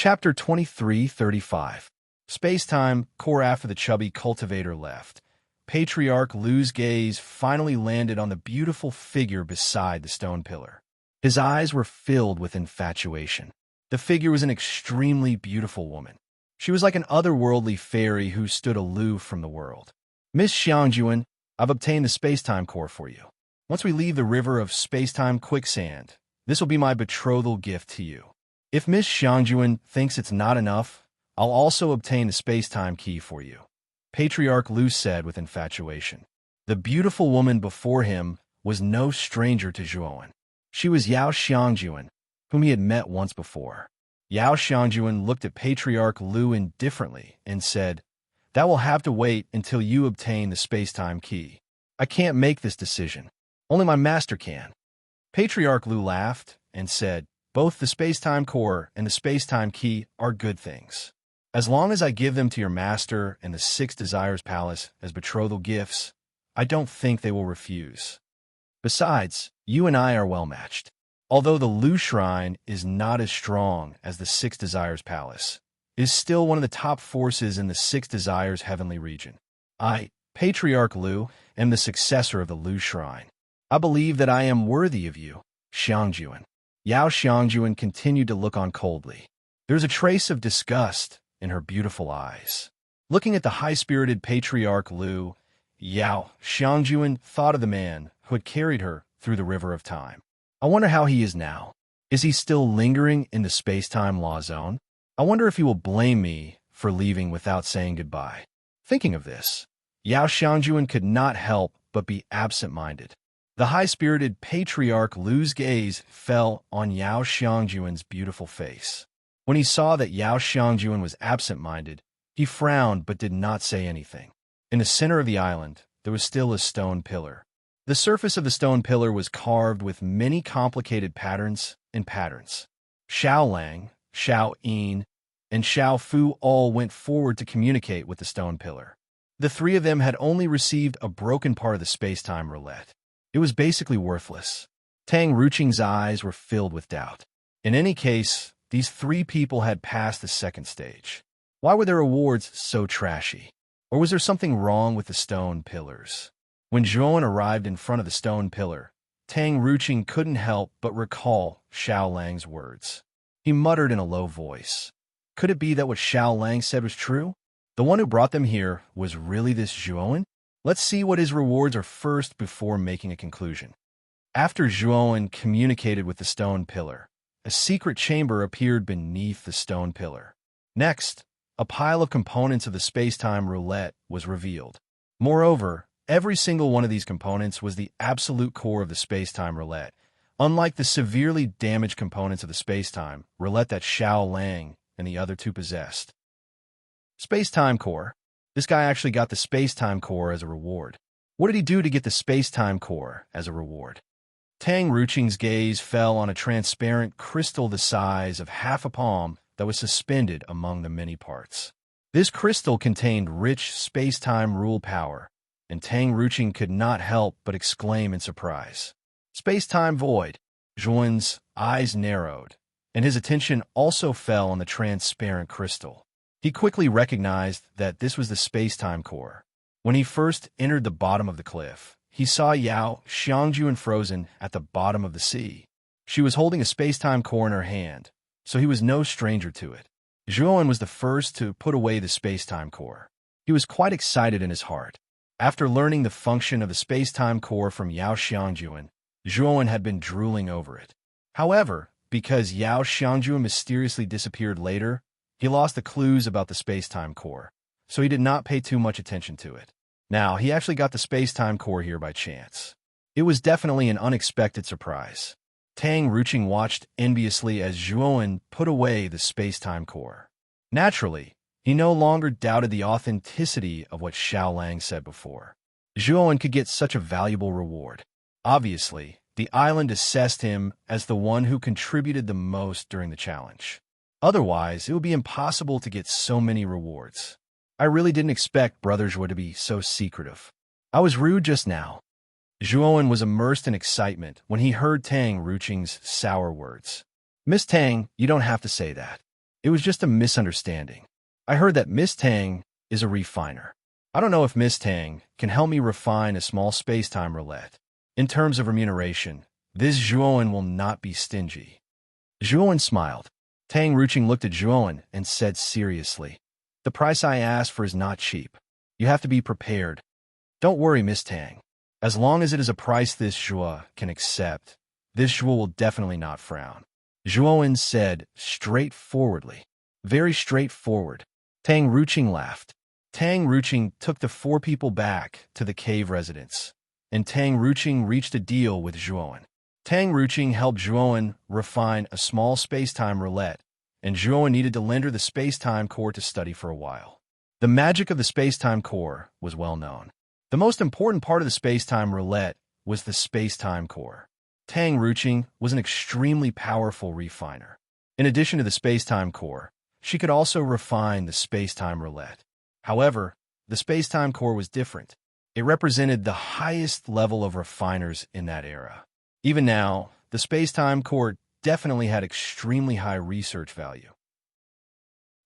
Chapter 23:35. Space-time core. After the chubby cultivator left, Patriarch Lu's gaze finally landed on the beautiful figure beside the stone pillar. His eyes were filled with infatuation. The figure was an extremely beautiful woman. She was like an otherworldly fairy who stood aloof from the world. Miss Xiangjuan, I've obtained the space-time core for you. Once we leave the river of space-time quicksand, this will be my betrothal gift to you. If Miss Xiangjuan thinks it's not enough, I'll also obtain the space-time key for you, Patriarch Lu said with infatuation. The beautiful woman before him was no stranger to Zhuowen. She was Yao Xiangjuan, whom he had met once before. Yao Xiangjuan looked at Patriarch Lu indifferently and said, "That will have to wait until you obtain the space-time key. I can't make this decision. Only my master can." Patriarch Lu laughed and said, "Both the space-time core and the space-time key are good things. As long as I give them to your master and the Six Desires Palace as betrothal gifts, I don't think they will refuse. Besides, you and I are well matched. Although the Lu Shrine is not as strong as the Six Desires Palace, it is still one of the top forces in the Six Desires heavenly region. I, Patriarch Lu, am the successor of the Lu Shrine. I believe that I am worthy of you, Xiangjuan." Yao Xiangjuan continued to look on coldly. There was a trace of disgust in her beautiful eyes. Looking at the high-spirited Patriarch Lu, Yao Xiangjuan thought of the man who had carried her through the river of time. I wonder how he is now. Is he still lingering in the space-time law zone? I wonder if he will blame me for leaving without saying goodbye. Thinking of this, Yao Xiangjuan could not help but be absent-minded. The high-spirited Patriarch Lu's gaze fell on Yao Xiangjuan's beautiful face. When he saw that Yao Xiangjuan was absent-minded, he frowned but did not say anything. In the center of the island, there was still a stone pillar. The surface of the stone pillar was carved with many complicated patterns and patterns. Xiao Lang, Xiao Yin, and Xiao Fu all went forward to communicate with the stone pillar. The three of them had only received a broken part of the space-time roulette. It was basically worthless. Tang Ruqing's eyes were filled with doubt. In any case, these three people had passed the second stage. Why were their rewards so trashy? Or was there something wrong with the stone pillars? When Zhuowen arrived in front of the stone pillar, Tang Ruqing couldn't help but recall Xiao Lang's words. He muttered in a low voice. Could it be that what Xiao Lang said was true? The one who brought them here was really this Zhuowen? Let's see what his rewards are first before making a conclusion. After Zhuowen communicated with the stone pillar, a secret chamber appeared beneath the stone pillar. Next, a pile of components of the space-time roulette was revealed. Moreover, every single one of these components was the absolute core of the space-time roulette, unlike the severely damaged components of the space-time roulette that Xiao Lang and the other two possessed. Space-time core. This guy actually got the space-time core as a reward. What did he do to get the space-time core as a reward? Tang Ruqing's gaze fell on a transparent crystal the size of half a palm that was suspended among the many parts. This crystal contained rich space-time rule power, and Tang Ruqing could not help but exclaim in surprise. Space-time void. Zhuowen's eyes narrowed, and his attention also fell on the transparent crystal. He quickly recognized that this was the space-time core. When he first entered the bottom of the cliff, he saw Yao Xiangjuan frozen at the bottom of the sea. She was holding a space-time core in her hand, so he was no stranger to it. Zhuowen was the first to put away the space-time core. He was quite excited in his heart. After learning the function of the space-time core from Yao Xiangjuan, Zhuowen had been drooling over it. However, because Yao Xiangjuan mysteriously disappeared later, he lost the clues about the space-time core, so he did not pay too much attention to it. Now, he actually got the space-time core here by chance. It was definitely an unexpected surprise. Tang Ruqing watched enviously as Zhuowen put away the space-time core. Naturally, he no longer doubted the authenticity of what Xiao Lang said before. Zhuowen could get such a valuable reward. Obviously, the island assessed him as the one who contributed the most during the challenge. Otherwise, it would be impossible to get so many rewards. I really didn't expect Brother Zhuo to be so secretive. I was rude just now. Zhuowen was immersed in excitement when he heard Tang Ruqing's sour words. Miss Tang, you don't have to say that. It was just a misunderstanding. I heard that Miss Tang is a refiner. I don't know if Miss Tang can help me refine a small space-time roulette. In terms of remuneration, this Zhuowen will not be stingy." Zhuowen smiled. Tang Ruching looked at Zhuowen and said seriously, "The price I ask for is not cheap. You have to be prepared. Don't worry, Miss Tang. As long as it is a price this Zhuo can accept, this Zhuo will definitely not frown." Zhuowen said straightforwardly. "Very straightforward." Tang Ruching laughed. Tang Ruching took the four people back to the cave residence, and Tang Ruching reached a deal with Zhuowen. Tang Ruching helped Zhuowen refine a small space-time roulette, and Zhuowen needed to lend her the space-time core to study for a while. The magic of the space-time core was well known. The most important part of the space-time roulette was the space-time core. Tang Ruching was an extremely powerful refiner. In addition to the space-time core, she could also refine the space-time roulette. However, the space-time core was different. It represented the highest level of refiners in that era. Even now, the space-time core definitely had extremely high research value.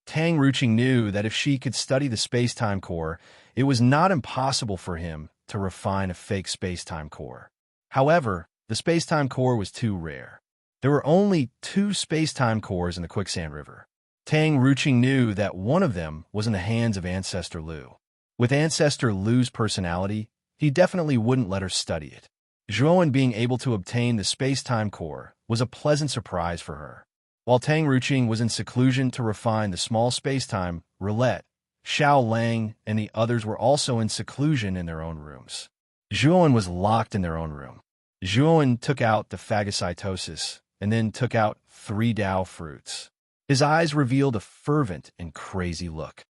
Tang Ruching knew that if she could study the space-time core, it was not impossible for him to refine a fake space-time core. However, the space-time core was too rare. There were only 2 space-time cores in the Quicksand River. Tang Ruching knew that one of them was in the hands of Ancestor Lu. With Ancestor Lu's personality, he definitely wouldn't let her study it. Zhuowen being able to obtain the space-time core was a pleasant surprise for her. While Tang Ruching was in seclusion to refine the small space-time roulette, Xiao Lang and the others were also in seclusion in their own rooms. Zhuowen was locked in their own room. Zhuowen took out the phagocytosis and then took out 3 Dao fruits. His eyes revealed a fervent and crazy look.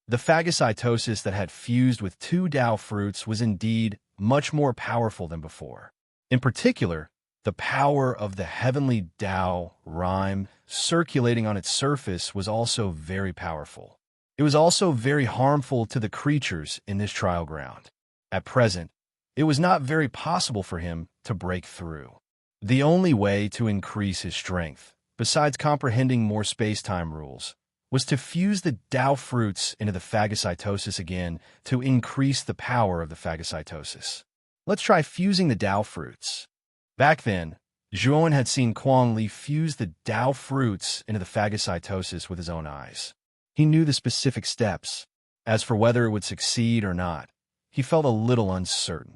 The phagocytosis that had fused with 2 Dao fruits was indeed much more powerful than before. In particular, the power of the heavenly Dao rhyme circulating on its surface was also very powerful. It was also very harmful to the creatures in this trial ground. At present, it was not very possible for him to break through. The only way to increase his strength, besides comprehending more space-time rules, was to fuse the Dao fruits into the phagocytosis again to increase the power of the phagocytosis. Let's try fusing the Dao fruits. Back then, Zhuowen had seen Kuang Li fuse the Dao fruits into the phagocytosis with his own eyes. He knew the specific steps. As for whether it would succeed or not, he felt a little uncertain.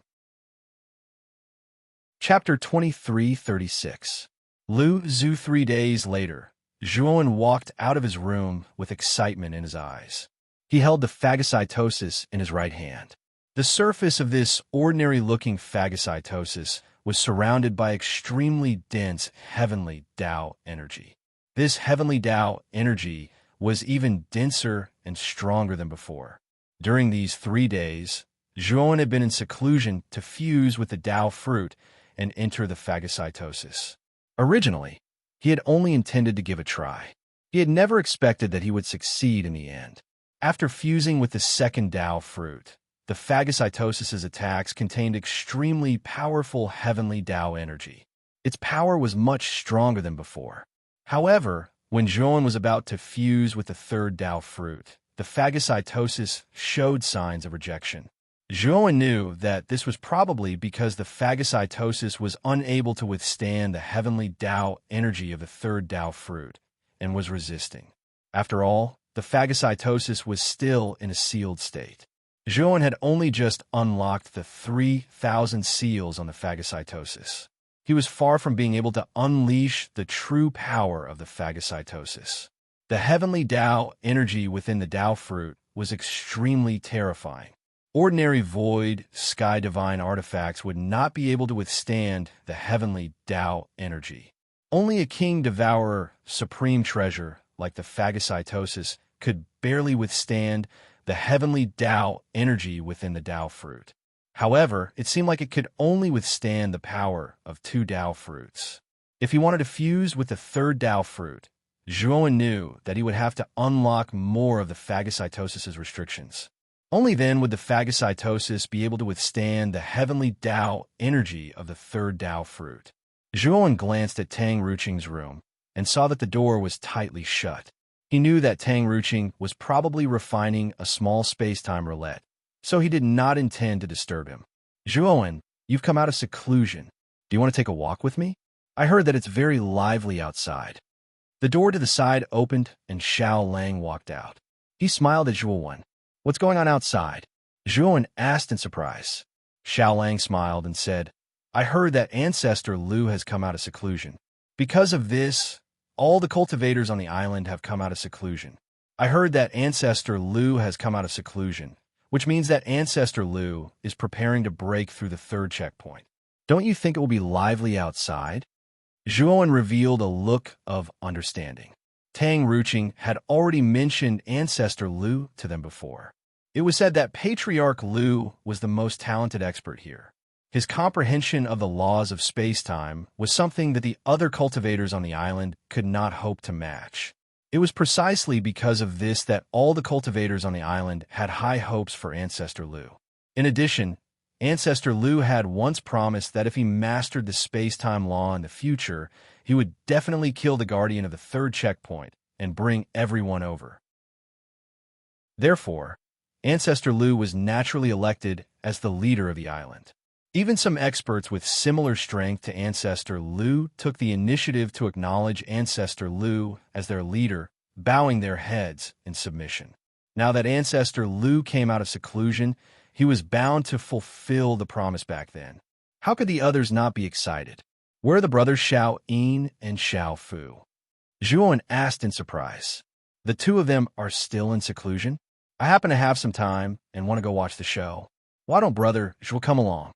Chapter 2336. Lu Zhu. 3 days later, Zhuowen walked out of his room with excitement in his eyes. He held the phagocytosis in his right hand. The surface of this ordinary-looking phagocytosis was surrounded by extremely dense heavenly Dao energy. This heavenly Dao energy was even denser and stronger than before. During these 3 days, Zhuowen had been in seclusion to fuse with the Dao fruit and enter the phagocytosis. Originally, he had only intended to give a try. He had never expected that he would succeed in the end. After fusing with the second Dao fruit, the phagocytosis's attacks contained extremely powerful heavenly Dao energy. Its power was much stronger than before. However, when Zhuowen was about to fuse with the third Dao fruit, the phagocytosis showed signs of rejection. Zhuowen knew that this was probably because the phagocytosis was unable to withstand the heavenly Dao energy of the third Dao fruit and was resisting. After all, the phagocytosis was still in a sealed state. Zhuowen had only just unlocked the 3,000 seals on the phagocytosis. He was far from being able to unleash the true power of the phagocytosis. The heavenly Dao energy within the Dao fruit was extremely terrifying. Ordinary void, sky divine artifacts would not be able to withstand the heavenly Dao energy. Only a king devourer, supreme treasure, like the phagocytosis, could barely withstand the heavenly Dao energy within the Dao fruit. However, it seemed like it could only withstand the power of 2 Dao fruits. If he wanted to fuse with the third Dao fruit, Zhuowen knew that he would have to unlock more of the phagocytosis's restrictions. Only then would the phagocytosis be able to withstand the heavenly Dao energy of the third Dao fruit. Zhuowen glanced at Tang Ruching's room and saw that the door was tightly shut. He knew that Tang Ruching was probably refining a small space-time roulette, so he did not intend to disturb him. Zhuowen, you've come out of seclusion. Do you want to take a walk with me? I heard that it's very lively outside. The door to the side opened and Xiao Lang walked out. He smiled at Zhuowen. What's going on outside? Zhuowen asked in surprise. Xiao Lang smiled and said, I heard that Ancestor Lu has come out of seclusion. Because of this, all the cultivators on the island have come out of seclusion. I heard that Ancestor Lu has come out of seclusion, which means that Ancestor Lu is preparing to break through the third checkpoint. Don't you think it will be lively outside? Zhuowen revealed a look of understanding. Tang Ruching had already mentioned Ancestor Lu to them before. It was said that Patriarch Lu was the most talented expert here. His comprehension of the laws of space-time was something that the other cultivators on the island could not hope to match. It was precisely because of this that all the cultivators on the island had high hopes for Ancestor Lu. In addition, Ancestor Lu had once promised that if he mastered the space-time law in the future, he would definitely kill the guardian of the third checkpoint and bring everyone over. Therefore, Ancestor Lu was naturally elected as the leader of the island. Even some experts with similar strength to Ancestor Lu took the initiative to acknowledge Ancestor Lu as their leader, bowing their heads in submission. Now that Ancestor Lu came out of seclusion, he was bound to fulfill the promise back then. How could the others not be excited? Where are the brothers Xiao Yin and Xiao Fu? Zhuowen asked in surprise. The two of them are still in seclusion? I happen to have some time and want to go watch the show. Why don't brother Zhuo come along?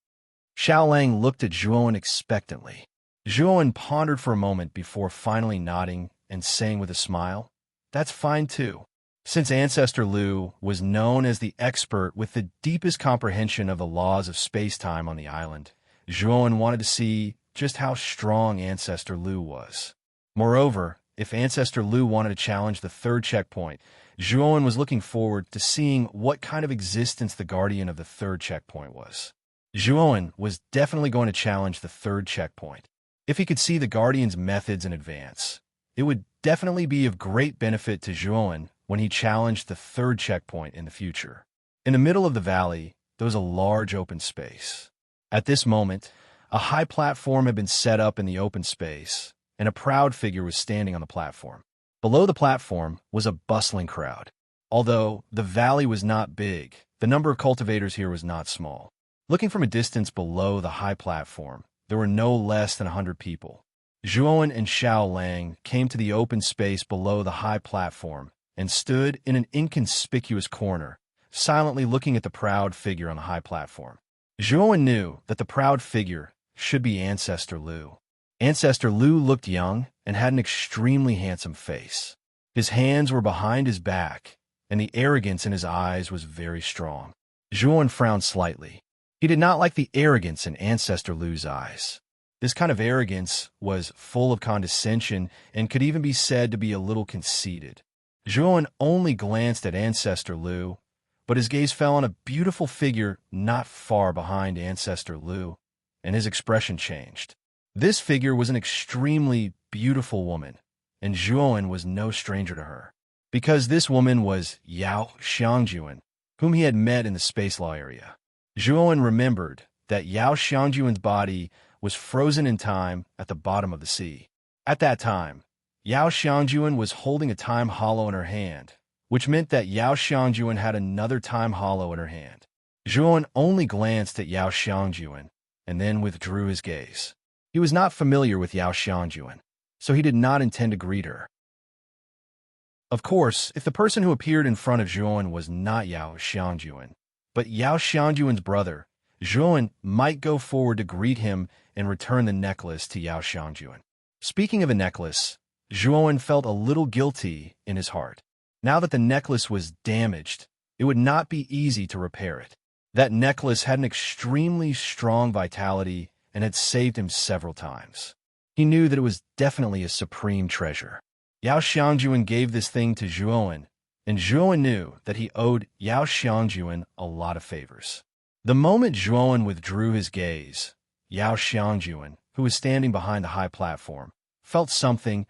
Xiao Lang looked at Zhuowen expectantly. Zhuowen pondered for a moment before finally nodding and saying with a smile, That's fine too. Since Ancestor Lu was known as the expert with the deepest comprehension of the laws of space-time on the island, Zhuowen wanted to see just how strong Ancestor Lu was. Moreover, if Ancestor Lu wanted to challenge the third checkpoint, Zhuowen was looking forward to seeing what kind of existence the guardian of the third checkpoint was. Zhuowen was definitely going to challenge the third checkpoint. If he could see the guardian's methods in advance, it would definitely be of great benefit to Zhuowen when he challenged the third checkpoint in the future. In the middle of the valley, there was a large open space. At this moment, a high platform had been set up in the open space, and a proud figure was standing on the platform. Below the platform was a bustling crowd. Although the valley was not big, the number of cultivators here was not small. Looking from a distance below the high platform, there were no less than 100 people. Zhuowen and Xiao Lang came to the open space below the high platform and stood in an inconspicuous corner, silently looking at the proud figure on the high platform. Zhuowen knew that the proud figure should be Ancestor Lu. Ancestor Lu looked young and had an extremely handsome face. His hands were behind his back, and the arrogance in his eyes was very strong. Zhuowen frowned slightly. He did not like the arrogance in Ancestor Lu's eyes. This kind of arrogance was full of condescension and could even be said to be a little conceited. Zhuowen only glanced at Ancestor Lu, but his gaze fell on a beautiful figure not far behind Ancestor Lu, and his expression changed. This figure was an extremely beautiful woman, and Zhuowen was no stranger to her, because this woman was Yao Xiangjuan, whom he had met in the space law area. Zhuowen remembered that Yao Xiangjuan's body was frozen in time at the bottom of the sea. At that time, Yao Xiangjuan was holding a time hollow in her hand, which meant that Yao Xiangjuan had another time hollow in her hand. Zhuowen only glanced at Yao Xiangjuan and then withdrew his gaze. He was not familiar with Yao Xiangjuan, so he did not intend to greet her. Of course, if the person who appeared in front of Zhuowen was not Yao Xiangjuan, but Yao Xiangjuan's brother, Zhuowen might go forward to greet him and return the necklace to Yao Xiangjuan. Speaking of a necklace, Zhuowen felt a little guilty in his heart. Now that the necklace was damaged, it would not be easy to repair it. That necklace had an extremely strong vitality and had saved him several times. He knew that it was definitely a supreme treasure. Yao Xiangjuan gave this thing to Zhuowen, and Zhuowen knew that he owed Yao Xiangjuan a lot of favors. The moment Zhuowen withdrew his gaze, Yao Xiangjuan, who was standing behind the high platform, felt something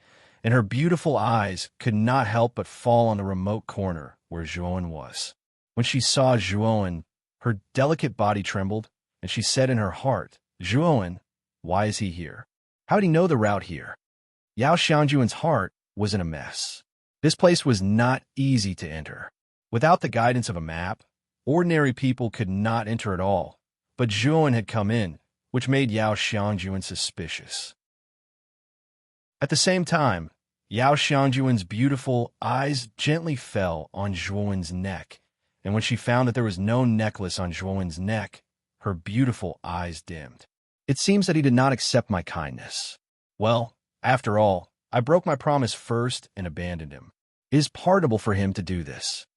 and her beautiful eyes could not help but fall on the remote corner where Zhuowen was. When she saw Zhuowen, her delicate body trembled, and she said in her heart, "Zhuowen, why is he here? How did he know the route here?" Yao Xiangjuan's heart was in a mess. This place was not easy to enter. Without the guidance of a map, ordinary people could not enter at all, but Zhuowen had come in, which made Yao Xiangjuan suspicious. At the same time, Yao Xiangjuan's beautiful eyes gently fell on Zhuowen's neck, and when she found that there was no necklace on Zhuowen's neck, her beautiful eyes dimmed. It seems that he did not accept my kindness. Well, after all, I broke my promise first and abandoned him. It is pardonable for him to do this.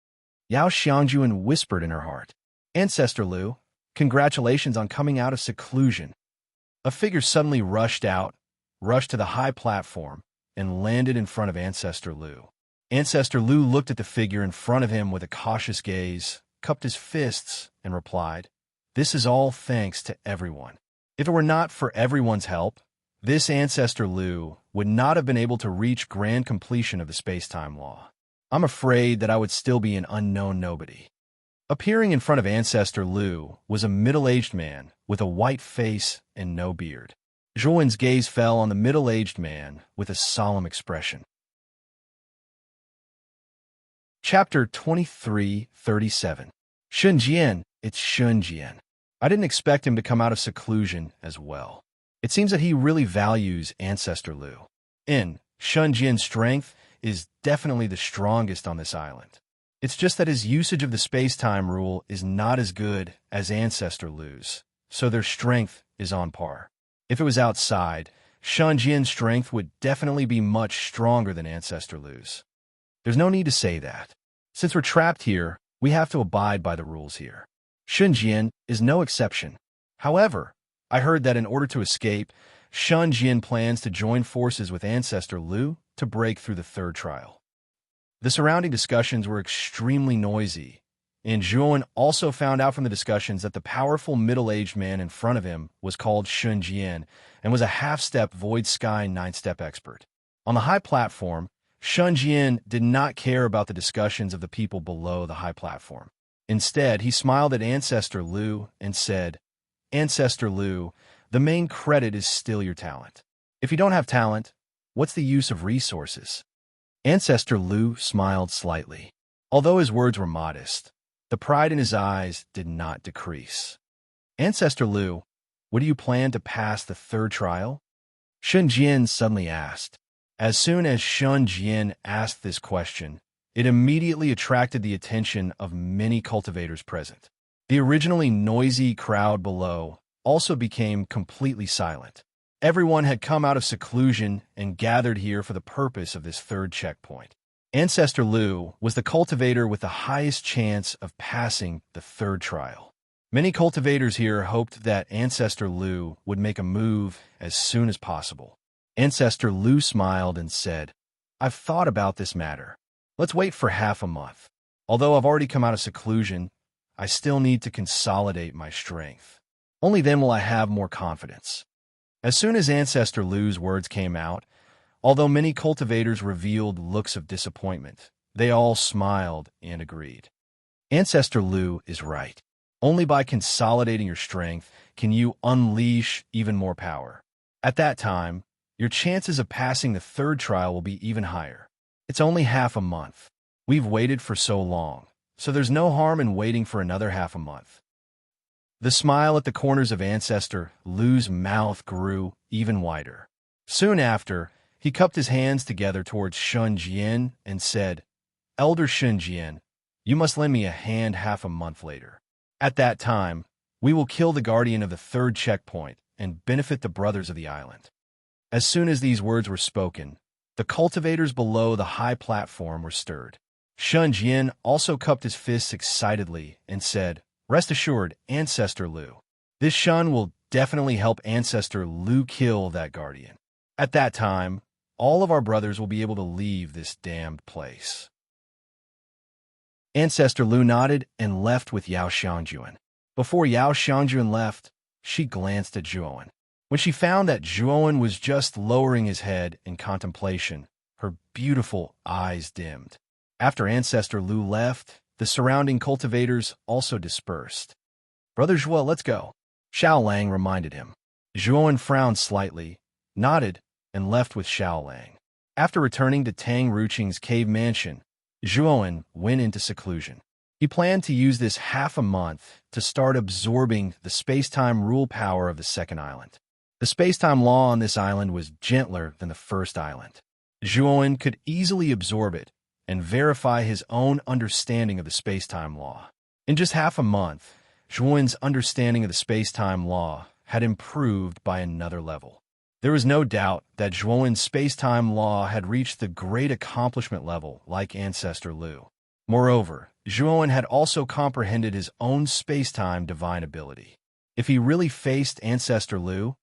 Yao Xiangjuan whispered in her heart, "Ancestor Lu, congratulations on coming out of seclusion." A figure suddenly rushed to the high platform, and landed in front of Ancestor Lu. Ancestor Lu looked at the figure in front of him with a cautious gaze, cupped his fists, and replied, "This is all thanks to everyone. If it were not for everyone's help, this Ancestor Lu would not have been able to reach grand completion of the space-time law. I'm afraid that I would still be an unknown nobody." Appearing in front of Ancestor Lu was a middle-aged man with a white face and no beard. Zhuowen's gaze fell on the middle-aged man with a solemn expression. Chapter 23:37. Shunjian, it's Shunjian. I didn't expect him to come out of seclusion as well. It seems that he really values Ancestor Lu. Shunjian's strength is definitely the strongest on this island. It's just that his usage of the space-time rule is not as good as Ancestor Lu's, so their strength is on par. If it was outside, Shunjian's strength would definitely be much stronger than Ancestor Lu's. There's no need to say that. Since we're trapped here, we have to abide by the rules here. Shunjian is no exception. However, I heard that in order to escape, Shunjian plans to join forces with Ancestor Lu to break through the third trial. The surrounding discussions were extremely noisy, and Zhuowen also found out from the discussions that the powerful middle-aged man in front of him was called Shunjian and was a half-step void sky nine-step expert. On the high platform, Shunjian did not care about the discussions of the people below the high platform. Instead, he smiled at Ancestor Lu and said, "Ancestor Lu, the main credit is still your talent. If you don't have talent, what's the use of resources?" Ancestor Lu smiled slightly. Although his words were modest, the pride in his eyes did not decrease. "Ancestor Lu, what do you plan to pass the third trial?" Shunjian suddenly asked. As soon as Shunjian asked this question, it immediately attracted the attention of many cultivators present. The originally noisy crowd below also became completely silent. Everyone had come out of seclusion and gathered here for the purpose of this third checkpoint. Ancestor Lu was the cultivator with the highest chance of passing the third trial. Many cultivators here hoped that Ancestor Lu would make a move as soon as possible. Ancestor Lu smiled and said, "I've thought about this matter. Let's wait for half a month. Although I've already come out of seclusion, I still need to consolidate my strength. Only then will I have more confidence." As soon as Ancestor Lu's words came out, although many cultivators revealed looks of disappointment, they all smiled and agreed. Ancestor Lu is right. Only by consolidating your strength can you unleash even more power. At that time, your chances of passing the third trial will be even higher. It's only half a month. We've waited for so long, so there's no harm in waiting for another half a month. The smile at the corners of Ancestor Lu's mouth grew even wider. Soon after, he cupped his hands together towards Shunjian and said, "Elder Shunjian, you must lend me a hand half a month later. At that time, we will kill the guardian of the third checkpoint and benefit the brothers of the island." As soon as these words were spoken, the cultivators below the high platform were stirred. Shunjian also cupped his fists excitedly and said, "Rest assured, Ancestor Lu. This shun will definitely help Ancestor Lu kill that guardian. At that time, all of our brothers will be able to leave this damned place." Ancestor Lu nodded and left with Yao Xiangjuan. Before Yao Xiangjuan left, she glanced at Zhuowen. When she found that Zhuowen was just lowering his head in contemplation, her beautiful eyes dimmed. After Ancestor Lu left, the surrounding cultivators also dispersed. "Brother Zhuo, let's go," Xiao Lang reminded him. Zhuowen frowned slightly, nodded, and left with Xiao Lang. After returning to Tang Ruqing's cave mansion, Zhuowen went into seclusion. He planned to use this half a month to start absorbing the space-time rule power of the second island. The space-time law on this island was gentler than the first island. Zhuowen could easily absorb it and verify his own understanding of the space-time law. In just half a month, Zhuowen's understanding of the space-time law had improved by another level. There was no doubt that Zhuowen's space-time law had reached the great accomplishment level like Ancestor Lu. Moreover, Zhuowen had also comprehended his own space-time divine ability. If he really faced Ancestor Lu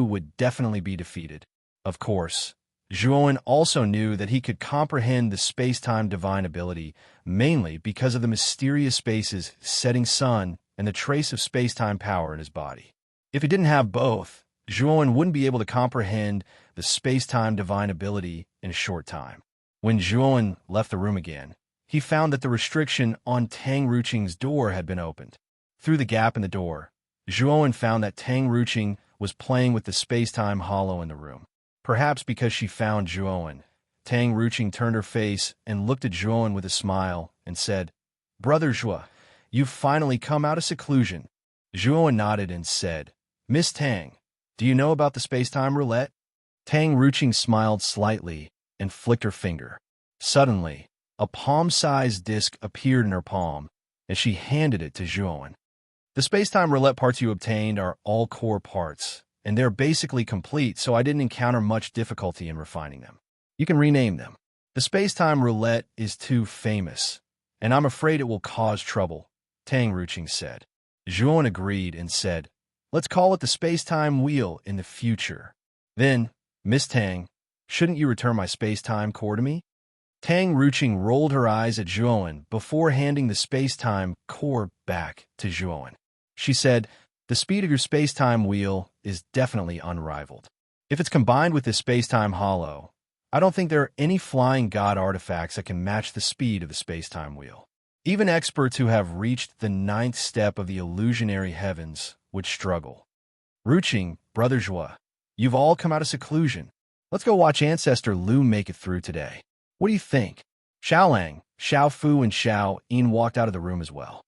would definitely be defeated. Of course, Zhuowen also knew that he could comprehend the space-time divine ability mainly because of the mysterious space's setting sun and the trace of space-time power in his body. If he didn't have both, Zhuowen wouldn't be able to comprehend the space-time divine ability in a short time. When Zhuowen left the room again, he found that the restriction on Tang Ruqing's door had been opened. Through the gap in the door, Zhuowen found that Tang Ruqing was playing with the space-time hollow in the room. Perhaps because she found Zhuowen, Tang Ruqing turned her face and looked at Zhuowen with a smile and said, "Brother Zhuo, you've finally come out of seclusion." Zhuowen nodded and said, "Miss Tang, do you know about the space-time roulette?" Tang Ruqing smiled slightly and flicked her finger. Suddenly, a palm-sized disc appeared in her palm, and she handed it to Zhuowen. "The space-time roulette parts you obtained are all core parts, and they're basically complete, so I didn't encounter much difficulty in refining them. You can rename them. The space-time roulette is too famous, and I'm afraid it will cause trouble," Tang Ruqing said. Zhuowen agreed and said, "Let's call it the space-time wheel in the future. Then, Miss Tang, shouldn't you return my space-time core to me?" Tang Ruqing rolled her eyes at Zhuowen before handing the space-time core back to Zhuowen. She said, "The speed of your space-time wheel is definitely unrivaled. If it's combined with this space-time hollow, I don't think there are any flying god artifacts that can match the speed of the space-time wheel. Even experts who have reached the 9th step of the illusionary heavens would struggle. Ruqing, Brother Zhuo, you've all come out of seclusion. Let's go watch Ancestor Lu make it through today. What do you think?" Xiao Lang, Xiao Fu, and Xiao Yin walked out of the room as well.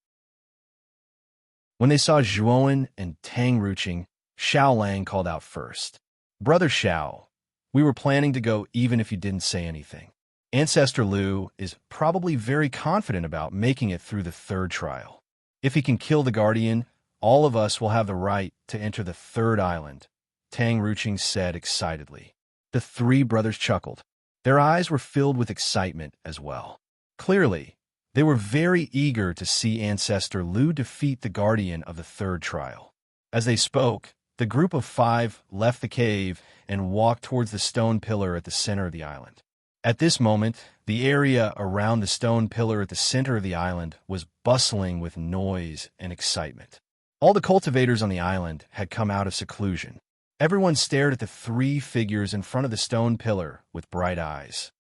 When they saw Zhuowen and Tang Ruqing, Xiao Lang called out first, "Brother Xiao, we were planning to go even if you didn't say anything. Ancestor Lu is probably very confident about making it through the 3rd trial. If he can kill the Guardian, all of us will have the right to enter the 3rd island," Tang Ruqing said excitedly. The 3 brothers chuckled. Their eyes were filled with excitement as well. Clearly, they were very eager to see Ancestor Lu defeat the Guardian of the 3rd trial. As they spoke, the group of 5 left the cave and walked towards the stone pillar at the center of the island. At this moment, the area around the stone pillar at the center of the island was bustling with noise and excitement. All the cultivators on the island had come out of seclusion. Everyone stared at the 3 figures in front of the stone pillar with bright eyes.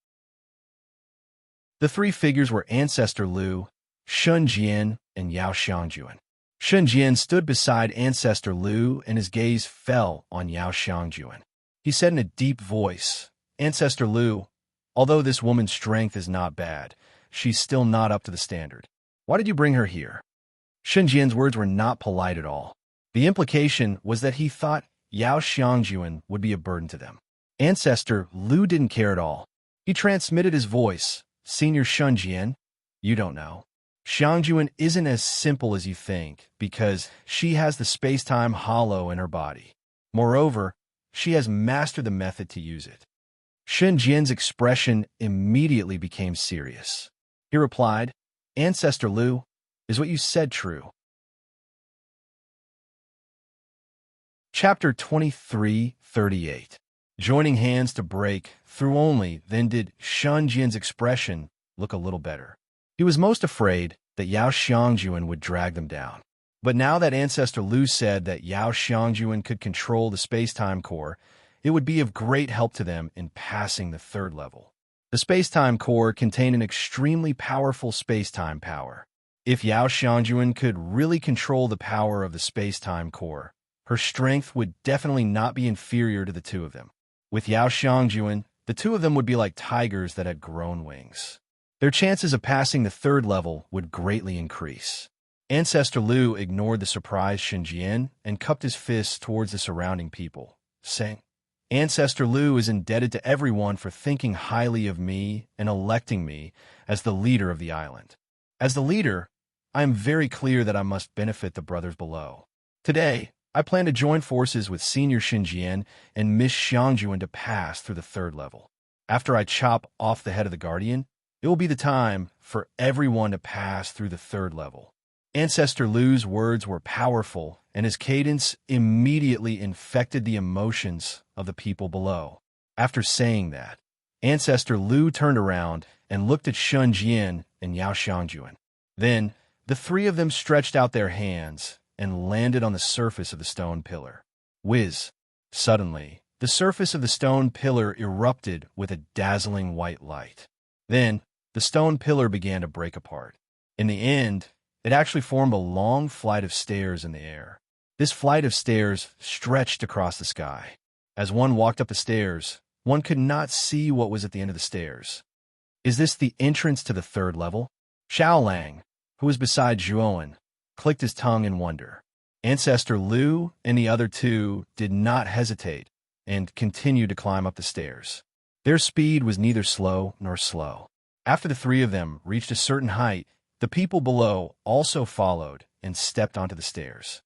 The 3 figures were Ancestor Lu, Shun Jian, and Yao Xiangjuan. Shun Jian stood beside Ancestor Lu, and his gaze fell on Yao Xiangjuan. He said in a deep voice, "Ancestor Lu, although this woman's strength is not bad, she's still not up to the standard. Why did you bring her here?" Shun Jian's words were not polite at all. The implication was that he thought Yao Xiangjuan would be a burden to them. Ancestor Lu didn't care at all. He transmitted his voice, "Senior Shun Jian, you don't know. Xiangjuan isn't as simple as you think because she has the space-time hollow in her body. Moreover, she has mastered the method to use it." Shun Jian's expression immediately became serious. He replied, "Ancestor Lu, is what you said true?" Chapter 23:38. Joining hands to break through only then did Shun Jian's expression look a little better. He was most afraid that Yao Xiangjuan would drag them down. But now that Ancestor Lu said that Yao Xiangjuan could control the space-time core, it would be of great help to them in passing the third level. The space-time core contained an extremely powerful space-time power. If Yao Xiangjuan could really control the power of the space-time core, her strength would definitely not be inferior to the two of them. With Yao Xiangjuan, the two of them would be like tigers that had grown wings. Their chances of passing the third level would greatly increase. Ancestor Lu ignored the surprised Shenjian and cupped his fists towards the surrounding people, saying, "Ancestor Lu is indebted to everyone for thinking highly of me and electing me as the leader of the island. As the leader, I am very clear that I must benefit the brothers below. Today, I plan to join forces with Senior Shenjian and Miss Xiangjuan to pass through the third level. After I chop off the head of the Guardian, it will be the time for everyone to pass through the third level." Ancestor Lu's words were powerful, and his cadence immediately infected the emotions of the people below. After saying that, Ancestor Lu turned around and looked at Shun Jian and Yao Xiangjuan. Then, the three of them stretched out their hands and landed on the surface of the stone pillar. Whiz! Suddenly, the surface of the stone pillar erupted with a dazzling white light. Then, the stone pillar began to break apart. In the end, it actually formed a long flight of stairs in the air. This flight of stairs stretched across the sky. As one walked up the stairs, one could not see what was at the end of the stairs. Is this the entrance to the third level? Xiao Lang, who was beside Zhuowen, clicked his tongue in wonder. Ancestor Lu and the other two did not hesitate and continued to climb up the stairs. Their speed was neither slow nor slow. After the three of them reached a certain height, the people below also followed and stepped onto the stairs.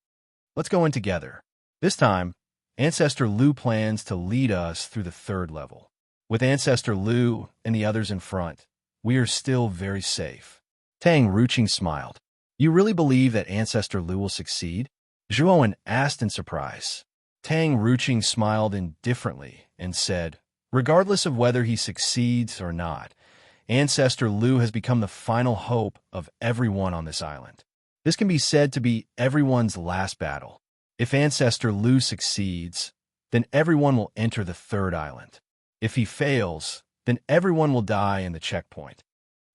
Let's go in together. This time, Ancestor Lu plans to lead us through the third level. With Ancestor Lu and the others in front, we are still very safe. Tang Ruqing smiled. You really believe that Ancestor Lu will succeed? Zhuowen asked in surprise. Tang Ruqing smiled indifferently and said, regardless of whether he succeeds or not, Ancestor Lu has become the final hope of everyone on this island. This can be said to be everyone's last battle. If Ancestor Lu succeeds, then everyone will enter the third island. If he fails, then everyone will die in the checkpoint.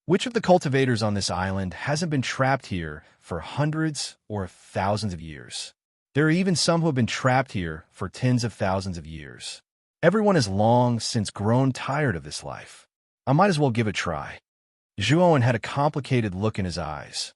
Which of the cultivators on this island hasn't been trapped here for hundreds or thousands of years? There are even some who have been trapped here for tens of thousands of years. Everyone has long since grown tired of this life. I might as well give it a try. Zhuowen had a complicated look in his eyes.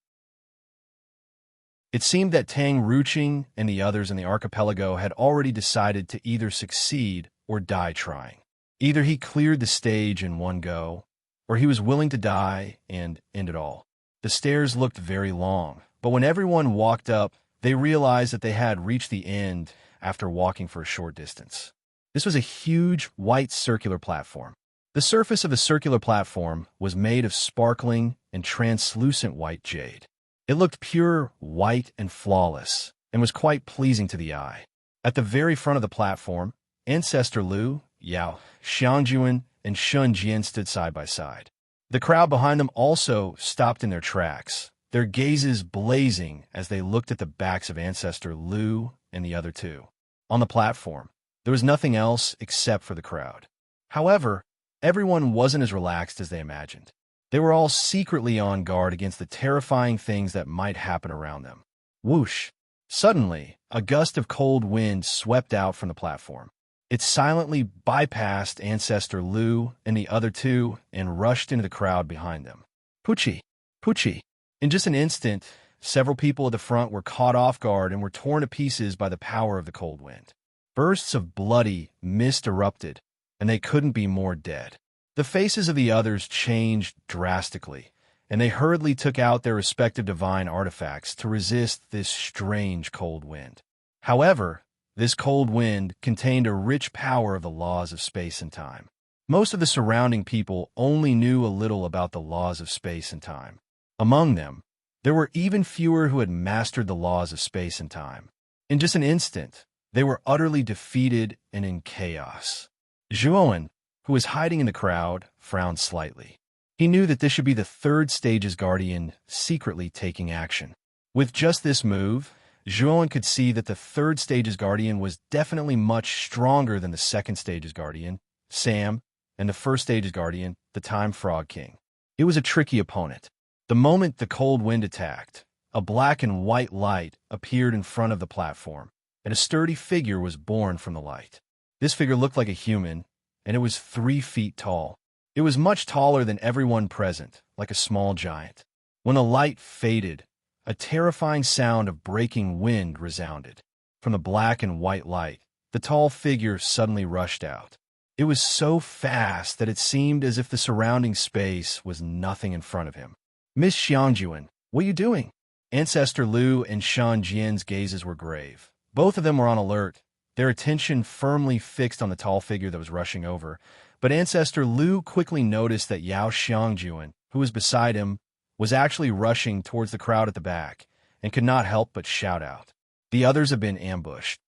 It seemed that Tang Ruqing and the others in the archipelago had already decided to either succeed or die trying. Either he cleared the stage in one go, or he was willing to die and end it all. The stairs looked very long, but when everyone walked up, they realized that they had reached the end after walking for a short distance. This was a huge, white circular platform. The surface of the circular platform was made of sparkling and translucent white jade. It looked pure, white, and flawless, and was quite pleasing to the eye. At the very front of the platform, Ancestor Lu, Yao Xiangjuan, and Shun Jian stood side by side. The crowd behind them also stopped in their tracks, their gazes blazing as they looked at the backs of Ancestor Lu and the other two. On the platform, there was nothing else except for the crowd. However, everyone wasn't as relaxed as they imagined. They were all secretly on guard against the terrifying things that might happen around them. Whoosh! Suddenly, a gust of cold wind swept out from the platform. It silently bypassed Ancestor Lu and the other two and rushed into the crowd behind them. Pucci! Pucci! In just an instant, several people at the front were caught off guard and were torn to pieces by the power of the cold wind. Bursts of bloody mist erupted, and they couldn't be more dead. The faces of the others changed drastically, and they hurriedly took out their respective divine artifacts to resist this strange cold wind. However, this cold wind contained a rich power of the laws of space and time. Most of the surrounding people only knew a little about the laws of space and time. Among them, there were even fewer who had mastered the laws of space and time. In just an instant, they were utterly defeated and in chaos. Zhuowen, who was hiding in the crowd, frowned slightly. He knew that this should be the third stage's guardian secretly taking action. With just this move, Zhuowen could see that the third stage's guardian was definitely much stronger than the second stage's guardian, Sam, and the first stage's guardian, the Time Frog King. It was a tricky opponent. The moment the cold wind attacked, a black and white light appeared in front of the platform, and a sturdy figure was born from the light. This figure looked like a human, and it was 3 feet tall. It was much taller than everyone present, like a small giant. When the light faded, a terrifying sound of breaking wind resounded. From the black and white light, the tall figure suddenly rushed out. It was so fast that it seemed as if the surrounding space was nothing in front of him. "Miss Xiangjuan, what are you doing?" Ancestor Lu and Shan Jian's gazes were grave. Both of them were on alert, their attention firmly fixed on the tall figure that was rushing over. But Ancestor Lu quickly noticed that Yao Xiangjuan, who was beside him, was actually rushing towards the crowd at the back, and could not help but shout out, "The others have been ambushed.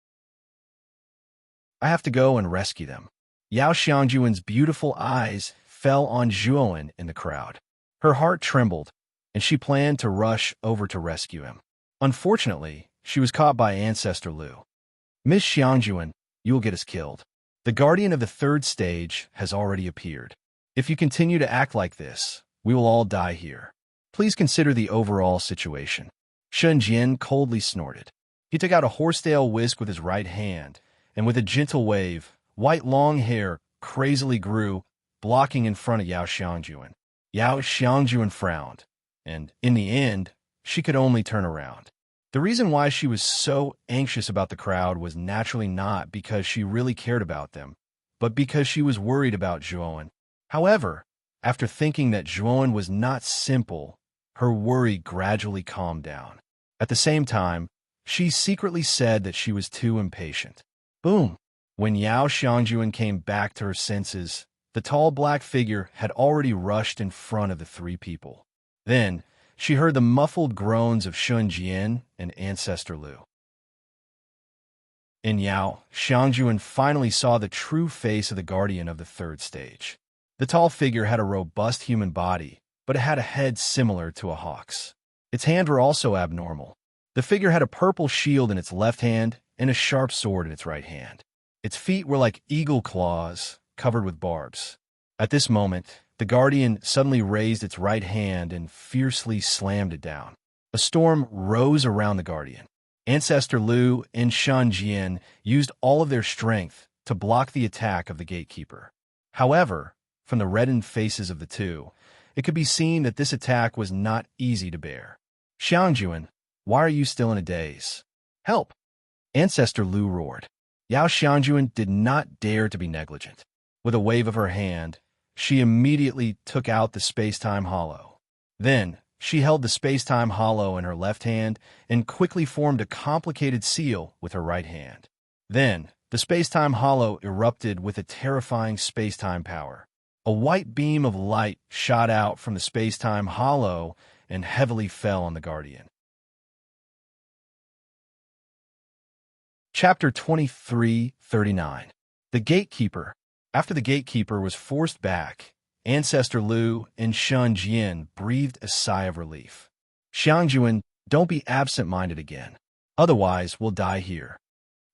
I have to go and rescue them." Yao Xiangjuan's beautiful eyes fell on Zhuowen in the crowd. Her heart trembled, and she planned to rush over to rescue him. Unfortunately, she was caught by Ancestor Lu. "Miss Xiangjuan, you will get us killed. The guardian of the third stage has already appeared. If you continue to act like this, we will all die here. Please consider the overall situation." Shen Jian coldly snorted. He took out a horsetail whisk with his right hand, and with a gentle wave, white long hair crazily grew, blocking in front of Yao Xiangjuan. Yao Xiangjuan frowned, and, in the end, she could only turn around. The reason why she was so anxious about the crowd was naturally not because she really cared about them, but because she was worried about Zhuowen. However, after thinking that Zhuowen was not simple, her worry gradually calmed down. At the same time, she secretly said that she was too impatient. Boom! When Yao Xiangjuan came back to her senses, the tall black figure had already rushed in front of the 3 people. Then, she heard the muffled groans of Shun Jian and Ancestor Lu. In Yao, Xiangjuan finally saw the true face of the guardian of the third stage. The tall figure had a robust human body, but it had a head similar to a hawk's. Its hands were also abnormal. The figure had a purple shield in its left hand and a sharp sword in its right hand. Its feet were like eagle claws, covered with barbs. At this moment, the guardian suddenly raised its right hand and fiercely slammed it down. A storm rose around the guardian. Ancestor Lu and Shan Jian used all of their strength to block the attack of the gatekeeper. However, from the reddened faces of the two, it could be seen that this attack was not easy to bear. "Xiangjuan, why are you still in a daze? Help!" Ancestor Lu roared. Yao Xiangjuan did not dare to be negligent. With a wave of her hand, she immediately took out the space-time hollow. Then, she held the space-time hollow in her left hand and quickly formed a complicated seal with her right hand. Then, the space-time hollow erupted with a terrifying space-time power. A white beam of light shot out from the space-time hollow and heavily fell on the guardian. Chapter 23:39. The Gatekeeper. After the gatekeeper was forced back, Ancestor Lu and Shan Jian breathed a sigh of relief. "Xiangjuan, don't be absent-minded again. Otherwise, we'll die here."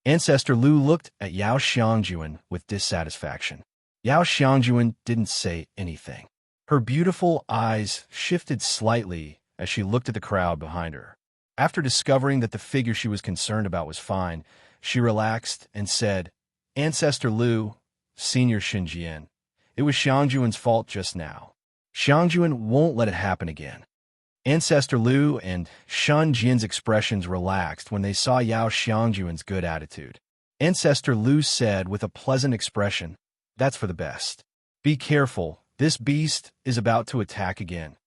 Ancestor Lu looked at Yao Xiangjuan with dissatisfaction. Yao Xiangjuan didn't say anything. Her beautiful eyes shifted slightly as she looked at the crowd behind her. After discovering that the figure she was concerned about was fine, she relaxed and said, "Ancestor Lu, Senior Xinjian, it was Xiangjuan's fault just now. Xiangjuan won't let it happen again." Ancestor Lu and Shan Jian's expressions relaxed when they saw Yao Xiangjuan's good attitude. Ancestor Lu said with a pleasant expression, "That's for the best. Be careful, this beast is about to attack again."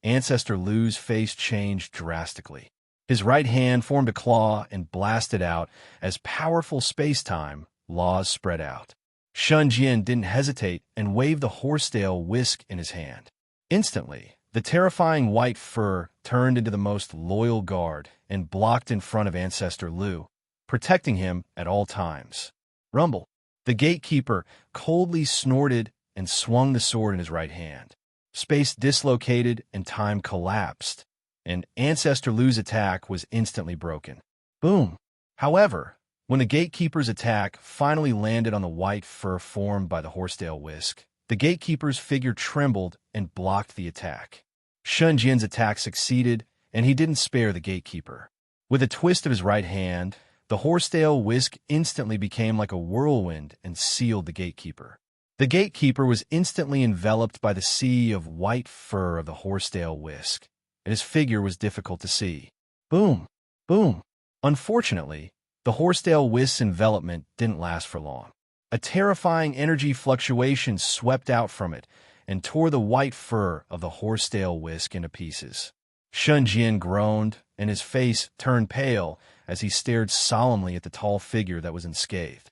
Ancestor Lu's face changed drastically. His right hand formed a claw and blasted out as powerful space-time laws spread out. Shun Jian didn't hesitate and waved the horsetail whisk in his hand. Instantly, the terrifying white fur turned into the most loyal guard and blocked in front of Ancestor Lu, protecting him at all times. Rumble. The gatekeeper coldly snorted and swung the sword in his right hand. Space dislocated and time collapsed, and Ancestor Lu's attack was instantly broken. Boom! However, when the gatekeeper's attack finally landed on the white fur formed by the horsetail whisk, the gatekeeper's figure trembled and blocked the attack. Shun Jian's attack succeeded, and he didn't spare the gatekeeper. With a twist of his right hand, the horsetail whisk instantly became like a whirlwind and sealed the gatekeeper. The gatekeeper was instantly enveloped by the sea of white fur of the horsetail whisk, and his figure was difficult to see. Boom! Boom! Unfortunately, the horsetail whisk's envelopment didn't last for long. A terrifying energy fluctuation swept out from it and tore the white fur of the horsetail whisk into pieces. Shun Jian groaned, and his face turned pale as he stared solemnly at the tall figure that was unscathed.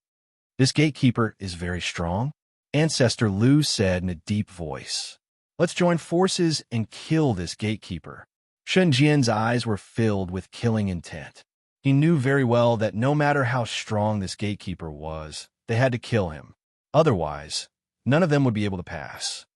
"This gatekeeper is very strong," Ancestor Lu said in a deep voice. "Let's join forces and kill this gatekeeper." Shun Jian's eyes were filled with killing intent. He knew very well that no matter how strong this gatekeeper was, they had to kill him. Otherwise, none of them would be able to pass.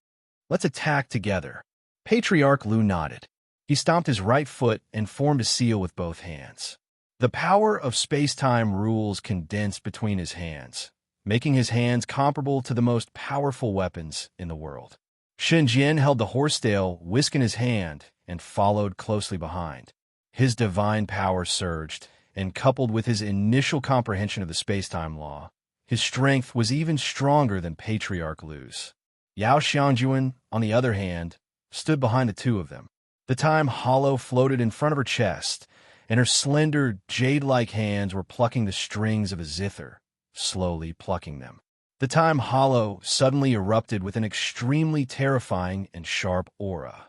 "Let's attack together." Patriarch Lu nodded. He stomped his right foot and formed a seal with both hands. The power of space-time rules condensed between his hands, making his hands comparable to the most powerful weapons in the world. Shun Jian held the horsetail whisk in his hand and followed closely behind. His divine power surged, and coupled with his initial comprehension of the space-time law, his strength was even stronger than Patriarch Lu's. Yao Xiangjuan, on the other hand, stood behind the two of them. The time hollow floated in front of her chest, and her slender, jade-like hands were plucking the strings of a zither, slowly plucking them. The time hollow suddenly erupted with an extremely terrifying and sharp aura.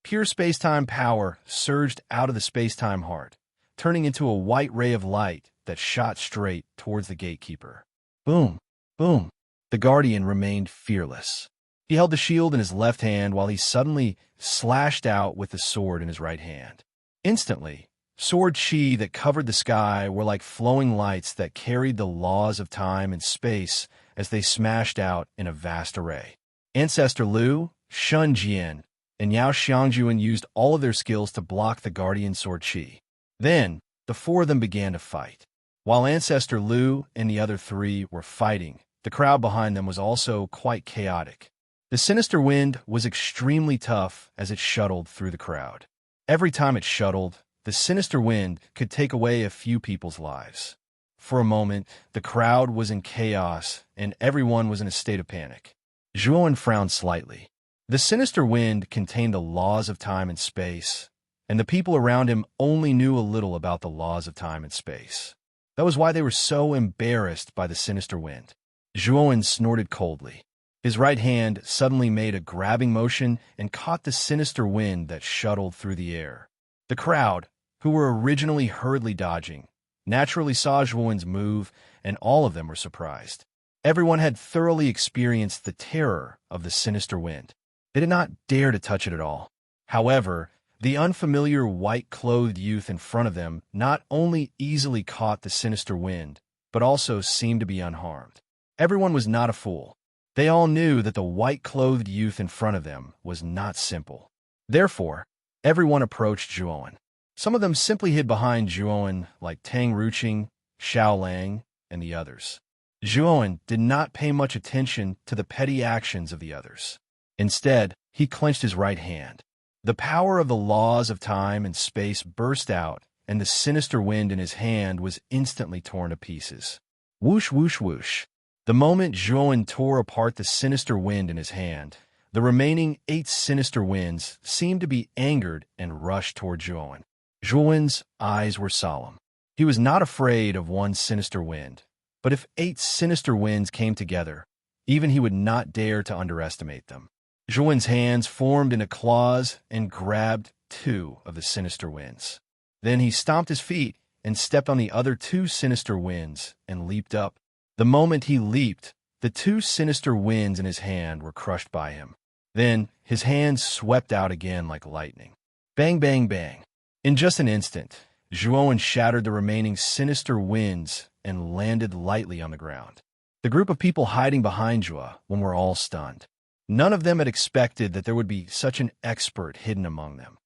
Pure space-time power surged out of the space-time heart, turning into a white ray of light that shot straight towards the gatekeeper. Boom! Boom! The guardian remained fearless. He held the shield in his left hand while he suddenly slashed out with the sword in his right hand. Instantly, sword chi that covered the sky were like flowing lights that carried the laws of time and space as they smashed out in a vast array. Ancestor Lu, Shun Jian, and Yao Xiangjuan used all of their skills to block the guardian sword chi. Then, the four of them began to fight. While Ancestor Lu and the other three were fighting, the crowd behind them was also quite chaotic. The sinister wind was extremely tough as it shuttled through the crowd. Every time it shuttled, the sinister wind could take away a few people's lives. For a moment, the crowd was in chaos, and everyone was in a state of panic. Zhuowen frowned slightly. The sinister wind contained the laws of time and space, and the people around him only knew a little about the laws of time and space. That was why they were so embarrassed by the sinister wind. Zhuowen snorted coldly. His right hand suddenly made a grabbing motion and caught the sinister wind that shuttled through the air. The crowd, who were originally hurriedly dodging, naturally saw Zhuowen's move, and all of them were surprised. Everyone had thoroughly experienced the terror of the sinister wind. They did not dare to touch it at all. However, the unfamiliar white-clothed youth in front of them not only easily caught the sinister wind, but also seemed to be unharmed. Everyone was not a fool. They all knew that the white-clothed youth in front of them was not simple. Therefore, everyone approached Zhuowen. Some of them simply hid behind Zhuowen, like Tang Ruqing, Xiao Lang, and the others. Zhuowen did not pay much attention to the petty actions of the others. Instead, he clenched his right hand. The power of the laws of time and space burst out, and the sinister wind in his hand was instantly torn to pieces. Whoosh, whoosh, whoosh. The moment Zhuowen tore apart the sinister wind in his hand, the remaining 8 sinister winds seemed to be angered and rushed toward Zhuowen. Zhuowen's eyes were solemn. He was not afraid of one sinister wind, but if 8 sinister winds came together, even he would not dare to underestimate them. Zhuowen's hands formed into claws and grabbed 2 of the sinister winds. Then he stomped his feet and stepped on the other 2 sinister winds and leaped up. The moment he leaped, the 2 sinister winds in his hand were crushed by him. Then his hands swept out again like lightning. Bang, bang, bang. In just an instant, Zhuowen shattered the remaining sinister winds and landed lightly on the ground. The group of people hiding behind Zhuowen were all stunned. None of them had expected that there would be such an expert hidden among them.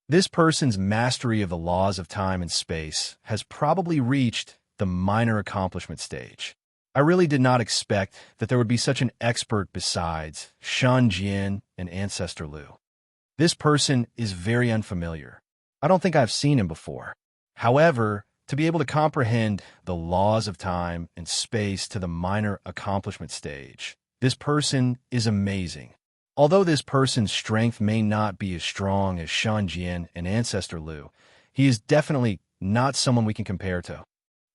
This person's mastery of the laws of time and space has probably reached the minor accomplishment stage. I really did not expect that there would be such an expert besides Shan Jian and Ancestor Lu. This person is very unfamiliar. I don't think I've seen him before. However, to be able to comprehend the laws of time and space to the minor accomplishment stage, this person is amazing. Although this person's strength may not be as strong as Shan Jian and Ancestor Lu, he is definitely not someone we can compare to.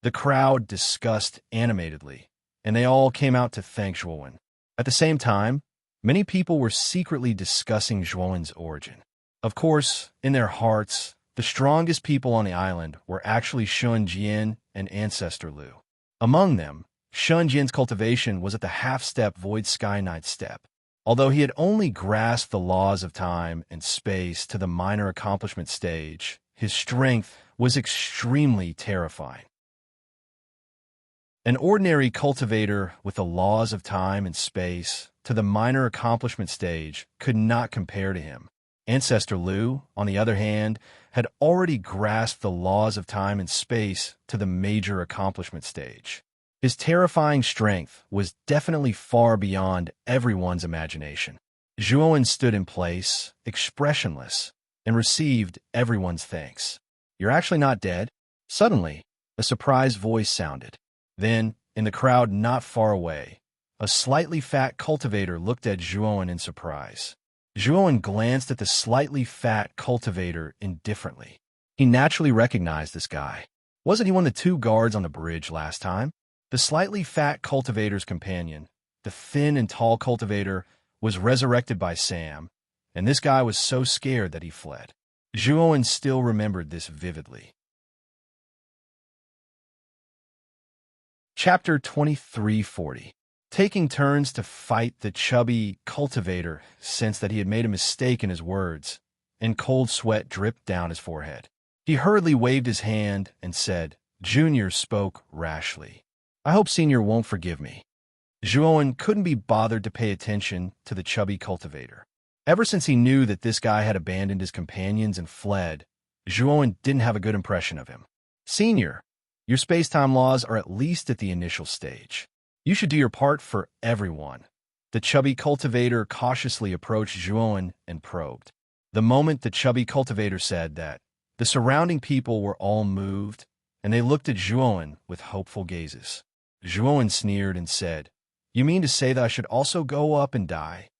The crowd discussed animatedly, and they all came out to thank Zhuowen. At the same time, many people were secretly discussing Zhuowen's origin. Of course, in their hearts, the strongest people on the island were actually Shun Jian and Ancestor Lu. Among them, Shun Jian's cultivation was at the half-step Void Sky Knight step. Although he had only grasped the laws of time and space to the minor accomplishment stage, his strength was extremely terrifying. An ordinary cultivator with the laws of time and space to the minor accomplishment stage could not compare to him. Ancestor Lu, on the other hand, had already grasped the laws of time and space to the major accomplishment stage. His terrifying strength was definitely far beyond everyone's imagination. Zhuowen stood in place, expressionless, and received everyone's thanks. "You're actually not dead?" Suddenly, a surprised voice sounded. Then, in the crowd not far away, a slightly fat cultivator looked at Zhuowen in surprise. Zhuowen glanced at the slightly fat cultivator indifferently. He naturally recognized this guy. Wasn't he one of the two guards on the bridge last time? The slightly fat cultivator's companion, the thin and tall cultivator, was resurrected by Sam, and this guy was so scared that he fled. Zhuowen still remembered this vividly. Chapter 2340. Taking turns to fight, the chubby cultivator sensed that he had made a mistake in his words, and cold sweat dripped down his forehead. He hurriedly waved his hand and said, "Junior spoke rashly. I hope Senior won't forgive me." Zhuowen couldn't be bothered to pay attention to the chubby cultivator. Ever since he knew that this guy had abandoned his companions and fled, Zhuowen didn't have a good impression of him. "Senior, your space-time laws are at least at the initial stage. You should do your part for everyone." The chubby cultivator cautiously approached Zhuowen and probed. The moment the chubby cultivator said that, the surrounding people were all moved, and they looked at Zhuowen with hopeful gazes. Zhuowen sneered and said, "You mean to say that I should also go up and die?"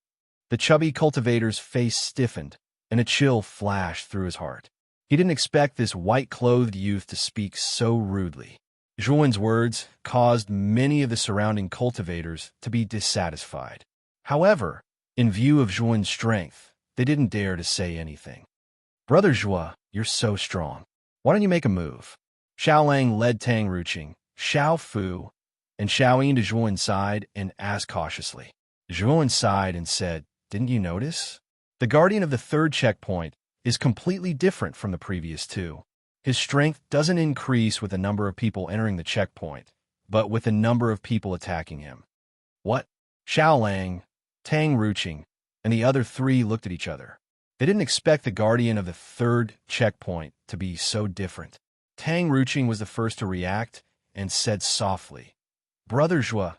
The chubby cultivator's face stiffened, and a chill flashed through his heart. He didn't expect this white-clothed youth to speak so rudely. Zhuowen's words caused many of the surrounding cultivators to be dissatisfied. However, in view of Zhuowen's strength, they didn't dare to say anything. "Brother Zhuo, you're so strong. Why don't you make a move?" Xiao Lang led Tang Ruqing, Xiao Fu, and Xiao Yin to Zhuowen's side and asked cautiously. Zhuowen sighed and said, "Didn't you notice? The guardian of the third checkpoint is completely different from the previous two. His strength doesn't increase with the number of people entering the checkpoint, but with the number of people attacking him." "What?" Xiao Lang, Tang Ruqing, and the other three looked at each other. They didn't expect the guardian of the third checkpoint to be so different. Tang Ruqing was the first to react and said softly, "Brother Zhuo,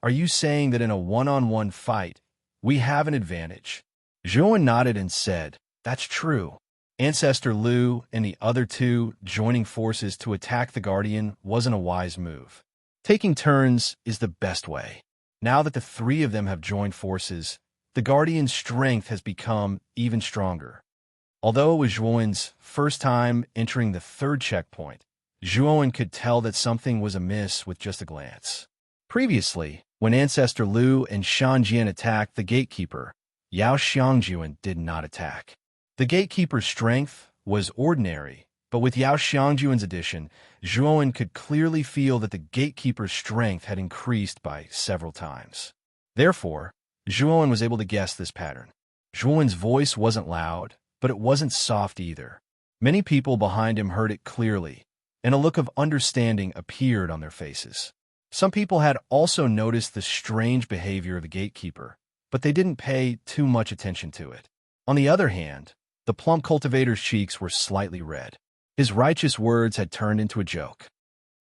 are you saying that in a one-on-one fight, we have an advantage?" Zhuowen nodded and said, "That's true." Ancestor Lu and the other two joining forces to attack the guardian wasn't a wise move. Taking turns is the best way. Now that the three of them have joined forces, the guardian's strength has become even stronger. Although it was Zhuowen's first time entering the third checkpoint, Zhuowen could tell that something was amiss with just a glance. Previously, when Ancestor Lu and Shan Jian attacked the gatekeeper, Yao Xiangjuan did not attack. The gatekeeper's strength was ordinary, but with Yao Xiangjuan's addition, Zhuowen could clearly feel that the gatekeeper's strength had increased by several times. Therefore, Zhuowen was able to guess this pattern. Zhuowen's voice wasn't loud, but it wasn't soft either. Many people behind him heard it clearly, and a look of understanding appeared on their faces. Some people had also noticed the strange behavior of the gatekeeper, but they didn't pay too much attention to it. On the other hand, The plump cultivator's cheeks were slightly red. His righteous words had turned into a joke.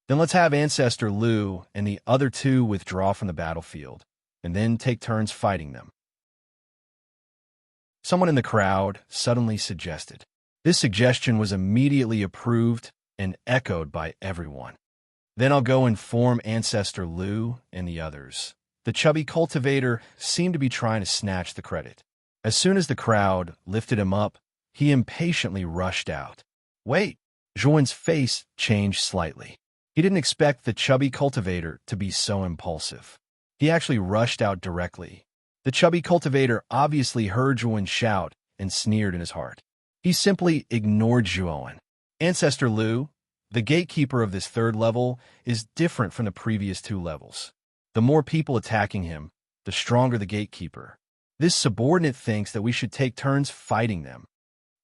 Then let's have Ancestor Lu and the other two withdraw from the battlefield, and then take turns fighting them. Someone in the crowd suddenly suggested. This suggestion was immediately approved and echoed by everyone. Then I'll go inform Ancestor Lu and the others. The chubby cultivator seemed to be trying to snatch the credit. As soon as the crowd lifted him up, he impatiently rushed out. Wait! Zhuan's face changed slightly. He didn't expect the chubby cultivator to be so impulsive. He actually rushed out directly. The chubby cultivator obviously heard Zhuan shout and sneered in his heart. He simply ignored Zhuan. Ancestor Lu, the gatekeeper of this third level, is different from the previous two levels. The more people attacking him, the stronger the gatekeeper. This subordinate thinks that we should take turns fighting them.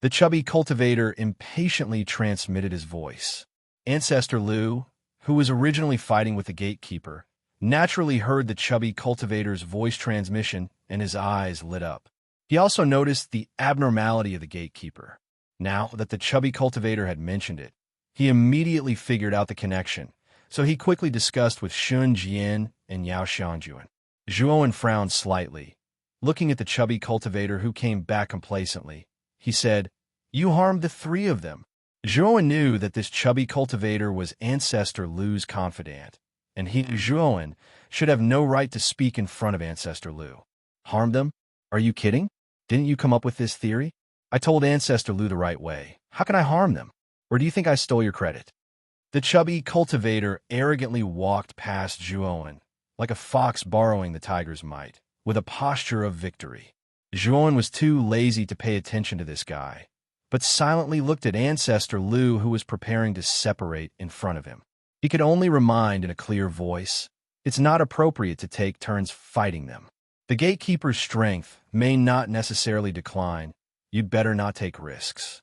The chubby cultivator impatiently transmitted his voice. Ancestor Lu, who was originally fighting with the gatekeeper, naturally heard the chubby cultivator's voice transmission and his eyes lit up. He also noticed the abnormality of the gatekeeper. Now that the chubby cultivator had mentioned it, he immediately figured out the connection, so he quickly discussed with Shun Jian and Yao Xiangjuan. Zhuan frowned slightly. Looking at the chubby cultivator who came back complacently, he said, "You harmed the three of them." Zhuan knew that this chubby cultivator was Ancestor Lu's confidant, and he, Zhuan, should have no right to speak in front of Ancestor Lu. Harm them? Are you kidding? Didn't you come up with this theory? I told Ancestor Lu the right way. How can I harm them? Or do you think I stole your credit? The chubby cultivator arrogantly walked past Zhuan, like a fox borrowing the tiger's might, with a posture of victory. Zhuan was too lazy to pay attention to this guy, but silently looked at Ancestor Lu, who was preparing to separate in front of him. He could only remind in a clear voice, it's not appropriate to take turns fighting them. The gatekeeper's strength may not necessarily decline. You'd better not take risks.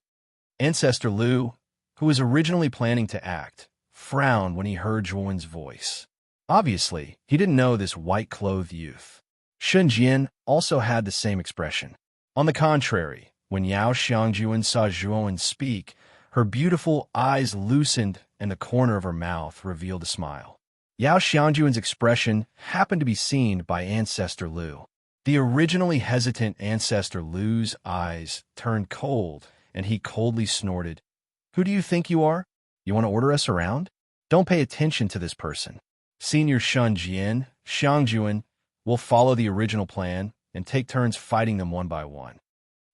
Ancestor Lu, who was originally planning to act, frowned when he heard Zhuan's voice. Obviously, he didn't know this white-clothed youth. Shun Jian also had the same expression. On the contrary, when Yao Xiangjuan saw Zhuan speak, her beautiful eyes loosened and the corner of her mouth revealed a smile. Yao Xiangjuan's expression happened to be seen by Ancestor Lu. The originally hesitant Ancestor Lu's eyes turned cold, and he coldly snorted, "Who do you think you are? You want to order us around? Don't pay attention to this person. Senior Shun Jian, Xiangjuan, will follow the original plan and take turns fighting them one by one."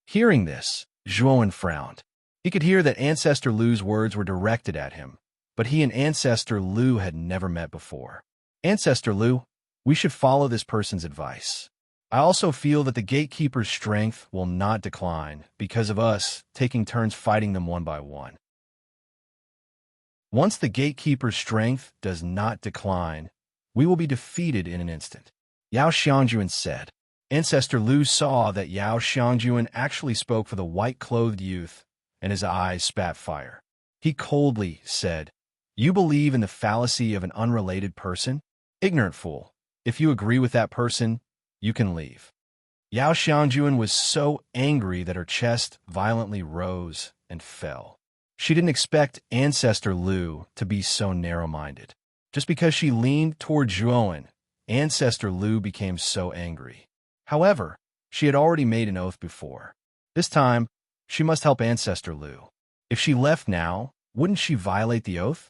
Hearing this, Zhuan frowned. He could hear that Ancestor Lu's words were directed at him, but he and Ancestor Lu had never met before. Ancestor Lu, we should follow this person's advice. I also feel that the gatekeeper's strength will not decline because of us taking turns fighting them one by one. Once the gatekeeper's strength does not decline, we will be defeated in an instant, Yao Xiangjuan said. Ancestor Lu saw that Yao Xiangjuan actually spoke for the white-clothed youth, and his eyes spat fire. He coldly said, "You believe in the fallacy of an unrelated person? Ignorant fool. If you agree with that person, you can leave." Yao Xiangjuan was so angry that her chest violently rose and fell. She didn't expect Ancestor Lu to be so narrow-minded. Just because she leaned toward Zhuan, Ancestor Lu became so angry. However, she had already made an oath before. This time, she must help Ancestor Lu. If she left now, wouldn't she violate the oath?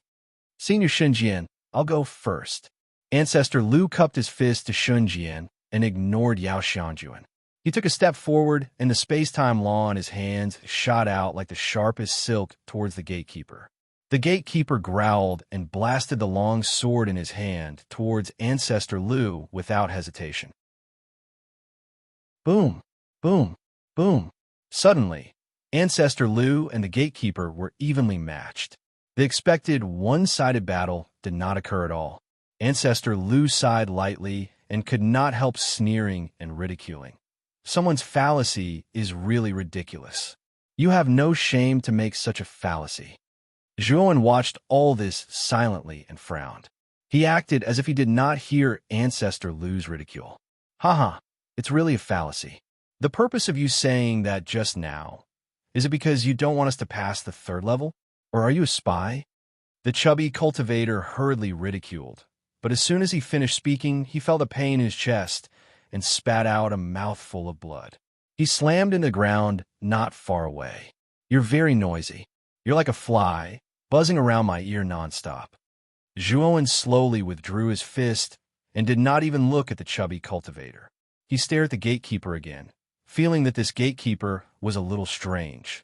Senior Shun Jian, I'll go first. Ancestor Lu cupped his fist to Shun Jian and ignored Yao Xiangjuan. He took a step forward, and the space-time law in his hands shot out like the sharpest silk towards the gatekeeper. The gatekeeper growled and blasted the long sword in his hand towards Ancestor Lu without hesitation. Boom, boom, boom. Suddenly, Ancestor Lu and the gatekeeper were evenly matched. The expected one-sided battle did not occur at all. Ancestor Lu sighed lightly and could not help sneering and ridiculing. Someone's fallacy is really ridiculous. You have no shame to make such a fallacy. Zhuan watched all this silently and frowned. He acted as if he did not hear Ancestor Lu's ridicule. Haha, it's really a fallacy. The purpose of you saying that just now Is it because you don't want us to pass the third level? Or are you a spy? The chubby cultivator hurriedly ridiculed, but as soon as he finished speaking, he felt a pain in his chest and spat out a mouthful of blood. He slammed into the ground not far away. You're very noisy. You're like a fly, buzzing around my ear nonstop. Zhuowen slowly withdrew his fist and did not even look at the chubby cultivator. He stared at the gatekeeper again, feeling that this gatekeeper was a little strange.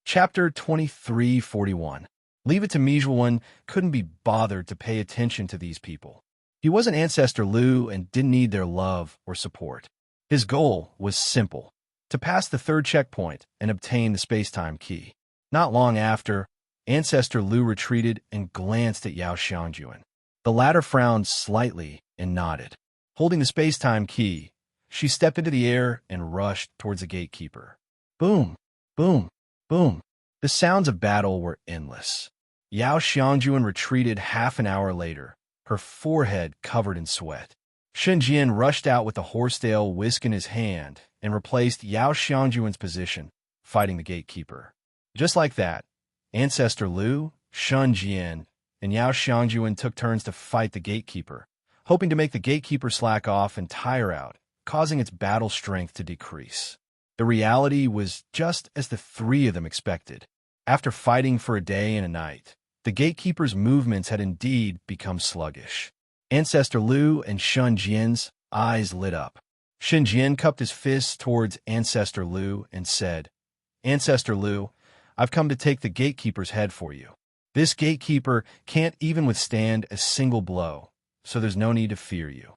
Chapter 2341. Leave it to Zhuowen couldn't be bothered to pay attention to these people. He wasn't Ancestor Lu and didn't need their love or support. His goal was simple: to pass the third checkpoint and obtain the space-time key. Not long after, Ancestor Lu retreated and glanced at Yao Xiangjuan. The latter frowned slightly and nodded. Holding the space-time key, she stepped into the air and rushed towards the gatekeeper. Boom! Boom! Boom! The sounds of battle were endless. Yao Xiangjuan retreated half an hour later, her forehead covered in sweat. Shen Jian rushed out with the horsetail whisk in his hand and replaced Yao Xiangjuan's position, fighting the gatekeeper. Just like that, Ancestor Lu, Shen Jian, and Yao Xiangjuan took turns to fight the gatekeeper, hoping to make the gatekeeper slack off and tire out, causing its battle strength to decrease. The reality was just as the three of them expected. After fighting for a day and a night, the gatekeeper's movements had indeed become sluggish. Ancestor Lu and Shen Jian's eyes lit up. Shen Jian cupped his fists towards Ancestor Lu and said, Ancestor Lu, I've come to take the gatekeeper's head for you. This gatekeeper can't even withstand a single blow, so there's no need to fear you.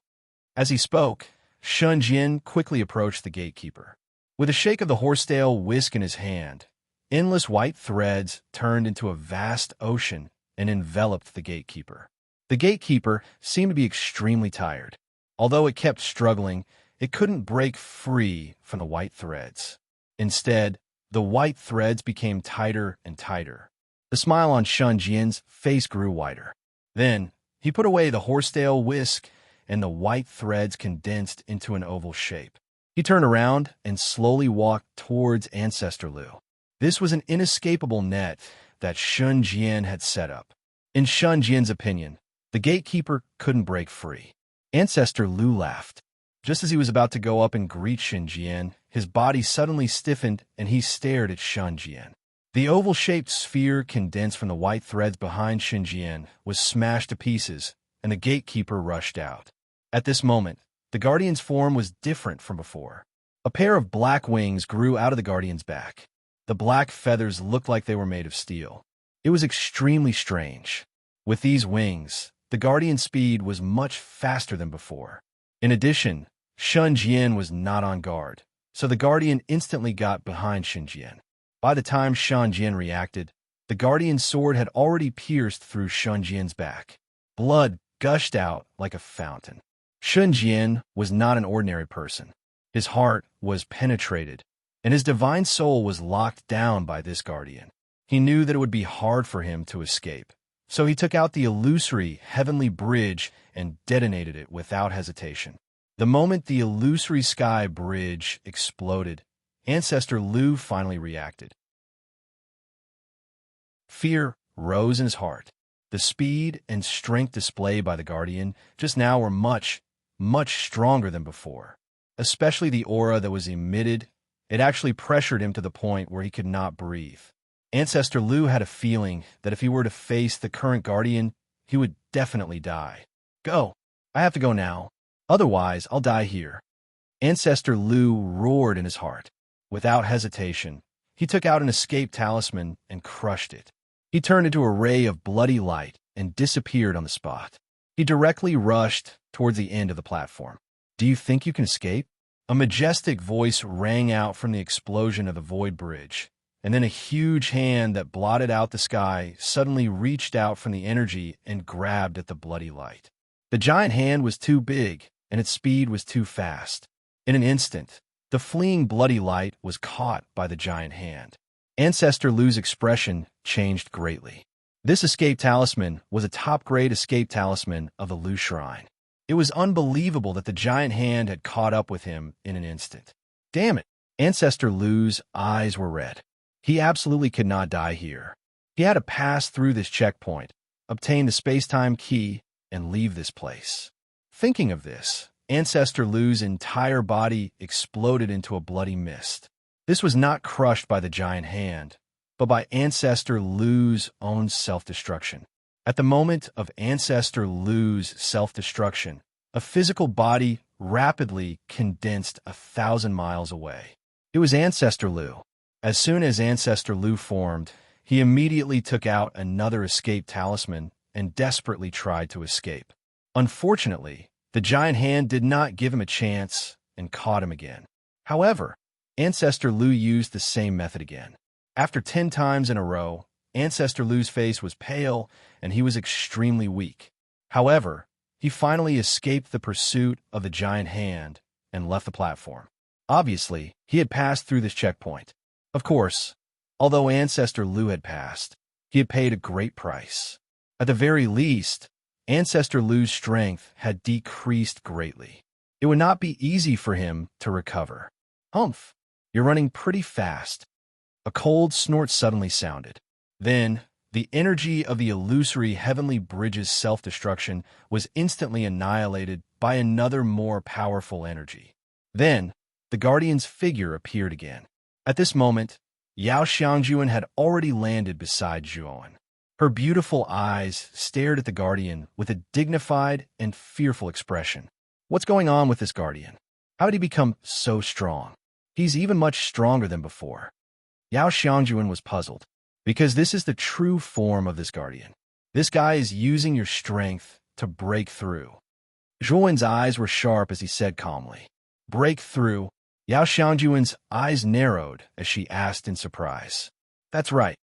As he spoke, Shen Jian quickly approached the gatekeeper. With a shake of the horsetail whisk in his hand, endless white threads turned into a vast ocean and enveloped the gatekeeper. The gatekeeper seemed to be extremely tired. Although it kept struggling, it couldn't break free from the white threads. Instead, the white threads became tighter and tighter. The smile on Shen Jian's face grew wider. Then, he put away the horsetail whisk, and the white threads condensed into an oval shape. He turned around and slowly walked towards Ancestor Lu. This was an inescapable net that Shen Jian had set up. In Shen Jian's opinion, the gatekeeper couldn't break free. Ancestor Lu laughed. Just as he was about to go up and greet Shen Jian, his body suddenly stiffened and he stared at Shen Jian. The oval-shaped sphere condensed from the white threads behind Shen Jian was smashed to pieces, and the gatekeeper rushed out. At this moment, the guardian's form was different from before. A pair of black wings grew out of the guardian's back. The black feathers looked like they were made of steel. It was extremely strange. With these wings, the guardian's speed was much faster than before. In addition, Shen Jian was not on guard, so the guardian instantly got behind Shen Jian. By the time Shen Jian reacted, the guardian's sword had already pierced through Shen Jian's back. Blood gushed out like a fountain. Shen Jian was not an ordinary person. His heart was penetrated, and his divine soul was locked down by this guardian. He knew that it would be hard for him to escape, so he took out the illusory heavenly bridge and detonated it without hesitation. The moment the illusory sky bridge exploded, Ancestor Lu finally reacted. Fear rose in his heart. The speed and strength displayed by the guardian just now were much, much stronger than before. Especially the aura that was emitted, it actually pressured him to the point where he could not breathe. Ancestor Lu had a feeling that if he were to face the current guardian, he would definitely die. Go! I have to go now. Otherwise, I'll die here. Ancestor Lu roared in his heart. Without hesitation, he took out an escape talisman and crushed it. He turned into a ray of bloody light and disappeared on the spot. He directly rushed towards the end of the platform. Do you think you can escape? A majestic voice rang out from the explosion of the void bridge, and then a huge hand that blotted out the sky suddenly reached out from the energy and grabbed at the bloody light. The giant hand was too big, and its speed was too fast. In an instant, the fleeing bloody light was caught by the giant hand. Ancestor Lu's expression changed greatly. This escape talisman was a top-grade escape talisman of the Lu Shrine. It was unbelievable that the giant hand had caught up with him in an instant. Damn it! Ancestor Lu's eyes were red. He absolutely could not die here. He had to pass through this checkpoint, obtain the space-time key, and leave this place. Thinking of this, Ancestor Lu's entire body exploded into a bloody mist. This was not crushed by the giant hand, but by Ancestor Lu's own self-destruction. At the moment of Ancestor Lu's self-destruction, a physical body rapidly condensed 1,000 miles away. It was Ancestor Lu. As soon as Ancestor Lu formed, he immediately took out another escape talisman and desperately tried to escape. Unfortunately, the giant hand did not give him a chance and caught him again. However, Ancestor Lu used the same method again. After 10 times in a row, Ancestor Lu's face was pale and he was extremely weak. However, he finally escaped the pursuit of the giant hand and left the platform. Obviously, he had passed through this checkpoint. Of course, although Ancestor Lu had passed, he had paid a great price. At the very least, Ancestor Lu's strength had decreased greatly. It would not be easy for him to recover. Humph, you're running pretty fast. A cold snort suddenly sounded. Then, the energy of the illusory Heavenly Bridge's self-destruction was instantly annihilated by another more powerful energy. Then, the Guardian's figure appeared again. At this moment, Yao Xiangjuan had already landed beside Zhuowen. Her beautiful eyes stared at the Guardian with a dignified and fearful expression. What's going on with this Guardian? How did he become so strong? He's even much stronger than before. Yao Xiangjuan was puzzled, because this is the true form of this Guardian. This guy is using your strength to break through. Zhuowen's eyes were sharp as he said calmly, "Break through." Yao Xiangjuan's eyes narrowed as she asked in surprise. That's right.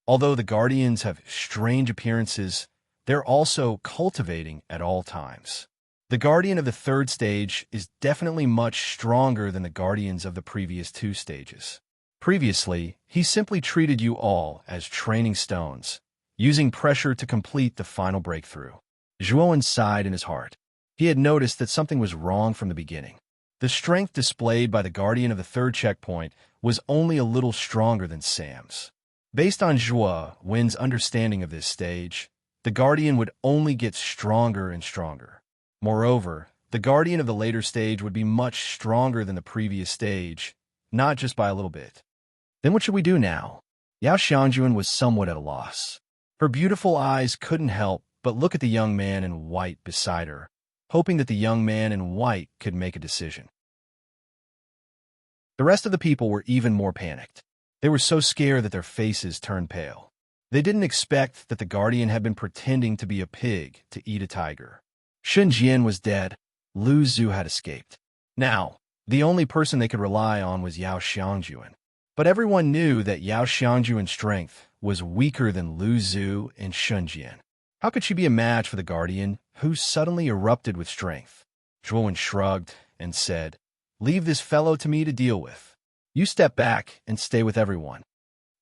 Although the Guardians have strange appearances, they're also cultivating at all times. The Guardian of the third stage is definitely much stronger than the Guardians of the previous 2 stages. Previously, he simply treated you all as training stones, using pressure to complete the final breakthrough. Zhuowen sighed in his heart. He had noticed that something was wrong from the beginning. The strength displayed by the Guardian of the third checkpoint was only a little stronger than Sam's. Based on Zhuowen's understanding of this stage, the Guardian would only get stronger and stronger. Moreover, the Guardian of the later stage would be much stronger than the previous stage, not just by a little bit. Then what should we do now? Yao Xiangjuan was somewhat at a loss. Her beautiful eyes couldn't help but look at the young man in white beside her, hoping that the young man in white could make a decision. The rest of the people were even more panicked. They were so scared that their faces turned pale. They didn't expect that the Guardian had been pretending to be a pig to eat a tiger. Shun Jian was dead. Lu Zhu had escaped. Now, the only person they could rely on was Yao Xiangjuan. But everyone knew that Yao Xiangjuan's strength was weaker than Lu Zhu and Shun Jian. How could she be a match for the Guardian, who suddenly erupted with strength? Zhuowen shrugged and said, "Leave this fellow to me to deal with. You step back and stay with everyone."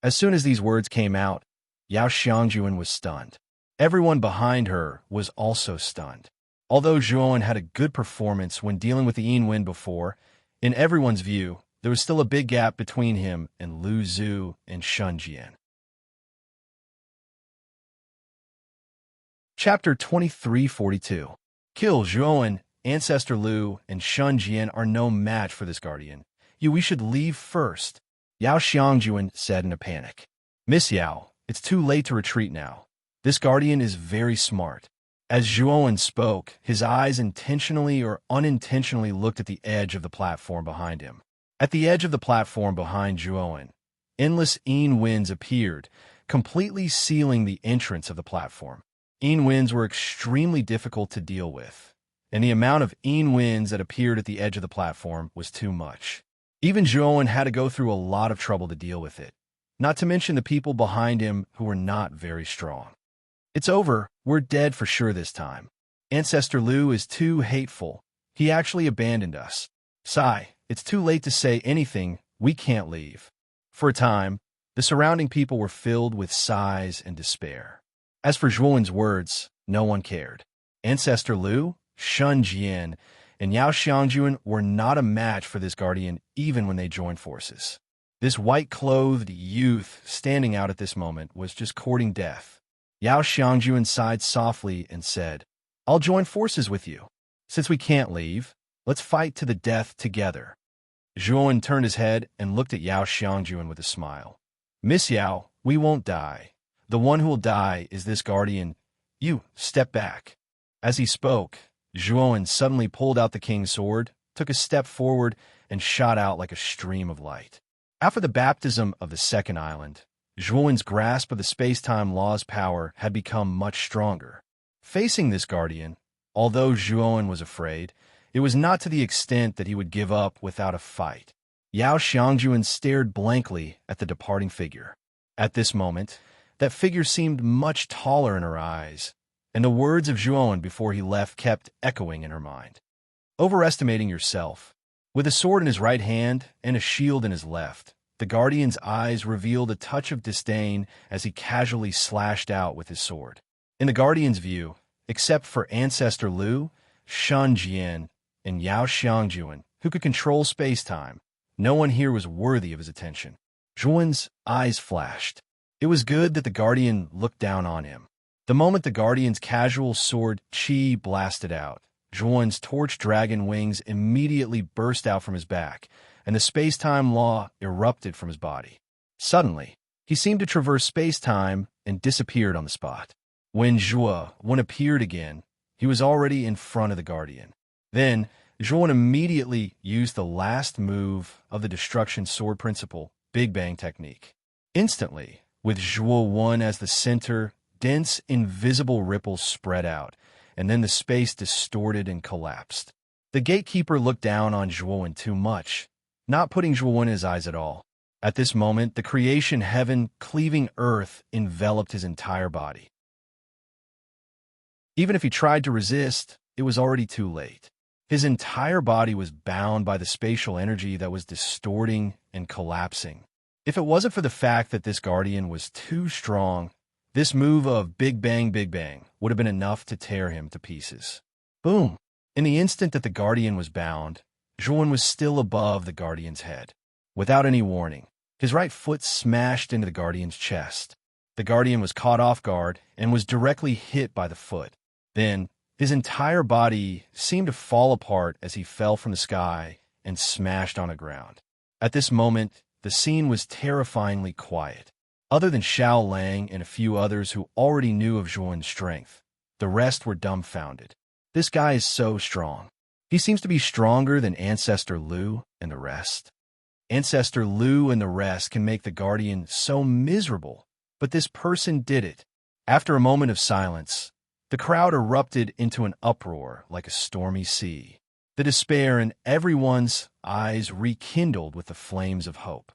As soon as these words came out, Yao Xiangjuan was stunned. Everyone behind her was also stunned. Although Zhuowen had a good performance when dealing with the Yin Wind before, in everyone's view, there was still a big gap between him and Lu Zhu and Shun Jian. Chapter 2342. Kill Zhuowen, Ancestor Lu, and Shun Jian are no match for this Guardian. We should leave first, Yao Xiangjuan said in a panic. Miss Yao, it's too late to retreat now. This Guardian is very smart. As Zhuowen spoke, his eyes intentionally or unintentionally looked at the edge of the platform behind him. At the edge of the platform behind Zhuowen, endless Yin winds appeared, completely sealing the entrance of the platform. Yin winds were extremely difficult to deal with, and the amount of Yin winds that appeared at the edge of the platform was too much. Even Zhuowen had to go through a lot of trouble to deal with it, not to mention the people behind him who were not very strong. It's over. We're dead for sure this time. Ancestor Lu is too hateful. He actually abandoned us. Sigh, it's too late to say anything. We can't leave. For a time, the surrounding people were filled with sighs and despair. As for Zhuowen's words, no one cared. Ancestor Lu, Shun Jian, and Yao Xiangjuan were not a match for this guardian even when they joined forces. This white-clothed youth standing out at this moment was just courting death. Yao Xiangjuan sighed softly and said, "I'll join forces with you. Since we can't leave, let's fight to the death together." Zhuowen turned his head and looked at Yao Xiangjuan with a smile. "Miss Yao, we won't die. The one who will die is this guardian. You, step back." As he spoke, Zhuowen suddenly pulled out the king's sword, took a step forward, and shot out like a stream of light. After the baptism of the second island, Zhuowen's grasp of the space-time law's power had become much stronger. Facing this guardian, although Zhuowen was afraid, it was not to the extent that he would give up without a fight. Yao Xiangjuan stared blankly at the departing figure. At this moment, that figure seemed much taller in her eyes, and the words of Zhuowen before he left kept echoing in her mind. "Overestimating yourself." With a sword in his right hand and a shield in his left, the guardian's eyes revealed a touch of disdain as he casually slashed out with his sword. In the guardian's view, except for Ancestor Lu, Shan Jian, and Yao Xiangjuan, who could control space-time, no one here was worthy of his attention. Zhuowen's eyes flashed. It was good that the guardian looked down on him. The moment the guardian's casual sword chi blasted out, Zhuowen's torch dragon wings immediately burst out from his back, and the space-time law erupted from his body. Suddenly, he seemed to traverse space-time and disappeared on the spot. When Zhuowen appeared again, he was already in front of the guardian. Then, Zhuowen immediately used the last move of the destruction sword principle, Big Bang technique. Instantly, with Zhuowen as the center, dense, invisible ripples spread out, and then the space distorted and collapsed. The gatekeeper looked down on Zhuowen too much, not putting Zhuowen in his eyes at all. At this moment, the creation heaven cleaving earth enveloped his entire body. Even if he tried to resist, it was already too late. His entire body was bound by the spatial energy that was distorting and collapsing. If it wasn't for the fact that this guardian was too strong, this move of Big Bang would have been enough to tear him to pieces. Boom! In the instant that the guardian was bound, Zhuowen was still above the guardian's head. Without any warning, his right foot smashed into the guardian's chest. The guardian was caught off guard and was directly hit by the foot. Then, his entire body seemed to fall apart as he fell from the sky and smashed on the ground. At this moment, the scene was terrifyingly quiet. Other than Xiao Lang and a few others who already knew of Zhuowen's strength, the rest were dumbfounded. This guy is so strong. He seems to be stronger than Ancestor Lu and the rest. Ancestor Lu and the rest can make the guardian so miserable, but this person did it. After a moment of silence, the crowd erupted into an uproar like a stormy sea. The despair in everyone's eyes rekindled with the flames of hope.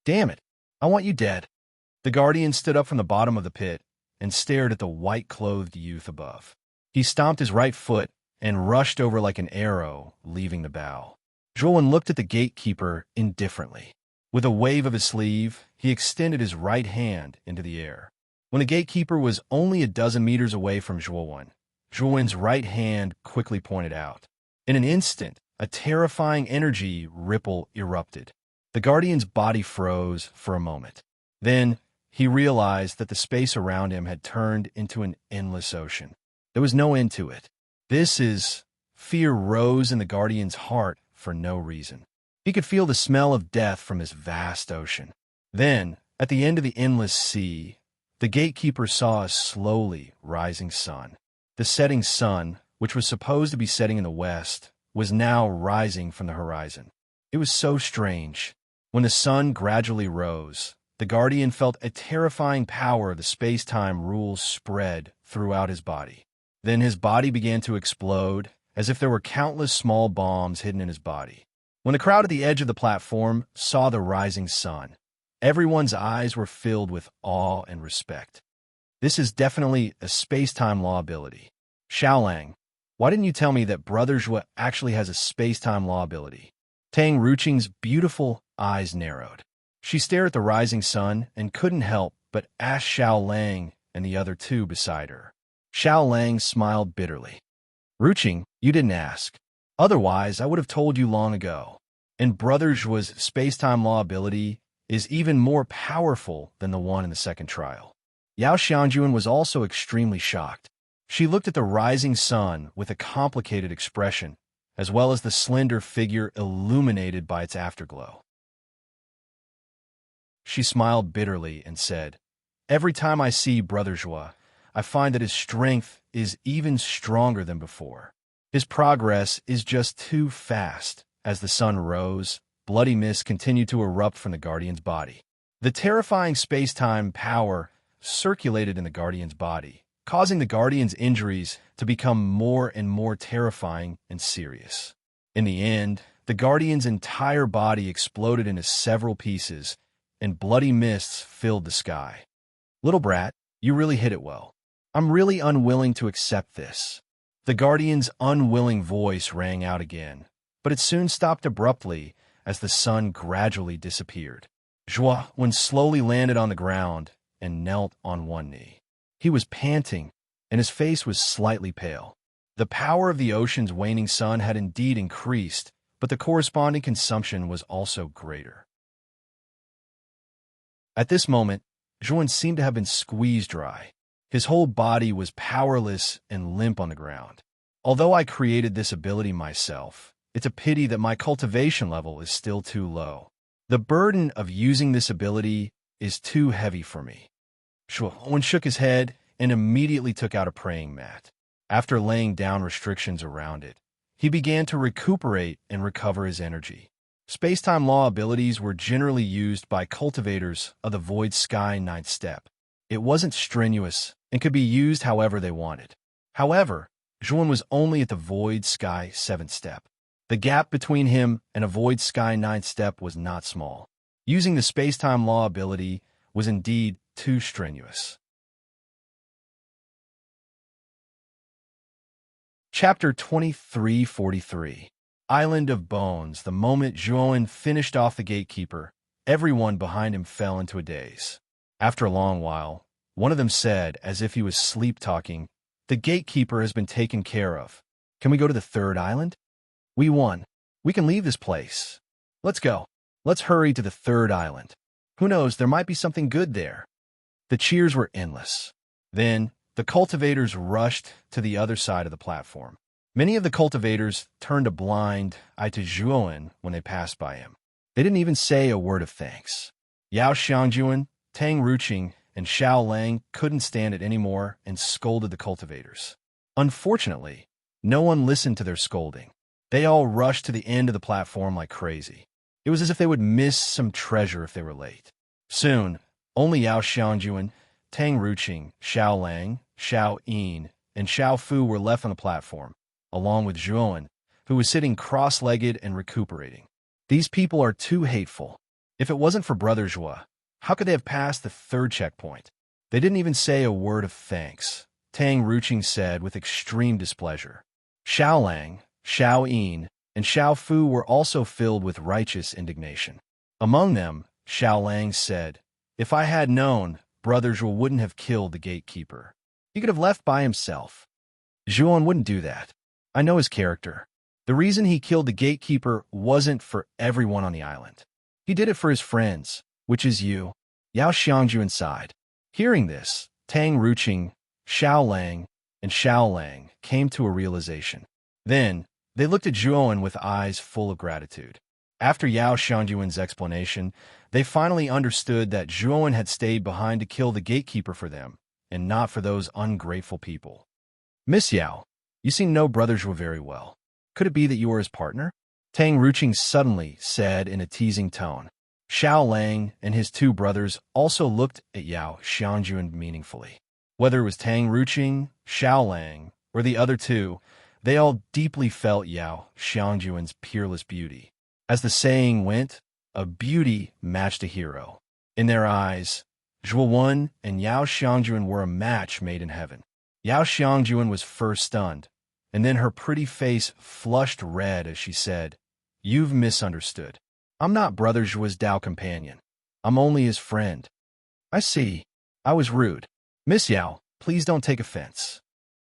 "Damn it, I want you dead." The guardian stood up from the bottom of the pit and stared at the white-clothed youth above. He stomped his right foot and rushed over like an arrow, leaving the bow. Zhuowen looked at the gatekeeper indifferently. With a wave of his sleeve, he extended his right hand into the air. When the gatekeeper was only a dozen meters away from Zhuowen, Zhuowen's right hand quickly pointed out. In an instant, a terrifying energy ripple erupted. The guardian's body froze for a moment. Then, he realized that the space around him had turned into an endless ocean. There was no end to it. Fear rose in the guardian's heart for no reason. He could feel the smell of death from this vast ocean. Then, at the end of the endless sea, the gatekeeper saw a slowly rising sun. The setting sun, which was supposed to be setting in the west, was now rising from the horizon. It was so strange. When the sun gradually rose, the guardian felt a terrifying power of the space-time rules spread throughout his body. Then his body began to explode, as if there were countless small bombs hidden in his body. When the crowd at the edge of the platform saw the rising sun, everyone's eyes were filled with awe and respect. This is definitely a space-time law ability. Xiaolang, why didn't you tell me that Brother Zhuo actually has a space-time law ability? Tang Ruqing's beautiful eyes narrowed. She stared at the rising sun and couldn't help but ask Xiaolang and the other two beside her. Xiaolang smiled bitterly. "Ruqing, you didn't ask. Otherwise, I would have told you long ago. And Brother Zhuo's space-time law ability is even more powerful than the one in the second trial. Yao Xiangjuan was also extremely shocked. She looked at the rising sun with a complicated expression, as well as the slender figure illuminated by its afterglow. She smiled bitterly and said, "Every time I see Brother Zhuo, I find that his strength is even stronger than before. His progress is just too fast." As the sun rose, bloody mist continued to erupt from the Guardian's body. The terrifying space-time power circulated in the Guardian's body, causing the Guardian's injuries to become more and more terrifying and serious. In the end, the Guardian's entire body exploded into several pieces, and bloody mists filled the sky. "Little brat, you really hit it well. I'm really unwilling to accept this." The Guardian's unwilling voice rang out again, but it soon stopped abruptly as the sun gradually disappeared. Zhuo slowly landed on the ground and knelt on one knee. He was panting, and his face was slightly pale. The power of the ocean's waning sun had indeed increased, but the corresponding consumption was also greater. At this moment, Zhuo seemed to have been squeezed dry. His whole body was powerless and limp on the ground. Although I created this ability myself, it's a pity that my cultivation level is still too low. The burden of using this ability is too heavy for me. Zhuo shook his head and immediately took out a praying mat. After laying down restrictions around it, he began to recuperate and recover his energy. Space-time law abilities were generally used by cultivators of the Void Sky Ninth Step. It wasn't strenuous and could be used however they wanted. However, Zhuo was only at the Void Sky 7th Step. The gap between him and a Void Sky 9th Step was not small. Using the space-time law ability was indeed too strenuous. Chapter 2343 Island of Bones. The moment Zhuo finished off the gatekeeper, everyone behind him fell into a daze. After a long while, one of them said, as if he was sleep-talking, "The gatekeeper has been taken care of. Can we go to the third island? We won. We can leave this place. Let's go. Let's hurry to the third island. Who knows, there might be something good there." The cheers were endless. Then, the cultivators rushed to the other side of the platform. Many of the cultivators turned a blind eye to Zhuo when they passed by him. They didn't even say a word of thanks. Yao Xiangjuan, Tang Ruqing, and Xiao Lang couldn't stand it anymore and scolded the cultivators. Unfortunately, no one listened to their scolding. They all rushed to the end of the platform like crazy. It was as if they would miss some treasure if they were late. Soon, only Yao Xiangjuan, Tang Ruqing, Xiao Lang, Xiao Yin, and Xiao Fu were left on the platform, along with Zhuo, who was sitting cross-legged and recuperating. These people are too hateful. If it wasn't for Brother Zhuo, how could they have passed the third checkpoint? They didn't even say a word of thanks, Tang Ruqing said with extreme displeasure. Xiao Lang, Xiao Yin, and Xiao Fu were also filled with righteous indignation. Among them, Xiao Lang said, "If I had known, Brother Zhuo wouldn't have killed the gatekeeper. He could have left by himself. Zhuo wouldn't do that. I know his character. The reason he killed the gatekeeper wasn't for everyone on the island. He did it for his friends, which is you." Yao Xiangjuan sighed. Hearing this, Tang Ruqing, Xiao Lang, and Xiao Lang came to a realization. Then, they looked at Zhuo with eyes full of gratitude. After Yao Xiangjuan's explanation, they finally understood that Zhuo had stayed behind to kill the gatekeeper for them, and not for those ungrateful people. "Miss Yao, you seem to know Brother Zhuo very well. Could it be that you are his partner?" Tang Ruqing suddenly said in a teasing tone. Xiao Lang and his two brothers also looked at Yao Xiangjuan meaningfully. Whether it was Tang Ruqing, Xiao Lang, or the other two, they all deeply felt Yao Xiangjuan's peerless beauty. As the saying went, a beauty matched a hero. In their eyes, Zhuo and Yao Xiangjuan were a match made in heaven. Yao Xiangjuan was first stunned, and then her pretty face flushed red as she said, "You've misunderstood. I'm not Brother Zhuo's Dao companion. I'm only his friend." "I see. I was rude. Miss Yao, please don't take offense,"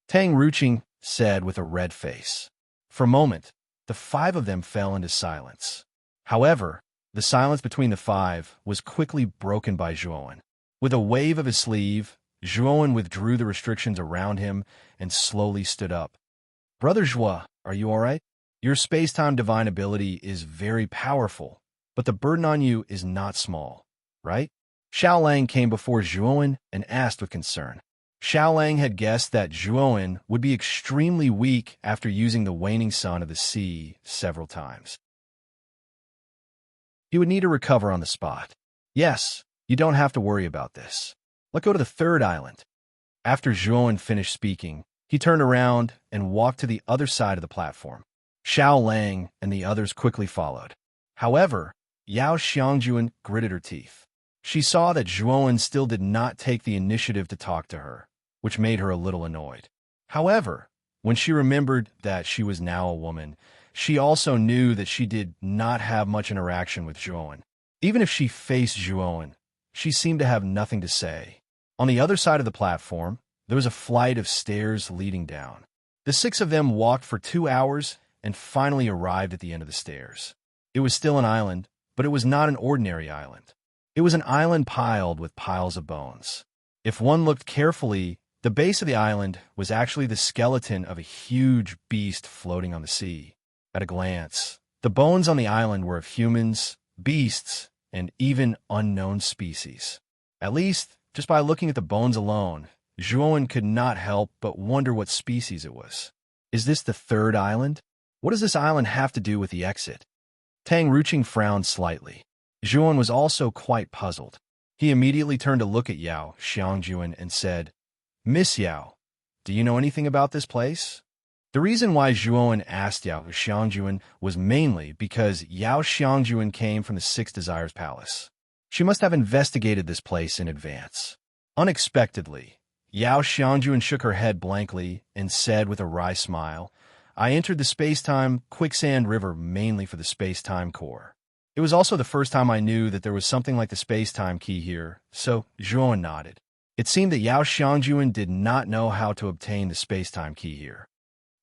Tang Ruqing said with a red face. For a moment, the five of them fell into silence. However, the silence between the five was quickly broken by Zhuowen. With a wave of his sleeve, Zhuowen withdrew the restrictions around him and slowly stood up. "Brother Zhuo, are you all right? Your space-time divine ability is very powerful, but the burden on you is not small, right?" Xiao Lang came before Zhuowen and asked with concern. Xiao Lang had guessed that Zhuowen would be extremely weak after using the waning sun of the sea several times. He would need to recover on the spot. "Yes, you don't have to worry about this. Let's go to the third island." After Zhuowen finished speaking, he turned around and walked to the other side of the platform. Xiao Lang and the others quickly followed. However, Yao Xiangjuan gritted her teeth. She saw that Zhuowen still did not take the initiative to talk to her, which made her a little annoyed. However, when she remembered that she was now a woman, she also knew that she did not have much interaction with Zhuowen. Even if she faced Zhuowen, she seemed to have nothing to say. On the other side of the platform, there was a flight of stairs leading down. The six of them walked for 2 hours and finally arrived at the end of the stairs. It was still an island, but it was not an ordinary island. It was an island piled with piles of bones. If one looked carefully, the base of the island was actually the skeleton of a huge beast floating on the sea. At a glance, the bones on the island were of humans, beasts, and even unknown species. At least, just by looking at the bones alone, Zhuowen could not help but wonder what species it was. Is this the third island? What does this island have to do with the exit? Tang Ruqing frowned slightly. Zhuowen was also quite puzzled. He immediately turned to look at Yao Xiangjuan and said, "Miss Yao, do you know anything about this place?" The reason why Zhuowen asked Yao Xiangjuan was mainly because Yao Xiangjuan came from the Six Desires Palace. She must have investigated this place in advance. Unexpectedly, Yao Xiangjuan shook her head blankly and said with a wry smile, "I entered the space-time quicksand river mainly for the space-time core. It was also the first time I knew that there was something like the space-time key here, so." Zhuowen nodded. It seemed that Yao Xiangjuan did not know how to obtain the space-time key here.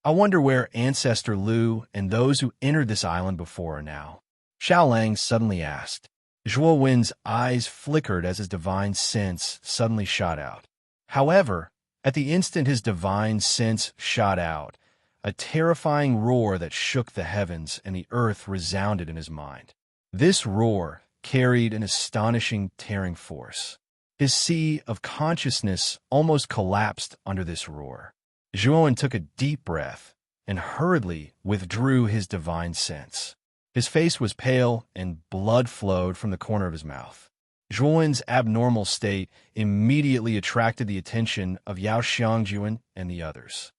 "I wonder where Ancestor Lu and those who entered this island before are now," Xiao Lang suddenly asked. Zhuo Wen's eyes flickered as his divine sense suddenly shot out. However, at the instant his divine sense shot out, a terrifying roar that shook the heavens and the earth resounded in his mind. This roar carried an astonishing tearing force. His sea of consciousness almost collapsed under this roar. Zhuowen took a deep breath and hurriedly withdrew his divine sense. His face was pale and blood flowed from the corner of his mouth. Zhuowen's abnormal state immediately attracted the attention of Yao Xiangjuan and the others.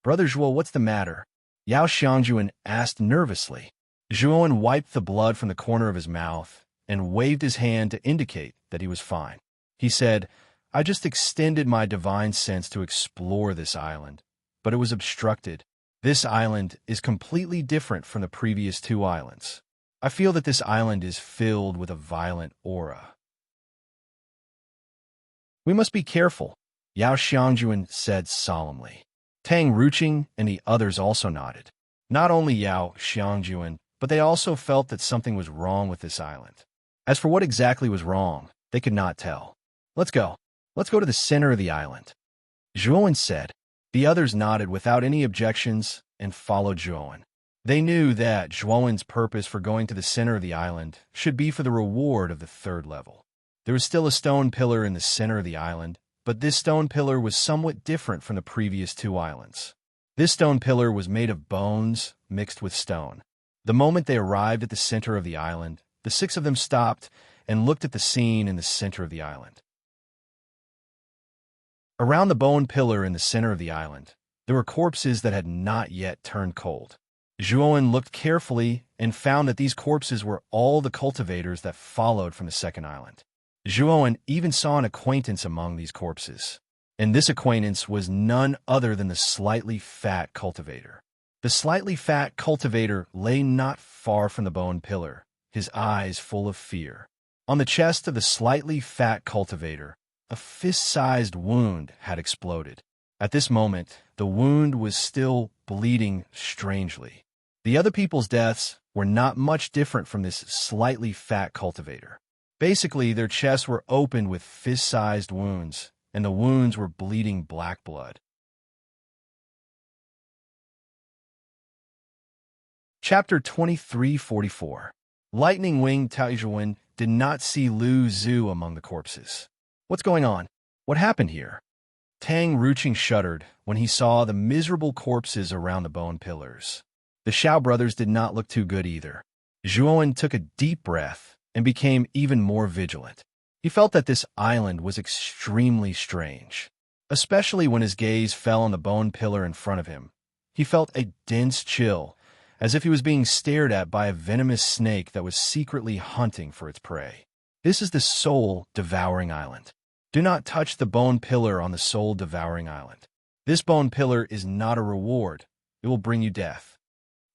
"Brother Zhuo, what's the matter?" Yao Xiangjuan asked nervously. Zhuowen wiped the blood from the corner of his mouth and waved his hand to indicate that he was fine. He said, "I just extended my divine sense to explore this island, but it was obstructed. This island is completely different from the previous 2 islands. I feel that this island is filled with a violent aura." "We must be careful," Yao Xiangjuan said solemnly. Tang Ruqing and the others also nodded. Not only Yao Xiangjuan, but they also felt that something was wrong with this island. As for what exactly was wrong, they could not tell. Let's go. Let's go to the center of the island," Zhuowen said. The others nodded without any objections and followed Zhuowen. They knew that Zhuowen's purpose for going to the center of the island should be for the reward of the 3rd level. There was still a stone pillar in the center of the island, but this stone pillar was somewhat different from the previous 2 islands. This stone pillar was made of bones mixed with stone. The moment they arrived at the center of the island, the 6 of them stopped and looked at the scene in the center of the island. Around the bone pillar in the center of the island, there were corpses that had not yet turned cold. Zhuowen looked carefully and found that these corpses were all the cultivators that followed from the 2nd island. Zhuowen even saw an acquaintance among these corpses, and this acquaintance was none other than the slightly fat cultivator. The slightly fat cultivator lay not far from the bone pillar, his eyes full of fear. On the chest of the slightly fat cultivator, a fist-sized wound had exploded. At this moment, the wound was still bleeding strangely. The other people's deaths were not much different from this slightly fat cultivator. Basically, their chests were opened with fist-sized wounds, and the wounds were bleeding black blood. Chapter 2344. Lightning-winged Taizhuan did not see Lu Zhu among the corpses. What's going on? What happened here? Tang Ruching shuddered when he saw the miserable corpses around the bone pillars. The Xiao brothers did not look too good either. Zhuowen took a deep breath and became even more vigilant. He felt that this island was extremely strange, especially when his gaze fell on the bone pillar in front of him. He felt a dense chill, as if he was being stared at by a venomous snake that was secretly hunting for its prey. This is the soul-devouring island. Do not touch the bone pillar on the soul-devouring island. This bone pillar is not a reward. It will bring you death.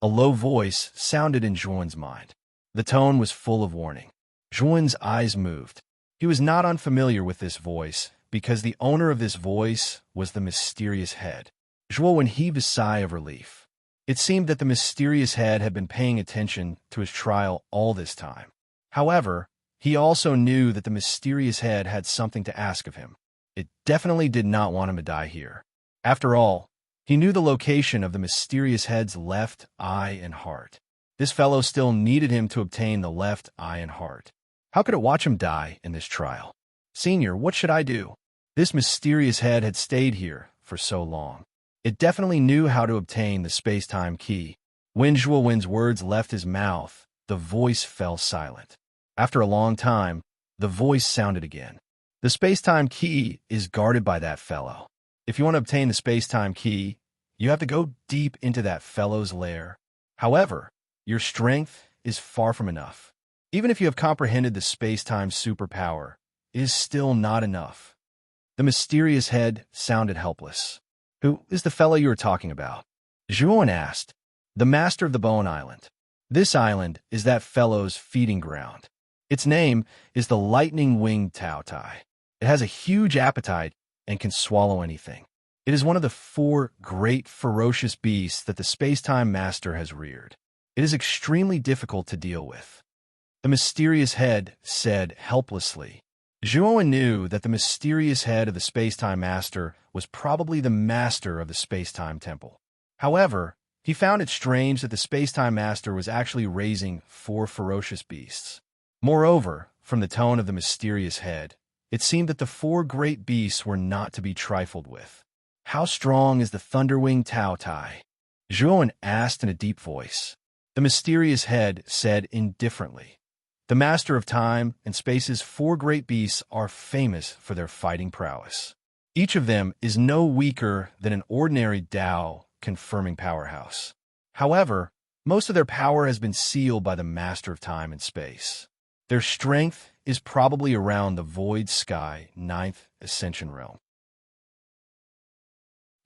A low voice sounded in Zhuowen's mind. The tone was full of warning. Zhuowen's eyes moved. He was not unfamiliar with this voice, because the owner of this voice was the mysterious head. Zhuowen heaved a sigh of relief. It seemed that the mysterious head had been paying attention to his trial all this time. However, he also knew that the mysterious head had something to ask of him. It definitely did not want him to die here. After all, he knew the location of the mysterious head's left eye and heart. This fellow still needed him to obtain the left eye and heart. How could it watch him die in this trial? Senior, what should I do? This mysterious head had stayed here for so long. It definitely knew how to obtain the space-time key. When Zhuowen's words left his mouth, the voice fell silent. After a long time, the voice sounded again. The space-time key is guarded by that fellow. If you want to obtain the space-time key, you have to go deep into that fellow's lair. However, your strength is far from enough. Even if you have comprehended the space-time superpower, it is still not enough. The mysterious head sounded helpless. Who is the fellow you are talking about? Zhuowen asked. The master of the Bone Island. This island is that fellow's feeding ground. Its name is the lightning-winged Taotai. It has a huge appetite and can swallow anything. It is one of the 4 great ferocious beasts that the space-time master has reared. It is extremely difficult to deal with. The mysterious head said helplessly. Zhuowen knew that the mysterious head of the space-time master was probably the master of the space-time temple. However, he found it strange that the space-time master was actually raising 4 ferocious beasts. Moreover, from the tone of the mysterious head, it seemed that the 4 great beasts were not to be trifled with. How strong is the Thunderwing Taotai? Zhuowen asked in a deep voice. The mysterious head said indifferently. The master of time and space's 4 great beasts are famous for their fighting prowess. Each of them is no weaker than an ordinary Dao confirming powerhouse. However, most of their power has been sealed by the master of time and space. Their strength is probably around the void sky 9th ascension realm.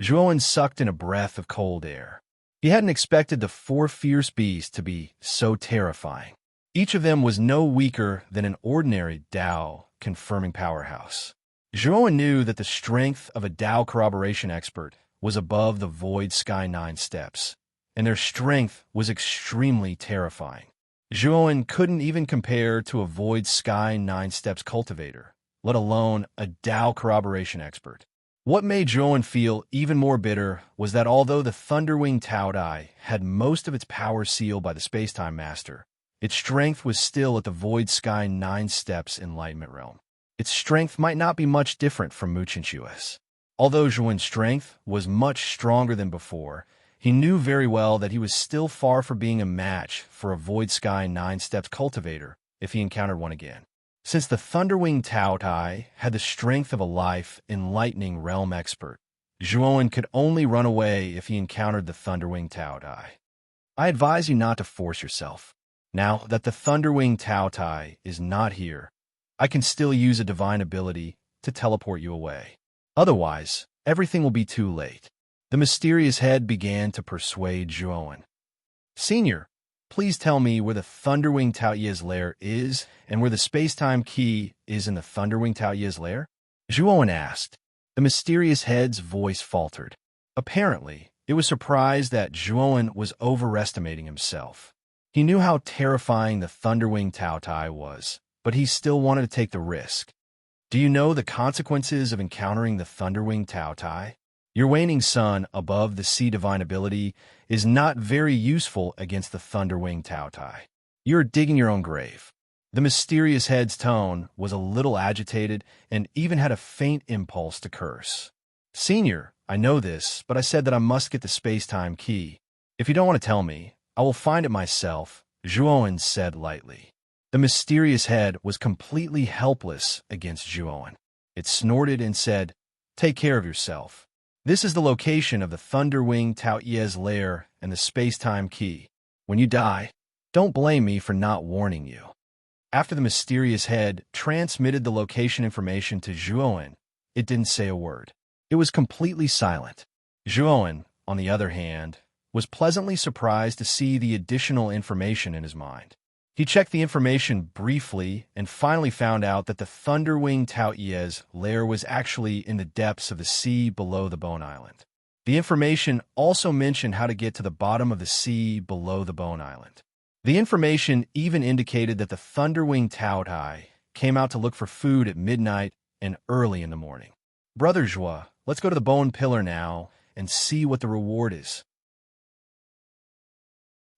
Zhuowen sucked in a breath of cold air. He hadn't expected the 4 fierce beasts to be so terrifying. Each of them was no weaker than an ordinary Dao confirming powerhouse. Zhuowen knew that the strength of a Dao corroboration expert was above the void sky 9 steps, and their strength was extremely terrifying. Zhuowen couldn't even compare to a void sky 9 steps cultivator, let alone a Dao corroboration expert. What made Zhuowen feel even more bitter was that although the Thunderwing Taodai had most of its power sealed by the Spacetime Master, its strength was still at the Void Sky 9 steps Enlightenment Realm. Its strength might not be much different from Muchinchua's. Although Zhuowen's strength was much stronger than before, he knew very well that he was still far from being a match for a Void Sky 9 steps cultivator if he encountered one again. Since the Thunderwing Taotai had the strength of a life enlightening realm expert, Zhuowen could only run away if he encountered the Thunderwing Taotai. I advise you not to force yourself. Now that the Thunderwing Taotai is not here, I can still use a divine ability to teleport you away. Otherwise, everything will be too late. The mysterious head began to persuade Zhuowen. Senior, please tell me where the Thunderwing Taoye's lair is and where the space-time key is in the Thunderwing Taoye's lair? Zhuowen asked. The mysterious head's voice faltered. Apparently, It was surprised that Zhuowen was overestimating himself. He knew how terrifying the Thunderwing Taotai was, but he still wanted to take the risk. Do you know the consequences of encountering the Thunderwing Taotai? Your waning sun above the sea divine ability is not very useful against the Thunderwing Taotai. You're digging your own grave. The mysterious head's tone was a little agitated and even had a faint impulse to curse. Senior, I know this, but I said that I must get the space-time key. If you don't want to tell me, I will find it myself, Zhuowen said lightly. The mysterious head was completely helpless against Zhuowen. It snorted and said, "Take care of yourself. This is the location of the Thunderwing Taoye's lair and the space-time key. When you die, don't blame me for not warning you." After the mysterious head transmitted the location information to Zhuowen, it didn't say a word. It was completely silent. Zhuowen, on the other hand, was pleasantly surprised to see the additional information in his mind. He checked the information briefly and finally found out that the Thunderwing Taoye's lair was actually in the depths of the sea below the Bone Island. The information also mentioned how to get to the bottom of the sea below the Bone Island. The information even indicated that the Thunderwing Taotai came out to look for food at midnight and early in the morning. Brother Zhua, let's go to the Bone Pillar now and see what the reward is.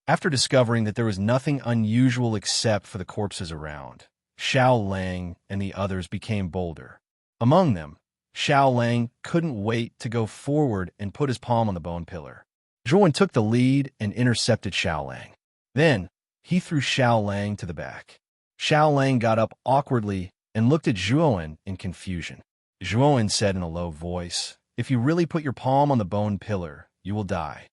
After discovering that there was nothing unusual except for the corpses around, Xiao Lang and the others became bolder. Among them, Xiao Lang couldn't wait to go forward and put his palm on the bone pillar. Zhuowen took the lead and intercepted Xiao Lang. Then, he threw Xiao Lang to the back. Xiao Lang got up awkwardly and looked at Zhuowen in confusion. Zhuowen said in a low voice, "If you really put your palm on the bone pillar, you will die."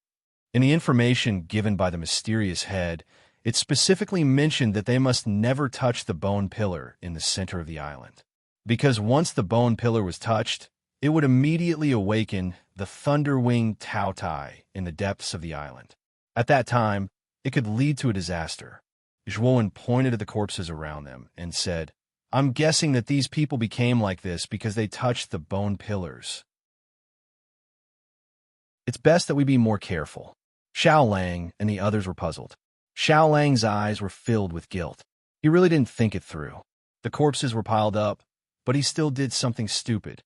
In the information given by the mysterious head, it specifically mentioned that they must never touch the bone pillar in the center of the island. Because once the bone pillar was touched, it would immediately awaken the Thunderwing Taotai in the depths of the island. At that time, it could lead to a disaster. Zhuowen pointed at the corpses around them and said, "I'm guessing that these people became like this because they touched the bone pillars. It's best that we be more careful." Xiao Lang and the others were puzzled. Xiao Lang's eyes were filled with guilt. He really didn't think it through. The corpses were piled up, but he still did something stupid.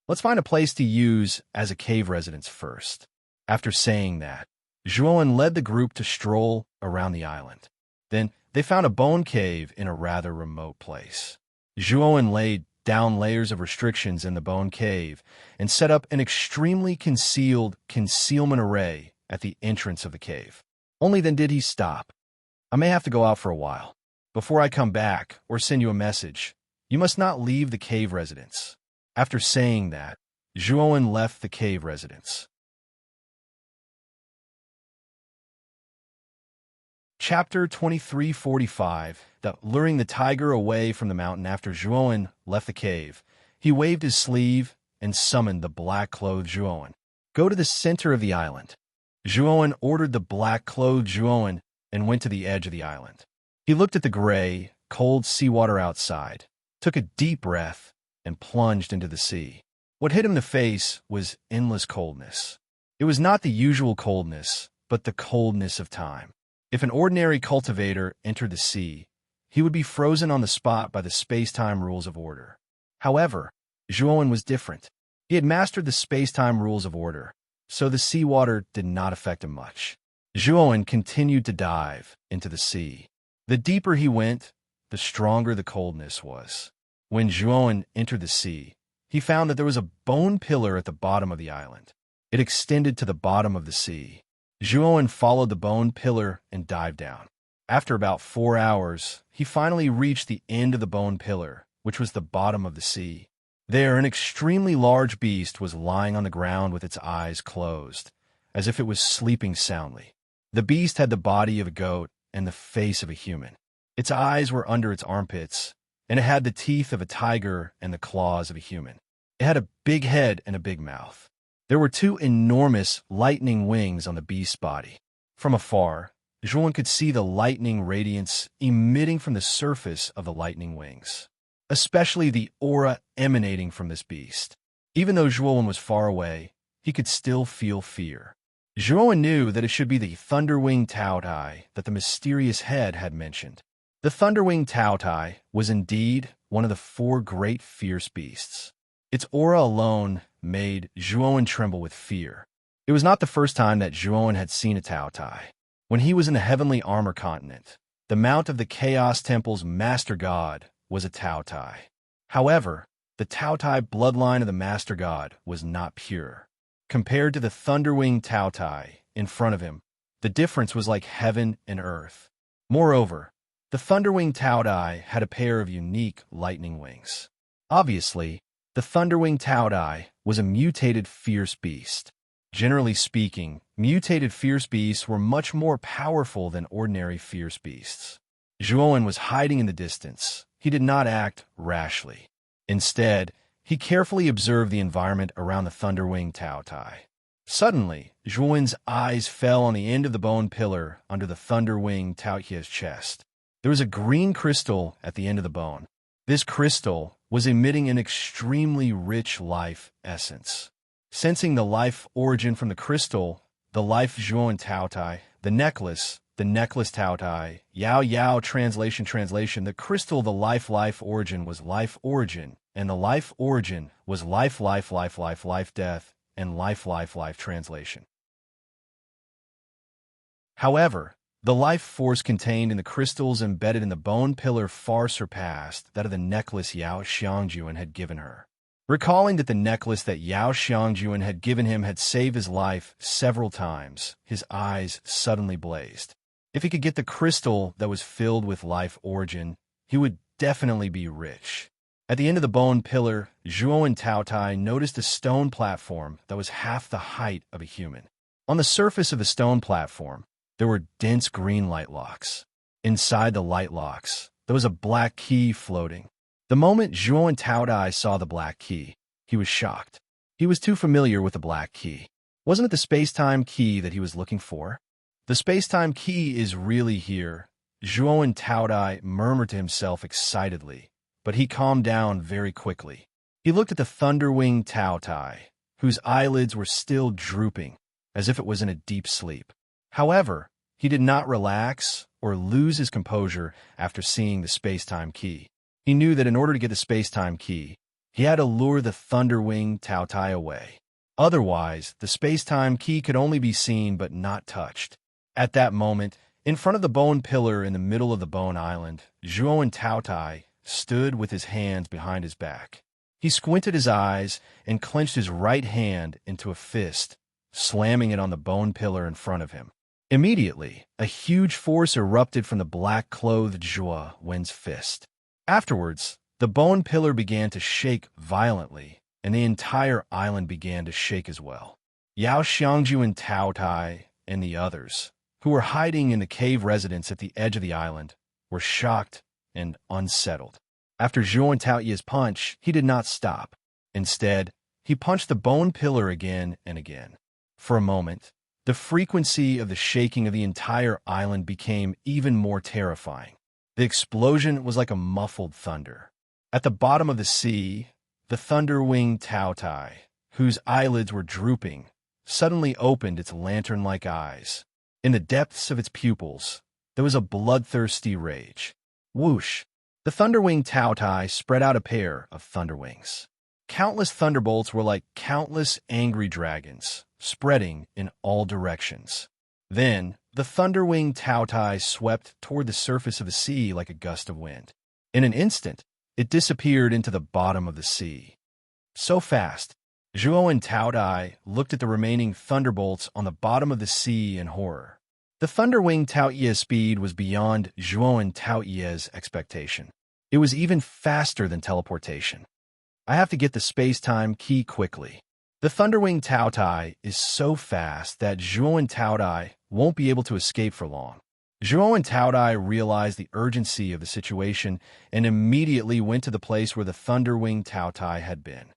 "Let's find a place to use as a cave residence first." After saying that, Zhuowen led the group to stroll around the island. Then they found a bone cave in a rather remote place. Zhuowen laid down layers of restrictions in the bone cave and set up an extremely concealed concealment array at the entrance of the cave. Only then did he stop. "I may have to go out for a while. Before I come back or send you a message, you must not leave the cave residence." After saying that, Zhuowen left the cave residence. Chapter 2345, luring the tiger away from the mountain. After Zhuowen left the cave, he waved his sleeve and summoned the black-clothed Zhuowen. "Go to the center of the island." Zhuowen ordered the black-clothed Zhuowen and went to the edge of the island. He looked at the gray, cold seawater outside, took a deep breath, and plunged into the sea. What hit him in the face was endless coldness. It was not the usual coldness, but the coldness of time. If an ordinary cultivator entered the sea, he would be frozen on the spot by the space-time rules of order. However, Zhuowen was different. He had mastered the space-time rules of order, so the seawater did not affect him much. Zhuowen continued to dive into the sea. The deeper he went, the stronger the coldness was. When Zhuowen entered the sea, he found that there was a bone pillar at the bottom of the island. It extended to the bottom of the sea. Zhuowen followed the bone pillar and dived down. After about 4 hours, he finally reached the end of the bone pillar, which was the bottom of the sea. There, an extremely large beast was lying on the ground with its eyes closed, as if it was sleeping soundly. The beast had the body of a goat and the face of a human. Its eyes were under its armpits, and it had the teeth of a tiger and the claws of a human. It had a big head and a big mouth. There were 2 enormous lightning wings on the beast's body. From afar, Zhuowen could see the lightning radiance emitting from the surface of the lightning wings, especially the aura emanating from this beast. Even though Zhuowen was far away, he could still feel fear. Zhuo knew that it should be the Thunderwing Taotai that the mysterious head had mentioned. The Thunderwing Taotai was indeed one of the four great fierce beasts. Its aura alone made Zhuo tremble with fear. It was not the first time that Zhuo had seen a Taotai. When he was in the Heavenly Armor Continent, the Mount of the Chaos Temple's Master God was a Taotai. However, the Taotai bloodline of the Master God was not pure. Compared to the Thunderwing Taotai in front of him, the difference was like heaven and earth. Moreover, the Thunderwing Taotai had a pair of unique lightning wings. Obviously, the Thunderwing Taotai was a mutated fierce beast. Generally speaking, mutated fierce beasts were much more powerful than ordinary fierce beasts. Zhuo was hiding in the distance. He did not act rashly. Instead, he carefully observed the environment around the Thunderwing Taotai. Suddenly, Zhuo's eyes fell on the end of the bone pillar under the Thunderwing Taotia's chest. There was a green crystal at the end of the bone. This crystal was emitting an extremely rich life essence. Sensing the life origin from the crystal, the life Zhuo Taotai, the necklace Taotai, Yao translation, the crystal, the life origin was life origin, and the life origin was life death, and life translation. However, the life force contained in the crystals embedded in the bone pillar far surpassed that of the necklace Yao Xiangjuan had given her. Recalling that the necklace that Yao Xiangjuan had given him had saved his life several times, his eyes suddenly blazed. If he could get the crystal that was filled with life origin, he would definitely be rich. At the end of the bone pillar, Zhuo and Taotai noticed a stone platform that was half the height of a human. On the surface of the stone platform, there were dense green light locks. Inside the light locks, there was a black key floating. The moment Zhuo and Taotai saw the black key, he was shocked. He was too familiar with the black key. Wasn't it the space-time key that he was looking for? The space-time key is really here, Zhuo and Taotai murmured to himself excitedly, but he calmed down very quickly. He looked at the Thunderwing Taotai, whose eyelids were still drooping, as if it was in a deep sleep. However, he did not relax or lose his composure after seeing the space-time key. He knew that in order to get the space-time key, he had to lure the Thunderwing Taotai away. Otherwise, the space-time key could only be seen but not touched. At that moment, in front of the bone pillar in the middle of the bone island, Zhuo and Taotai stood with his hands behind his back. He squinted his eyes and clenched his right hand into a fist, slamming it on the bone pillar in front of him. Immediately, a huge force erupted from the black-clothed Zhuo's fist. Afterwards, the bone pillar began to shake violently, and the entire island began to shake as well. Yao Xiangju and Taotai and the others, who were hiding in the cave residence at the edge of the island, were shocked and unsettled. After Zhuo Taoyi's punch, he did not stop. Instead, he punched the bone pillar again and again. For a moment, the frequency of the shaking of the entire island became even more terrifying. The explosion was like a muffled thunder. At the bottom of the sea, the Thunderwing Taotai, whose eyelids were drooping, suddenly opened its lantern-like eyes. In the depths of its pupils, there was a bloodthirsty rage. Whoosh! The Thunderwing Taotai spread out a pair of thunderwings. Countless thunderbolts were like countless angry dragons, spreading in all directions. Then, the Thunderwing Taotai swept toward the surface of the sea like a gust of wind. In an instant, it disappeared into the bottom of the sea. So fast, Zhuo and Taotai looked at the remaining thunderbolts on the bottom of the sea in horror. The Thunderwing Taoyi's speed was beyond Zhuo and Taoyi's expectation. It was even faster than teleportation. I have to get the space-time key quickly. The Thunderwing Taotai is so fast that Zhuo and Taotai won't be able to escape for long. Zhuo and Taotai realized the urgency of the situation and immediately went to the place where the Thunderwing Taotai had been.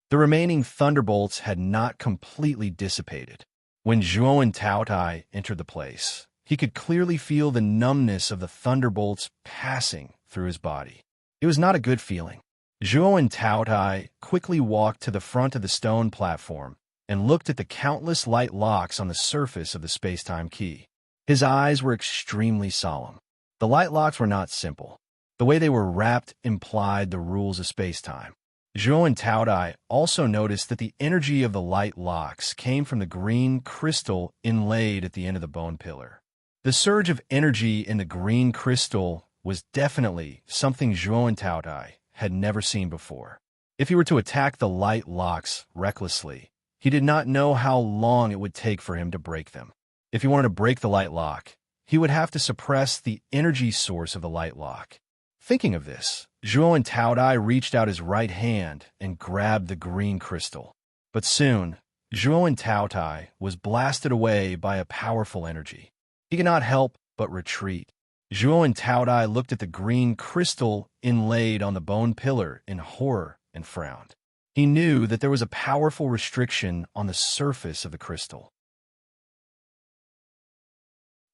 The remaining thunderbolts had not completely dissipated. When Zhuo and Taotai entered the place, he could clearly feel the numbness of the thunderbolts passing through his body. It was not a good feeling. Zhuo and Taotai quickly walked to the front of the stone platform and looked at the countless light locks on the surface of the space-time key. His eyes were extremely solemn. The light locks were not simple. The way they were wrapped implied the rules of space-time. Zhuo and Taodai also noticed that the energy of the light locks came from the green crystal inlaid at the end of the bone pillar. The surge of energy in the green crystal was definitely something Zhuo and Taodai had never seen before. If he were to attack the light locks recklessly, he did not know how long it would take for him to break them. If he wanted to break the light lock, he would have to suppress the energy source of the light lock. Thinking of this, Zhuo and Taodai reached out his right hand and grabbed the green crystal. But soon, Zhuo and Taodai was blasted away by a powerful energy. He could not help but retreat. Zhuo and Taodai looked at the green crystal inlaid on the bone pillar in horror and frowned. He knew that there was a powerful restriction on the surface of the crystal.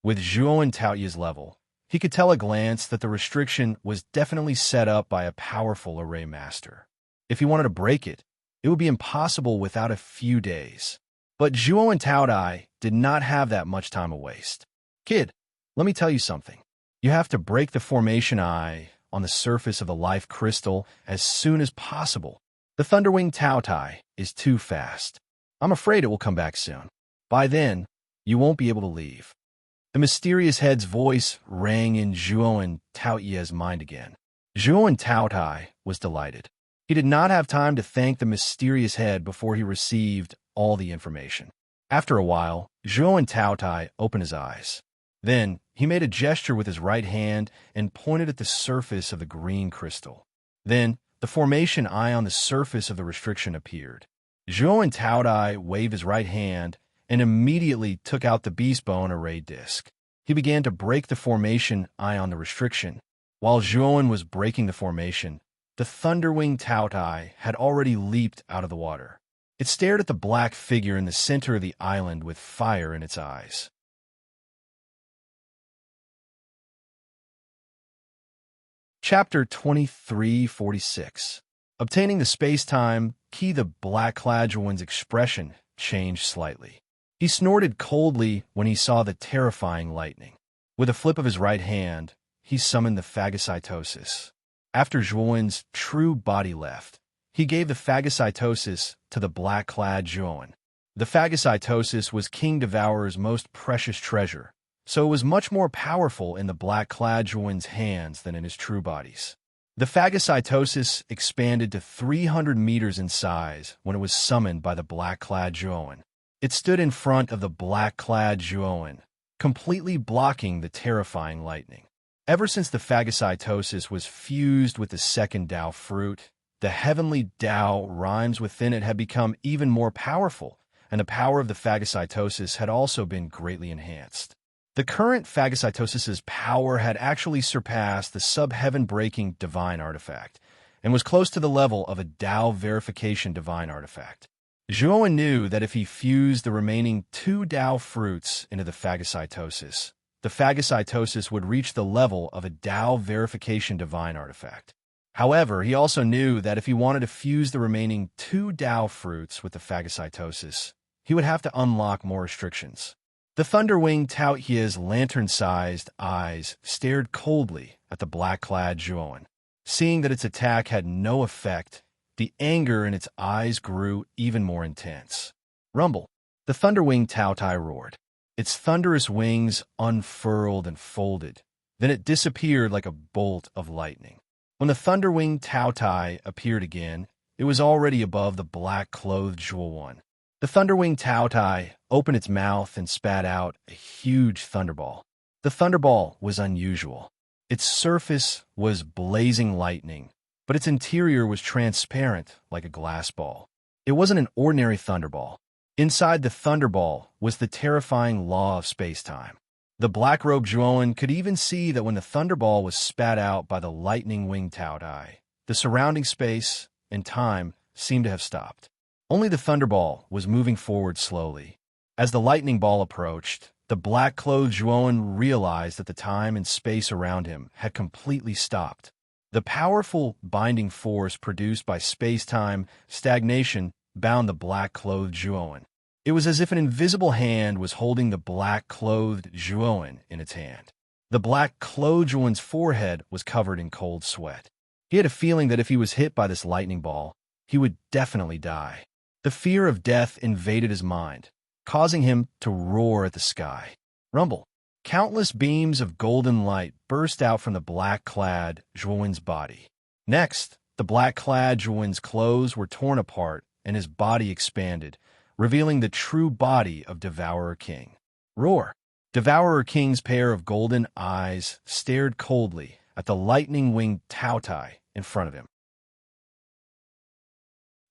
With Zhuo and Taoyu's level, he could tell at a glance that the restriction was definitely set up by a powerful array master. If he wanted to break it, it would be impossible without a few days. But Zhuo and Taodai did not have that much time to waste. Kid, let me tell you something. You have to break the formation eye on the surface of the life crystal as soon as possible. The Thunderwing Taotai is too fast. I'm afraid it will come back soon. By then, you won't be able to leave. The mysterious head's voice rang in Zhuo and Taoyu's mind again. Zhuo and Taotai was delighted. He did not have time to thank the mysterious head before he received all the information. After a while, Zhuo and Taotai opened his eyes. Then, he made a gesture with his right hand and pointed at the surface of the green crystal. Then, the formation eye on the surface of the restriction appeared. Zhuo and Taodai waved his right hand and immediately took out the beast bone array disc. He began to break the formation eye on the restriction. While Zhuo was breaking the formation, the Thunderwing Taotai had already leaped out of the water. It stared at the black figure in the center of the island with fire in its eyes. Chapter 2346. Obtaining the space-time key, the black-clad Zhuo's expression changed slightly. He snorted coldly when he saw the terrifying lightning. With a flip of his right hand, he summoned the phagocytosis. After Zhuo's true body left, he gave the phagocytosis to the black-clad Zhuo. The phagocytosis was King Devourer's most precious treasure, so it was much more powerful in the black-clad Zhuo's hands than in his true body's. The phagocytosis expanded to 300 meters in size when it was summoned by the black-clad Zhuo. It stood in front of the black-clad Zhuo, completely blocking the terrifying lightning. Ever since the phagocytosis was fused with the second Tao fruit, the heavenly Tao rhymes within it had become even more powerful, and the power of the phagocytosis had also been greatly enhanced. The current phagocytosis's power had actually surpassed the sub-heaven-breaking divine artifact, and was close to the level of a Tao verification divine artifact. Zhuo knew that if he fused the remaining 2 Tao fruits into the phagocytosis would reach the level of a Tao verification divine artifact. However, he also knew that if he wanted to fuse the remaining 2 Tao fruits with the phagocytosis, he would have to unlock more restrictions. The Thunderwing Taoyu's lantern-sized eyes stared coldly at the black-clad Zhuo. Seeing that its attack had no effect, the anger in its eyes grew even more intense. Rumble! The Thunderwing Taotai roared. Its thunderous wings unfurled and folded. Then it disappeared like a bolt of lightning. When the Thunderwing Taotai appeared again, it was already above the black-clothed Zhuo. The Thunderwing Taotai opened its mouth and spat out a huge thunderball. The thunderball was unusual. Its surface was blazing lightning, but its interior was transparent like a glass ball. It wasn't an ordinary thunderball. Inside the thunderball was the terrifying law of space-time. The black-robed Zhuo could even see that when the thunderball was spat out by the lightning-winged Taotai, the surrounding space and time seemed to have stopped. Only the thunderball was moving forward slowly. As the lightning ball approached, the black-clothed Zhuo realized that the time and space around him had completely stopped. The powerful binding force produced by space-time stagnation bound the black-clothed Zhuowen. It was as if an invisible hand was holding the black-clothed Zhuowen in its hand. The black-clothed Zhuowen's forehead was covered in cold sweat. He had a feeling that if he was hit by this lightning ball, he would definitely die. The fear of death invaded his mind, causing him to roar at the sky. Rumble. Countless beams of golden light burst out from the black-clad Zhuowen's body. Next, the black-clad Zhuowen's clothes were torn apart and his body expanded, revealing the true body of Devourer King. Roar! Devourer King's pair of golden eyes stared coldly at the lightning-winged Taotai in front of him.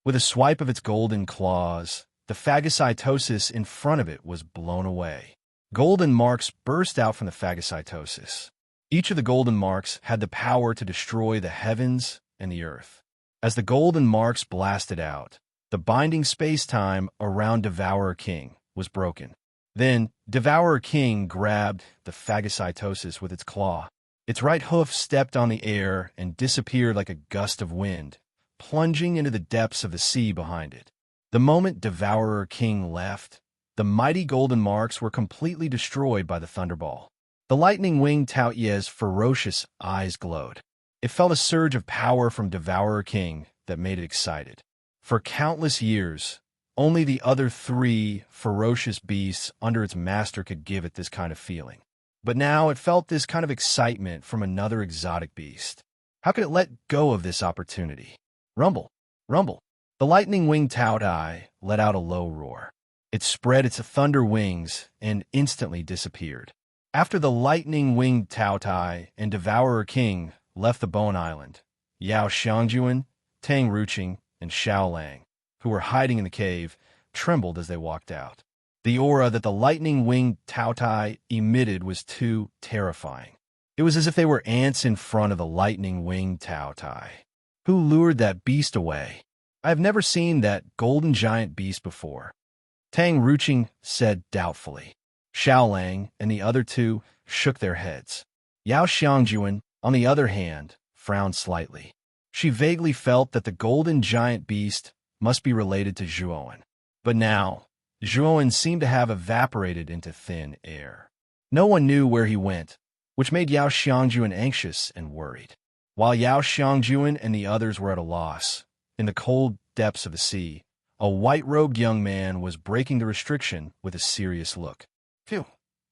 With a swipe of its golden claws, the phagocytosis in front of it was blown away. Golden marks burst out from the phagocytosis. Each of the golden marks had the power to destroy the heavens and the earth. As the golden marks blasted out, the binding space-time around Devourer King was broken. Then, Devourer King grabbed the phagocytosis with its claw. Its right hoof stepped on the air and disappeared like a gust of wind, plunging into the depths of the sea behind it. The moment Devourer King left, the mighty golden marks were completely destroyed by the thunderball. The lightning-winged Taoyu's ferocious eyes glowed. It felt a surge of power from Devourer King that made it excited. For countless years, only the other three ferocious beasts under its master could give it this kind of feeling. But now it felt this kind of excitement from another exotic beast. How could it let go of this opportunity? Rumble, rumble. The lightning-winged Taotai let out a low roar. It spread its thunder wings and instantly disappeared. After the lightning-winged Taotai and Devourer King left the Bone Island, Yao Xiangjuan, Tang Ruqing, and Xiao Lang, who were hiding in the cave, trembled as they walked out. The aura that the lightning-winged Taotai emitted was too terrifying. It was as if they were ants in front of the lightning-winged Taotai. Who lured that beast away? I have never seen that golden giant beast before. Tang Ruqing said doubtfully. Xiao Lang and the other two shook their heads. Yao Xiangjuan, on the other hand, frowned slightly. She vaguely felt that the golden giant beast must be related to Zhuowen. But now, Zhuowen seemed to have evaporated into thin air. No one knew where he went, which made Yao Xiangjuan anxious and worried. While Yao Xiangjuan and the others were at a loss, in the cold depths of the sea, a white-robed young man was breaking the restriction with a serious look. Phew!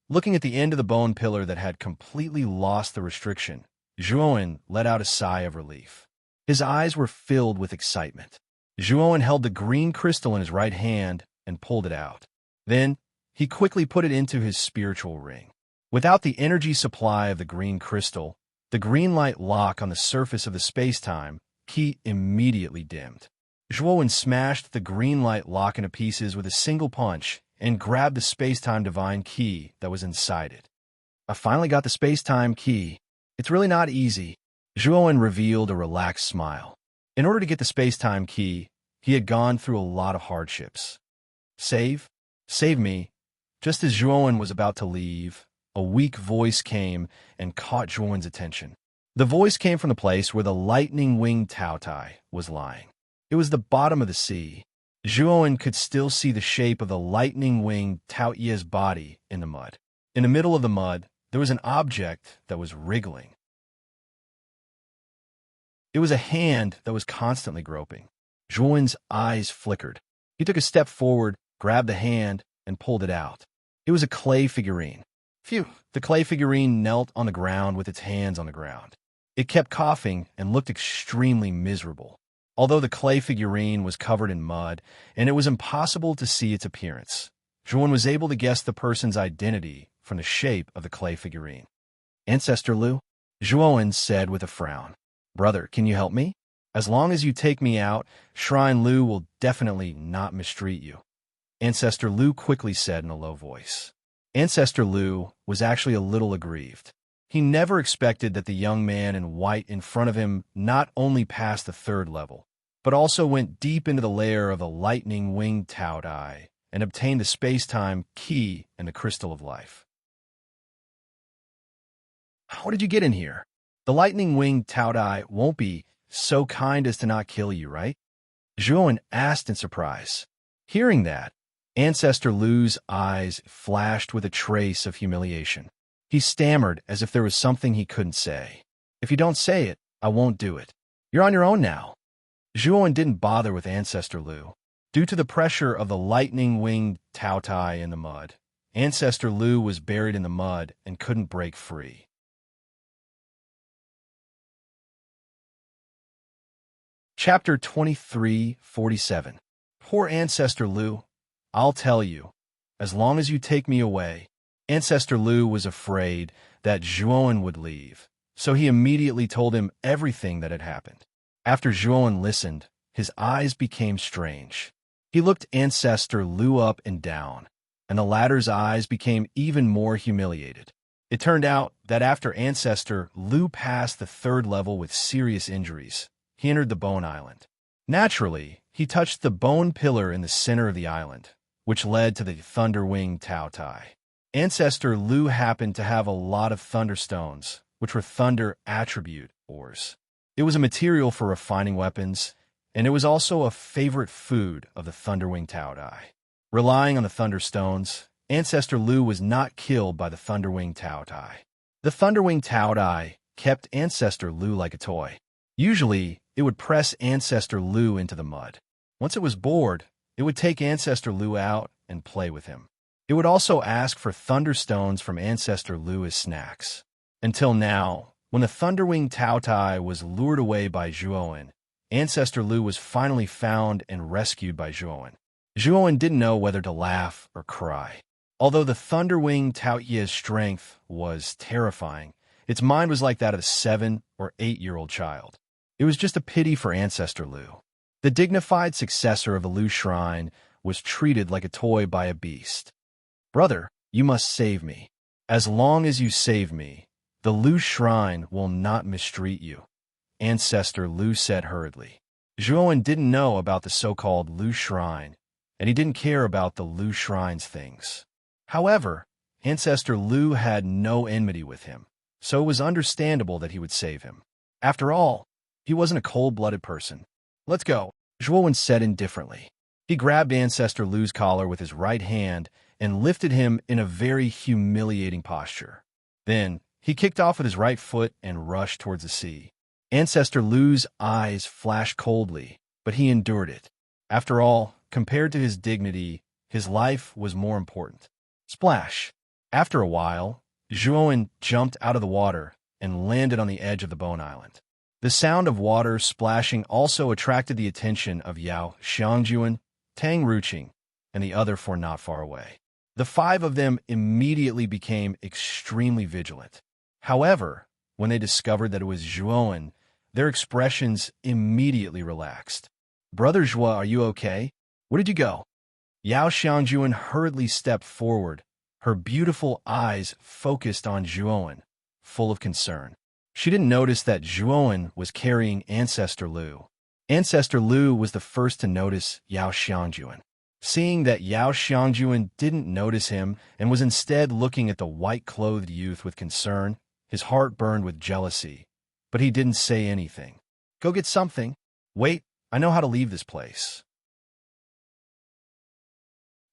Looking at the end of the bone pillar that had completely lost the restriction, Zhuowen let out a sigh of relief. His eyes were filled with excitement. Zhuowen held the green crystal in his right hand and pulled it out. Then, he quickly put it into his spiritual ring. Without the energy supply of the green crystal, the green light lock on the surface of the space-time key immediately dimmed. Zhuowen smashed the green light lock into pieces with a single punch and grabbed the space-time divine key that was inside it. I finally got the space-time key. It's really not easy. Zhuowen revealed a relaxed smile. In order to get the space-time key, he had gone through a lot of hardships. Save me. Just as Zhuowen was about to leave, a weak voice came and caught Zhuowen's attention. The voice came from the place where the lightning-winged Taotai was lying. It was the bottom of the sea. Zhuowen could still see the shape of the lightning-winged Taoyu's body in the mud. In the middle of the mud, there was an object that was wriggling. It was a hand that was constantly groping. Zhuowen's eyes flickered. He took a step forward, grabbed the hand, and pulled it out. It was a clay figurine. Phew! The clay figurine knelt on the ground with its hands on the ground. It kept coughing and looked extremely miserable. Although the clay figurine was covered in mud, and it was impossible to see its appearance, Zhuowen was able to guess the person's identity from the shape of the clay figurine. Ancestor Lu? Zhuowen said with a frown. Brother, can you help me? As long as you take me out, Shrine Lu will definitely not mistreat you. Ancestor Lu quickly said in a low voice. Ancestor Lu was actually a little aggrieved. He never expected that the young man in white in front of him not only passed the third level, but also went deep into the lair of the lightning-winged Taotai and obtained the space-time key and the crystal of life. How did you get in here? The lightning-winged Taotai won't be so kind as to not kill you, right? Zhuan asked in surprise. Hearing that, Ancestor Lu's eyes flashed with a trace of humiliation. He stammered as if there was something he couldn't say. If you don't say it, I won't do it. You're on your own now. Zhuan didn't bother with Ancestor Lu. Due to the pressure of the lightning-winged Taotai in the mud, Ancestor Lu was buried in the mud and couldn't break free. Chapter 23:47. Poor Ancestor Lu. I'll tell you, as long as you take me away. Ancestor Lu was afraid that Zhuan would leave, so he immediately told him everything that had happened. After Zhuan listened, his eyes became strange. He looked Ancestor Lu up and down, and the latter's eyes became even more humiliated. It turned out that after Ancestor Lu passed the 3rd level with serious injuries, he entered the Bone Island. Naturally, he touched the bone pillar in the center of the island, which led to the Thunderwing Taotai. Ancestor Lu happened to have a lot of thunderstones, which were thunder attribute ores. It was a material for refining weapons, and it was also a favorite food of the Thunderwing Taotai. Relying on the thunderstones, Ancestor Lu was not killed by the Thunderwing Taotai. The Thunderwing Taotai kept Ancestor Lu like a toy. Usually, it would press Ancestor Lu into the mud. Once it was bored, it would take Ancestor Lu out and play with him. It would also ask for thunderstones from Ancestor Lu as snacks. Until now, when the Thunderwing Taotai was lured away by Zhuan, Ancestor Lu was finally found and rescued by Zhuan. Zhuan didn't know whether to laugh or cry. Although the Thunderwing Taoyie's strength was terrifying, its mind was like that of a 7- or 8-year-old child. It was just a pity for Ancestor Lu. The dignified successor of the Lu Shrine was treated like a toy by a beast. Brother, you must save me. As long as you save me, the Lu Shrine will not mistreat you, Ancestor Lu said hurriedly. Zhuan didn't know about the so-called Lu Shrine, and he didn't care about the Lu Shrine's things. However, Ancestor Lu had no enmity with him, so it was understandable that he would save him. After all, he wasn't a cold-blooded person. Let's go, Zhuan said indifferently. He grabbed Ancestor Lu's collar with his right hand and lifted him in a very humiliating posture. Then, he kicked off with his right foot and rushed towards the sea. Ancestor Lu's eyes flashed coldly, but he endured it. After all, compared to his dignity, his life was more important. Splash! After a while, Zhuan jumped out of the water and landed on the edge of the Bone Island. The sound of water splashing also attracted the attention of Yao Xiangjuan, Tang Ruqing, and the other four not far away. The 5 of them immediately became extremely vigilant. However, when they discovered that it was Zhuan, their expressions immediately relaxed. Brother Zhua, are you okay? Where did you go? Yao Xiangjuan hurriedly stepped forward, her beautiful eyes focused on Zhuan, full of concern. She didn't notice that Zhuan was carrying Ancestor Lu. Ancestor Lu was the first to notice Yao Xiangjuan. Seeing that Yao Xiangjuan didn't notice him and was instead looking at the white-clothed youth with concern, his heart burned with jealousy, but he didn't say anything. Go get something. Wait, I know how to leave this place.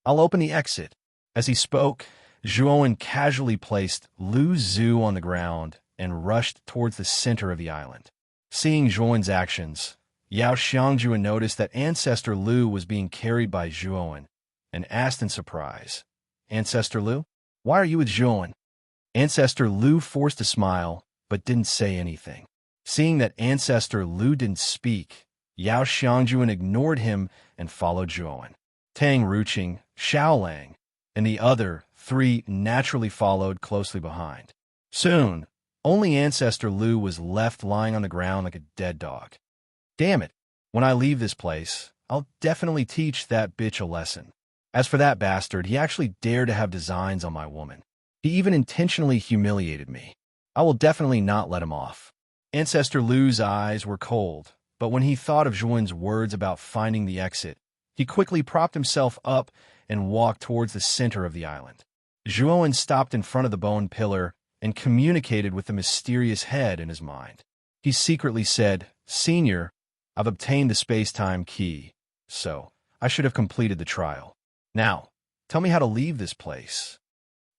I'll open the exit. As he spoke, Zhuan casually placed Lu Zhu on the ground and rushed towards the center of the island. Seeing Zhuan's actions, Yao Xiangjuan noticed that Ancestor Lu was being carried by Zhuan and asked in surprise, Ancestor Lu, why are you with Zhuan? Ancestor Lu forced a smile, but didn't say anything. Seeing that Ancestor Lu didn't speak, Yao Xiangjuan ignored him and followed Zhuan. Tang Ruqing, Xiaolang, and the other 3 naturally followed closely behind. Soon, only Ancestor Lu was left lying on the ground like a dead dog. Damn it, when I leave this place, I'll definitely teach that bitch a lesson. As for that bastard, he actually dared to have designs on my woman. He even intentionally humiliated me. I will definitely not let him off. Ancestor Lu's eyes were cold, but when he thought of Zhuan's words about finding the exit, he quickly propped himself up and walked towards the center of the island. Zhuan stopped in front of the bone pillar and communicated with the mysterious head in his mind. He secretly said, Senior, I've obtained the space-time key, so I should have completed the trial. Now, tell me how to leave this place.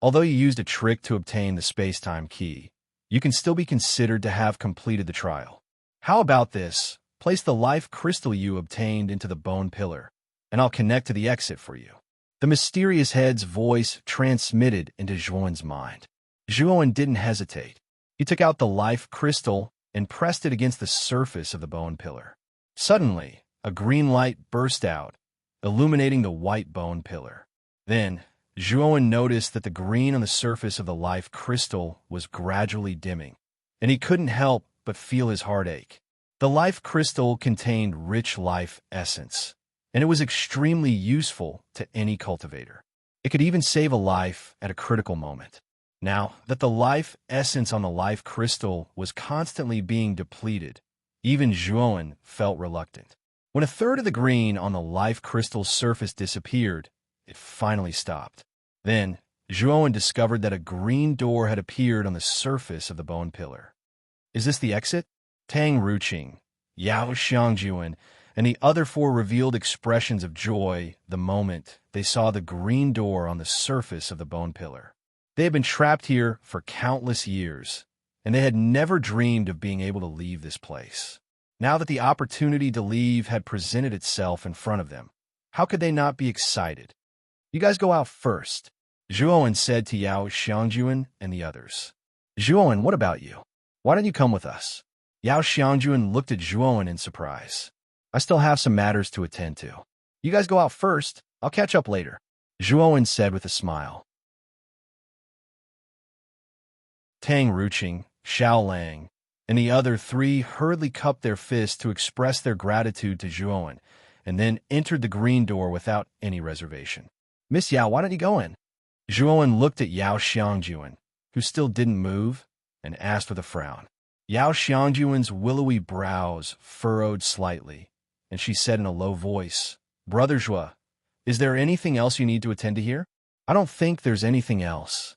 Although you used a trick to obtain the space-time key, you can still be considered to have completed the trial. How about this? Place the life crystal you obtained into the bone pillar, and I'll connect to the exit for you. The mysterious head's voice transmitted into Zhuowen's mind. Zhuowen didn't hesitate. He took out the life crystal and pressed it against the surface of the bone pillar. Suddenly, a green light burst out, illuminating the white bone pillar. Then, Zhuowen noticed that the green on the surface of the life crystal was gradually dimming, and he couldn't help but feel his heart ache. The life crystal contained rich life essence, and it was extremely useful to any cultivator. It could even save a life at a critical moment. Now that the life essence on the life crystal was constantly being depleted, even Zhuowen felt reluctant. When a third of the green on the life crystal's surface disappeared, it finally stopped. Then, Zhuowen discovered that a green door had appeared on the surface of the bone pillar. Is this the exit? Tang Ruqing, Yao Xiangjuan, and the other four revealed expressions of joy the moment they saw the green door on the surface of the bone pillar. They had been trapped here for countless years, and they had never dreamed of being able to leave this place. Now that the opportunity to leave had presented itself in front of them, how could they not be excited? You guys go out first, Zhuowen said to Yao Xiangjuan and the others. Zhuowen, what about you? Why don't you come with us? Yao Xiangjuan looked at Zhuowen in surprise. I still have some matters to attend to. You guys go out first. I'll catch up later, Zhuowen said with a smile. Tang Ruqing, Xiao Lang, and the other three hurriedly cupped their fists to express their gratitude to Zhuowen, and then entered the green door without any reservation. Miss Yao, why don't you go in? Zhuowen looked at Yao Xiangjuan, who still didn't move, and asked with a frown. Yao Xiangjuan's willowy brows furrowed slightly, and she said in a low voice, Brother Zhuo, is there anything else you need to attend to here? I don't think there's anything else.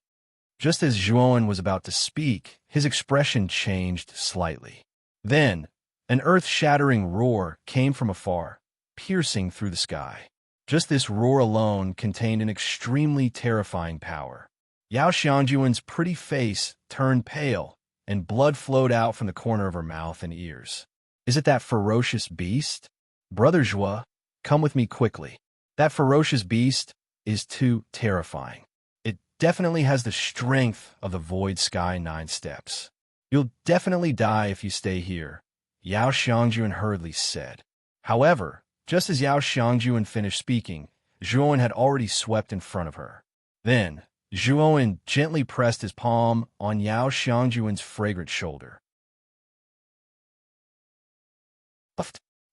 Just as Zhuowen was about to speak, his expression changed slightly. Then, an earth-shattering roar came from afar, piercing through the sky. Just this roar alone contained an extremely terrifying power. Yao Xiangjuan's pretty face turned pale, and blood flowed out from the corner of her mouth and ears. Is it that ferocious beast? Brother Zhuo, come with me quickly. That ferocious beast is too terrifying. It definitely has the strength of the Void Sky 9 steps. You'll definitely die if you stay here, Yao Xiangjuan hurriedly said. However, just as Yao Xiangjuan finished speaking, Zhuowen had already swept in front of her. Then, Zhuowen gently pressed his palm on Yao Xiangjuan's fragrant shoulder.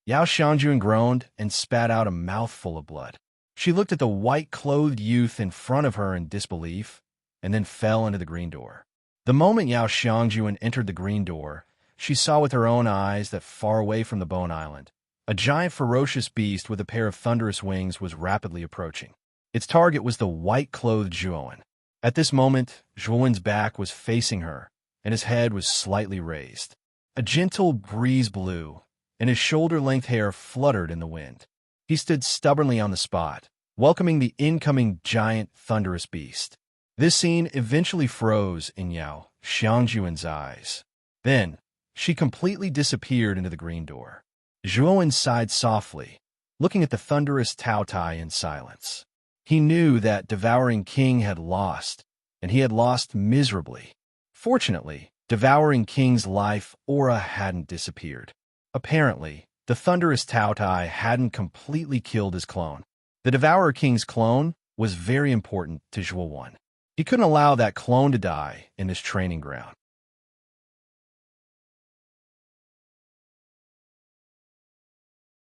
Yao Xiangjuan groaned and spat out a mouthful of blood. She looked at the white-clothed youth in front of her in disbelief, and then fell into the green door. The moment Yao Xiangjuan entered the green door, she saw with her own eyes that far away from the Bone Island, a giant ferocious beast with a pair of thunderous wings was rapidly approaching. Its target was the white-clothed Zhuowen. At this moment, Zhuowen's back was facing her, and his head was slightly raised. A gentle breeze blew, and his shoulder-length hair fluttered in the wind. He stood stubbornly on the spot, welcoming the incoming giant thunderous beast. This scene eventually froze in Yao Xiangjuan's eyes. Then, she completely disappeared into the green door. Zhuowen sighed softly, looking at the thunderous Taotai in silence. He knew that Devouring King had lost, and he had lost miserably. Fortunately, Devouring King's life aura hadn't disappeared. Apparently, the thunderous Taotai hadn't completely killed his clone. The Devourer King's clone was very important to Zhuowen. He couldn't allow that clone to die in his training ground.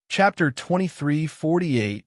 Chapter 2348.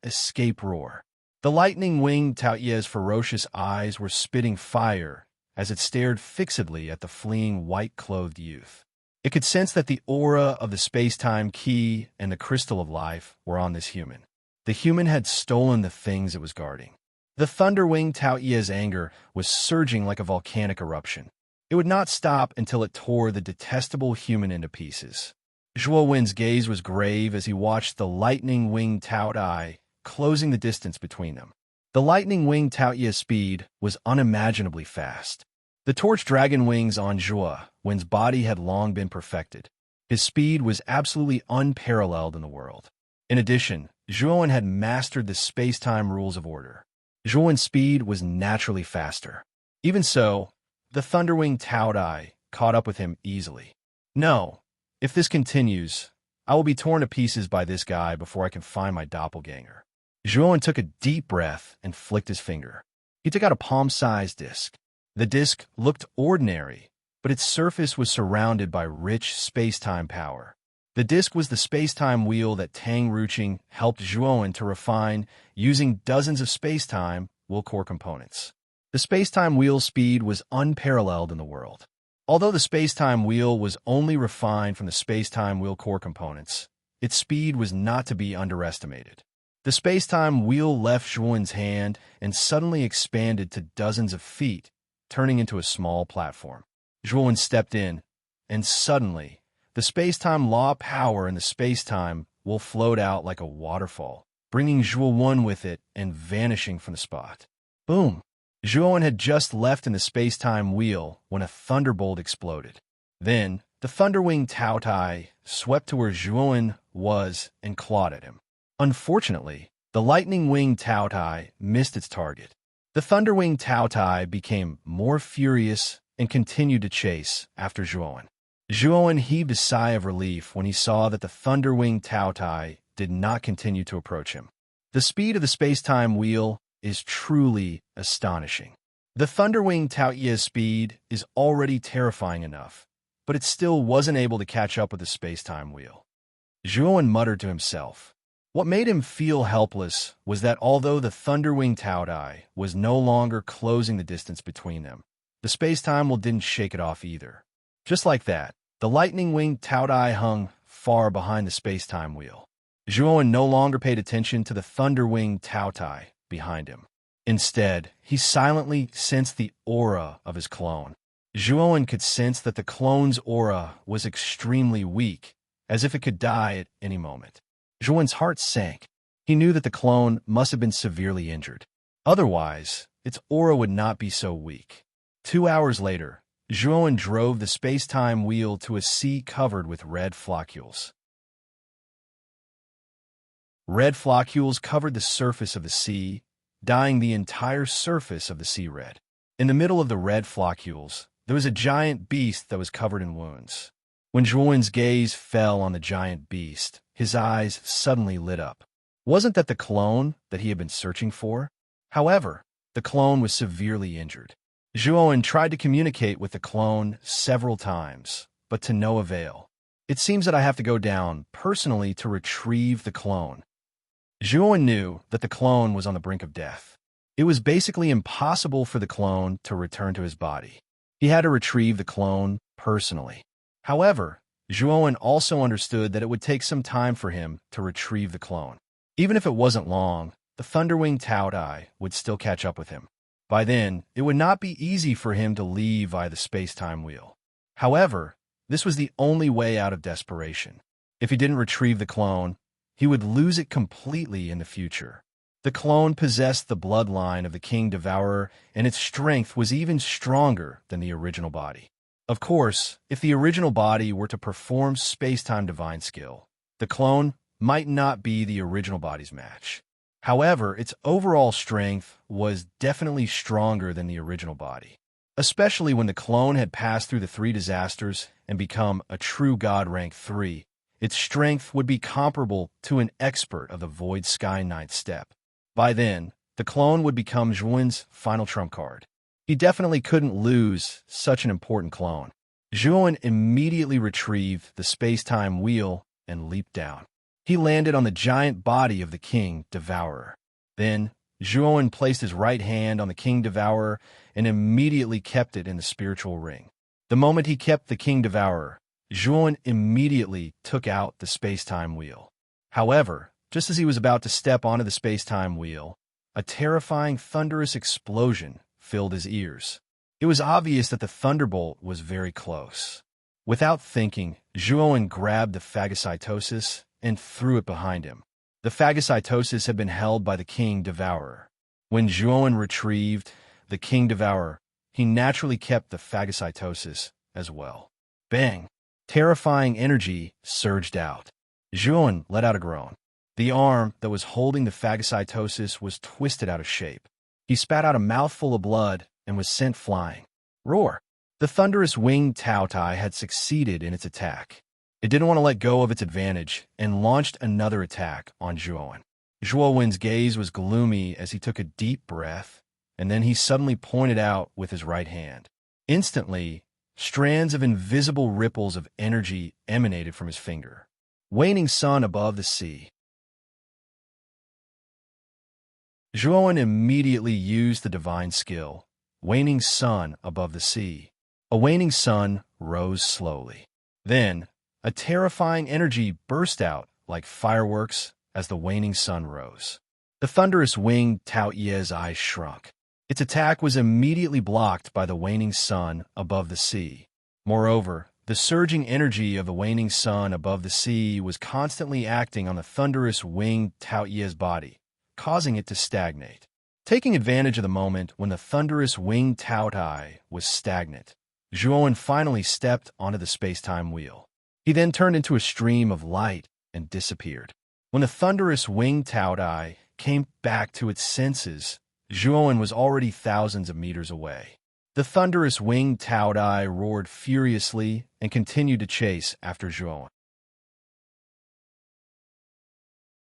Escape Roar. The lightning-winged Taoye's ferocious eyes were spitting fire as it stared fixedly at the fleeing white-clothed youth. It could sense that the aura of the space-time key and the crystal of life were on this human. The human had stolen the things it was guarding. The thunder-winged Taoye's anger was surging like a volcanic eruption. It would not stop until it tore the detestable human into pieces. Zhuo gaze was grave as he watched the lightning-winged Taotai closing the distance between them. The lightning-winged Taoyi's speed was unimaginably fast. The torch dragon wings on Zhuo's body had long been perfected. His speed was absolutely unparalleled in the world. In addition, Zhuo had mastered the space-time rules of order. Zhuo's speed was naturally faster. Even so, the Thunderwing Taodai caught up with him easily. No, if this continues, I will be torn to pieces by this guy before I can find my doppelganger. Zhuo took a deep breath and flicked his finger. He took out a palm-sized disc. The disc looked ordinary, but its surface was surrounded by rich space-time power. The disc was the space-time wheel that Tang Ruching helped Zhuo to refine using dozens of space-time will core components. The space-time wheel's speed was unparalleled in the world. Although the space-time wheel was only refined from the space-time wheel core components, its speed was not to be underestimated. The space-time wheel left Zhuo's hand and suddenly expanded to dozens of feet, turning into a small platform. Zhuo stepped in, and suddenly, the space-time law power in the space-time will float out like a waterfall, bringing Zhuo with it and vanishing from the spot. Boom! Zhuo had just left in the space-time wheel when a thunderbolt exploded. Then, the Thunderwing Taotai swept to where Zhuo was and clawed at him. Unfortunately, the lightning-winged Taotai missed its target. The Thunderwing Taotai became more furious and continued to chase after Zhuo. Zhuo heaved a sigh of relief when he saw that the Thunderwing Taotai did not continue to approach him. The speed of the space-time wheel is truly astonishing. The Thunderwing Taoyi's speed is already terrifying enough, but it still wasn't able to catch up with the space-time wheel. Zhuo muttered to himself. What made him feel helpless was that although the Thunderwing Taodai was no longer closing the distance between them, the space-time wheel didn't shake it off either. Just like that, the lightning-winged Taodai hung far behind the space-time wheel. Zhuo no longer paid attention to the Thunderwing Taotai behind him. Instead, he silently sensed the aura of his clone. Zhuo could sense that the clone's aura was extremely weak, as if it could die at any moment. Zhuo's heart sank. He knew that the clone must have been severely injured. Otherwise, its aura would not be so weak. 2 hours later, Zhuo drove the space-time wheel to a sea covered with red floccules. Red floccules covered the surface of the sea, dyeing the entire surface of the sea red. In the middle of the red floccules, there was a giant beast that was covered in wounds. When Zhuo's gaze fell on the giant beast, his eyes suddenly lit up. Wasn't that the clone that he had been searching for? However, the clone was severely injured. Zhuo tried to communicate with the clone several times, but to no avail. It seems that I have to go down personally to retrieve the clone. Zhuo knew that the clone was on the brink of death. It was basically impossible for the clone to return to his body. He had to retrieve the clone personally. However, Zhuo also understood that it would take some time for him to retrieve the clone. Even if it wasn't long, the Thunderwing Taodai would still catch up with him. By then, it would not be easy for him to leave via the space-time wheel. However, this was the only way out of desperation. If he didn't retrieve the clone, he would lose it completely in the future. The clone possessed the bloodline of the King Devourer, and its strength was even stronger than the original body. Of course, if the original body were to perform space-time divine skill, the clone might not be the original body's match. However, its overall strength was definitely stronger than the original body. Especially when the clone had passed through the 3 disasters and become a true god rank 3, its strength would be comparable to an expert of the Void Sky Ninth Step. By then, the clone would become Zhuo's final trump card. He definitely couldn't lose such an important clone. Zhuo immediately retrieved the space-time wheel and leaped down. He landed on the giant body of the King Devourer. Then, Zhuo placed his right hand on the King Devourer and immediately kept it in the spiritual ring. The moment he kept the King Devourer, Zhuo immediately took out the space-time wheel. However, just as he was about to step onto the space-time wheel, a terrifying thunderous explosion filled his ears. It was obvious that the thunderbolt was very close. Without thinking, Zhuowen grabbed the phagocytosis and threw it behind him. The phagocytosis had been held by the King Devourer. When Zhuowen retrieved the King Devourer, he naturally kept the phagocytosis as well. Bang! Terrifying energy surged out. Zhuowen let out a groan. The arm that was holding the phagocytosis was twisted out of shape. He spat out a mouthful of blood and was sent flying. Roar! The thunderous winged Taotai had succeeded in its attack. It didn't want to let go of its advantage and launched another attack on Zhuowen. Zhuowen's gaze was gloomy as he took a deep breath, and then he suddenly pointed out with his right hand. Instantly, strands of invisible ripples of energy emanated from his finger. Waning sun above the sea. Zhuowen immediately used the divine skill, waning sun above the sea. A waning sun rose slowly. Then, a terrifying energy burst out like fireworks as the waning sun rose. The thunderous winged Taoye's eyes shrunk. Its attack was immediately blocked by the waning sun above the sea. Moreover, the surging energy of the waning sun above the sea was constantly acting on the thunderous winged Taoye's body, causing it to stagnate. Taking advantage of the moment when the thunderous winged Taotai was stagnant, Zhuowen finally stepped onto the space-time wheel. He then turned into a stream of light and disappeared. When the thunderous winged Taotai came back to its senses, Zhuowen was already thousands of meters away. The thunderous winged Taotai roared furiously and continued to chase after Zhuowen.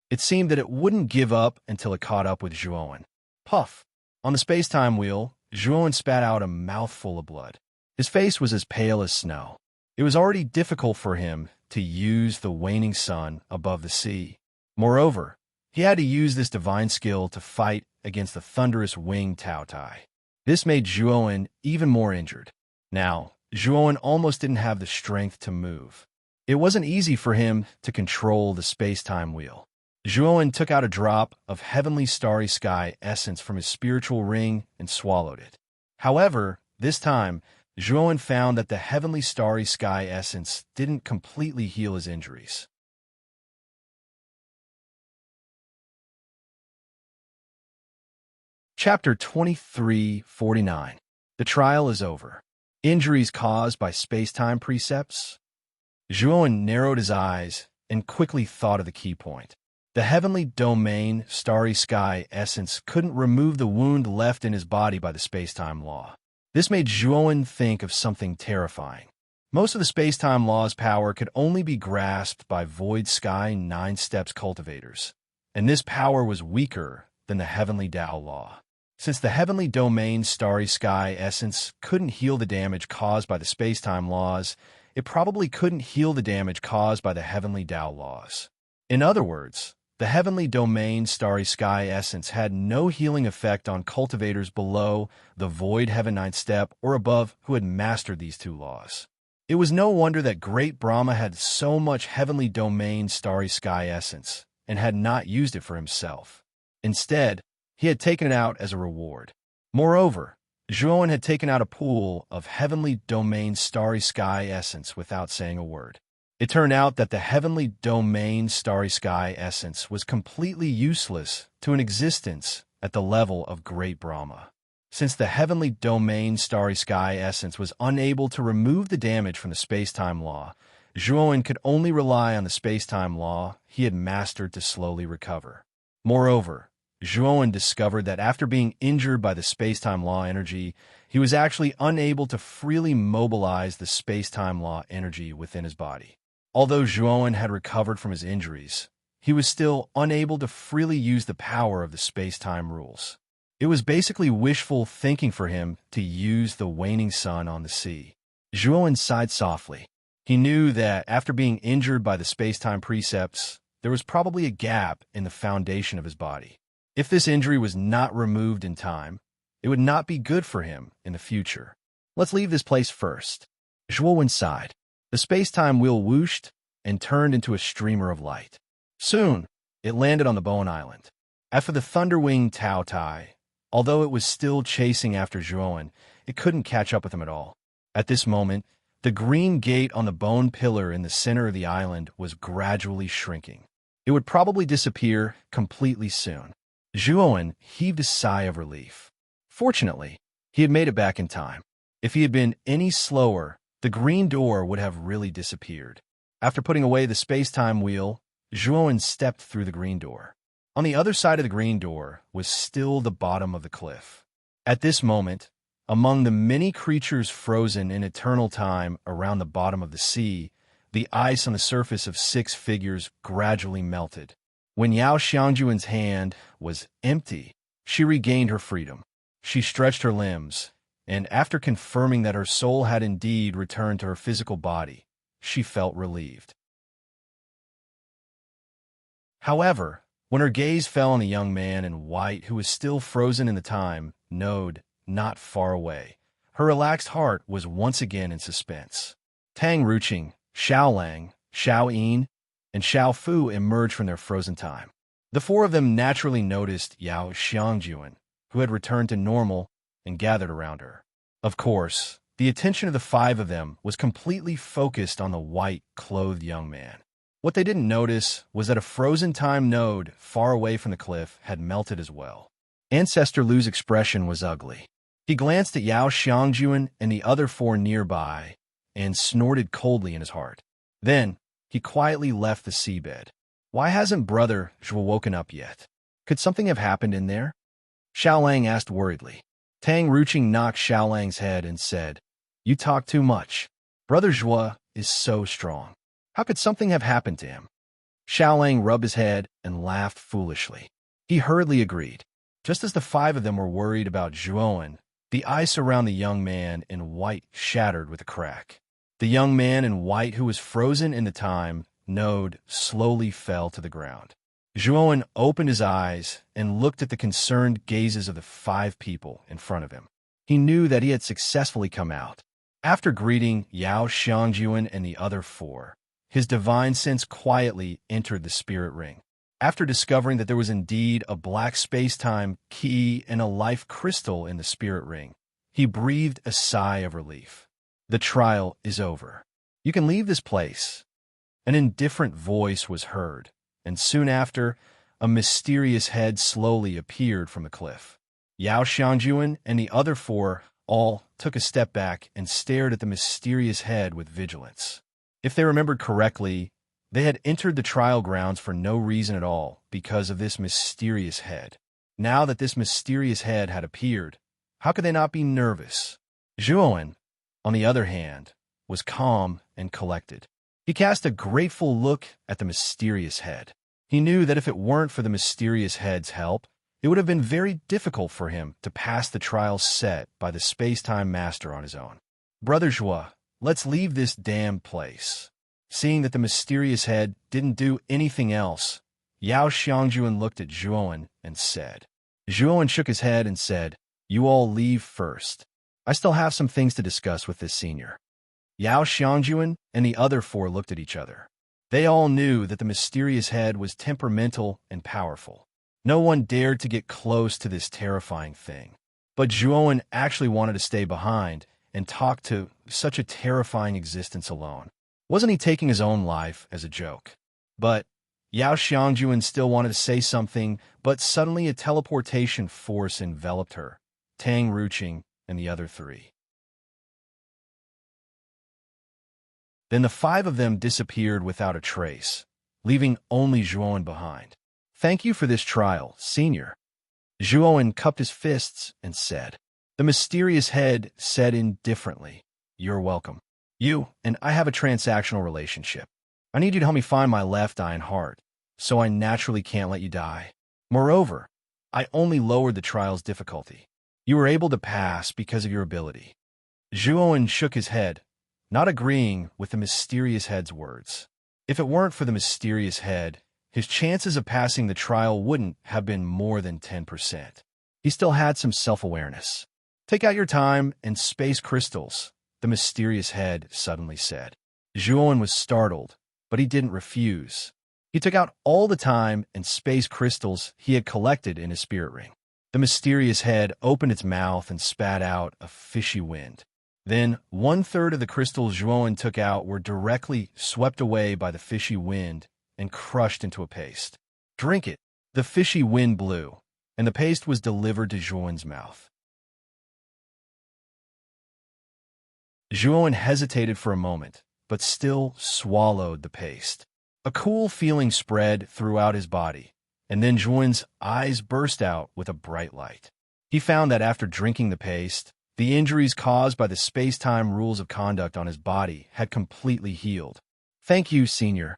It seemed that it wouldn't give up until it caught up with Zhuowen. Puff! On the space-time wheel, Zhuowen spat out a mouthful of blood. His face was as pale as snow. It was already difficult for him to use the waning sun above the sea. Moreover, he had to use this divine skill to fight against the thunderous winged Taotai. This made Zhuowen even more injured. Now, Zhuowen almost didn't have the strength to move. It wasn't easy for him to control the space-time wheel. Zhuowen took out a drop of heavenly starry sky essence from his spiritual ring and swallowed it. However, this time, Zhuowen found that the heavenly starry sky essence didn't completely heal his injuries. Chapter 2349. The trial is over. Injuries caused by space-time precepts? Zhuowen narrowed his eyes and quickly thought of the key point. The heavenly domain, starry sky essence couldn't remove the wound left in his body by the space-time law. This made Zhuowen think of something terrifying. Most of the space-time law's power could only be grasped by Void Sky 9 Steps cultivators, and this power was weaker than the heavenly Tao law. Since the heavenly domain starry sky essence couldn't heal the damage caused by the space-time laws, it probably couldn't heal the damage caused by the heavenly Tao laws. In other words, the heavenly domain starry sky essence had no healing effect on cultivators below the void heaven 9th step or above who had mastered these two laws. It was no wonder that great Brahma had so much heavenly domain starry sky essence and had not used it for himself. Instead, he had taken it out as a reward. Moreover, Zhuowen had taken out a pool of heavenly domain starry sky essence without saying a word. It turned out that the heavenly domain starry sky essence was completely useless to an existence at the level of great Brahma. Since the heavenly domain starry sky essence was unable to remove the damage from the space-time law, Zhuowen could only rely on the space-time law he had mastered to slowly recover. Moreover, Zhuowen discovered that after being injured by the space-time law energy, he was actually unable to freely mobilize the space-time law energy within his body. Although Zhuowen had recovered from his injuries, he was still unable to freely use the power of the space-time rules. It was basically wishful thinking for him to use the waning sun on the sea. Zhuowen sighed softly. He knew that after being injured by the space-time precepts, there was probably a gap in the foundation of his body. If this injury was not removed in time, it would not be good for him in the future. Let's leave this place first. Zhuowen sighed. The space-time wheel whooshed and turned into a streamer of light. Soon, it landed on the Bowen Island. After the thunderwinged Taotai, although it was still chasing after Zhuowen, it couldn't catch up with him at all. At this moment, The green gate on the bone pillar in the center of the island was gradually shrinking. It would probably disappear completely soon. Zhuowen heaved a sigh of relief. Fortunately, he had made it back in time. If he had been any slower, the green door would have really disappeared. After putting away the space-time wheel, Zhuowen stepped through the green door. On the other side of the green door was still the bottom of the cliff. At this moment, among the many creatures frozen in eternal time around the bottom of the sea, the ice on the surface of 6 figures gradually melted. When Yao Xiangjuan's hand was empty, she regained her freedom. She stretched her limbs, and after confirming that her soul had indeed returned to her physical body, she felt relieved. However, when her gaze fell on the young man in white who was still frozen in the time node not far away, her relaxed heart was once again in suspense. Tang Ruqing, Xiao Lang, Xiao Yin, and Xiao Fu emerged from their frozen time. The 4 of them naturally noticed Yao Xiangjuan, who had returned to normal, and gathered around her. Of course, the attention of the 5 of them was completely focused on the white-clothed young man. What they didn't notice was that a frozen time node far away from the cliff had melted as well. Ancestor Lu's expression was ugly. He glanced at Yao Xiangjuan and the other 4 nearby and snorted coldly in his heart. Then, he quietly left the seabed. Why hasn't Brother Zhuo woken up yet? Could something have happened in there? Xiao Lang asked worriedly. Tang Ruqing knocked Xiao Lang's head and said, "You talk too much. Brother Zhuo is so strong. How could something have happened to him?" Xiao Lang rubbed his head and laughed foolishly. He hurriedly agreed. Just as the 5 of them were worried about Zhuowen, the ice around the young man in white shattered with a crack. The young man in white who was frozen in the time node slowly fell to the ground. Zhuowen opened his eyes and looked at the concerned gazes of the 5 people in front of him. He knew that he had successfully come out. After greeting Yao Xiangjuan and the other 4, his divine sense quietly entered the spirit ring. After discovering that there was indeed a black space-time key and a life crystal in the spirit ring, he breathed a sigh of relief. The trial is over. You can leave this place. An indifferent voice was heard, and soon after, a mysterious head slowly appeared from the cliff. Yao Xiangjuan and the other 4 all took a step back and stared at the mysterious head with vigilance. If they remembered correctly, they had entered the trial grounds for no reason at all because of this mysterious head. Now that this mysterious head had appeared, how could they not be nervous? Zhuowen, on the other hand, was calm and collected. He cast a grateful look at the mysterious head. He knew that if it weren't for the mysterious head's help, it would have been very difficult for him to pass the trial set by the space-time master on his own. Brother Zhuo, let's leave this damned place. Seeing that the mysterious head didn't do anything else, Yao Xiangjuan looked at Zhuowen and said. Zhuowen shook his head and said, "You all leave first. I still have some things to discuss with this senior." Yao Xiangjuan and the other 4 looked at each other. They all knew that the mysterious head was temperamental and powerful. No one dared to get close to this terrifying thing. But Zhuowen actually wanted to stay behind and talk to such a terrifying existence alone. Wasn't he taking his own life as a joke? But Yao Xiangjuan still wanted to say something, but suddenly a teleportation force enveloped her, Tang Ruqing, and the other 3. Then the 5 of them disappeared without a trace, leaving only Zhuowen behind. "Thank you for this trial, senior." Zhuowen cupped his fists and said. The mysterious head said indifferently, "You're welcome. You and I have a transactional relationship. I need you to help me find my left eye and heart, so I naturally can't let you die. Moreover, I only lowered the trial's difficulty. You were able to pass because of your ability." Zhuowen shook his head, not agreeing with the mysterious head's words. If it weren't for the mysterious head, his chances of passing the trial wouldn't have been more than 10%. He still had some self-awareness. "Take out your time and space crystals," the mysterious head suddenly said. Zhuowen was startled, but he didn't refuse. He took out all the time and space crystals he had collected in his spirit ring. The mysterious head opened its mouth and spat out a fishy wind. Then, 1/3 of the crystals Zhuowen took out were directly swept away by the fishy wind and crushed into a paste. "Drink it." The fishy wind blew, and the paste was delivered to Zhuowen's mouth. Zhuowen hesitated for a moment, but still swallowed the paste. A cool feeling spread throughout his body, and then Zhuowen's eyes burst out with a bright light. He found that after drinking the paste, the injuries caused by the space-time rules of conduct on his body had completely healed. "Thank you, Senior."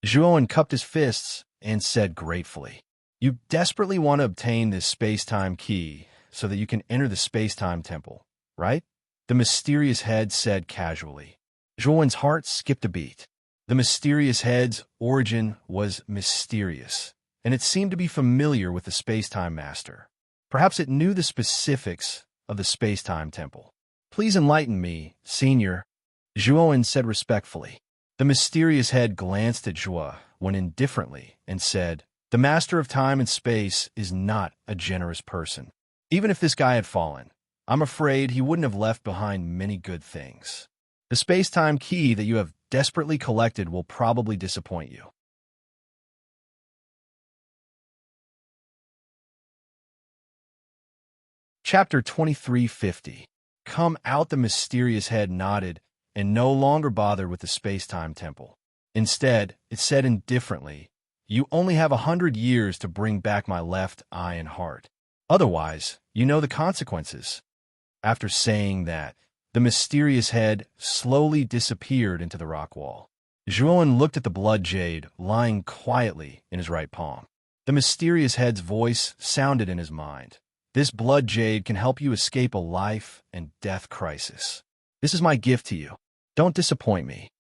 Zhuowen cupped his fists and said gratefully, "You desperately want to obtain this space-time key so that you can enter the space-time temple, right?" The mysterious head said casually. Zhuowen's heart skipped a beat. The mysterious head's origin was mysterious, and it seemed to be familiar with the space-time master. Perhaps it knew the specifics of the space-time temple. "Please enlighten me, Senior," Zhuowen said respectfully. The mysterious head glanced at Zhuowen indifferently and said, "The master of time and space is not a generous person. Even if this guy had fallen, I'm afraid he wouldn't have left behind many good things. The space-time key that you have desperately collected will probably disappoint you." Chapter 2350. Come out. The mysterious head nodded and no longer bothered with the space-time temple. Instead, it said indifferently, "You only have 100 years to bring back my left eye and heart. Otherwise, you know the consequences." After saying that, the mysterious head slowly disappeared into the rock wall. Zhuowen looked at the blood jade lying quietly in his right palm. The mysterious head's voice sounded in his mind. "This blood jade can help you escape a life and death crisis. This is my gift to you. Don't disappoint me."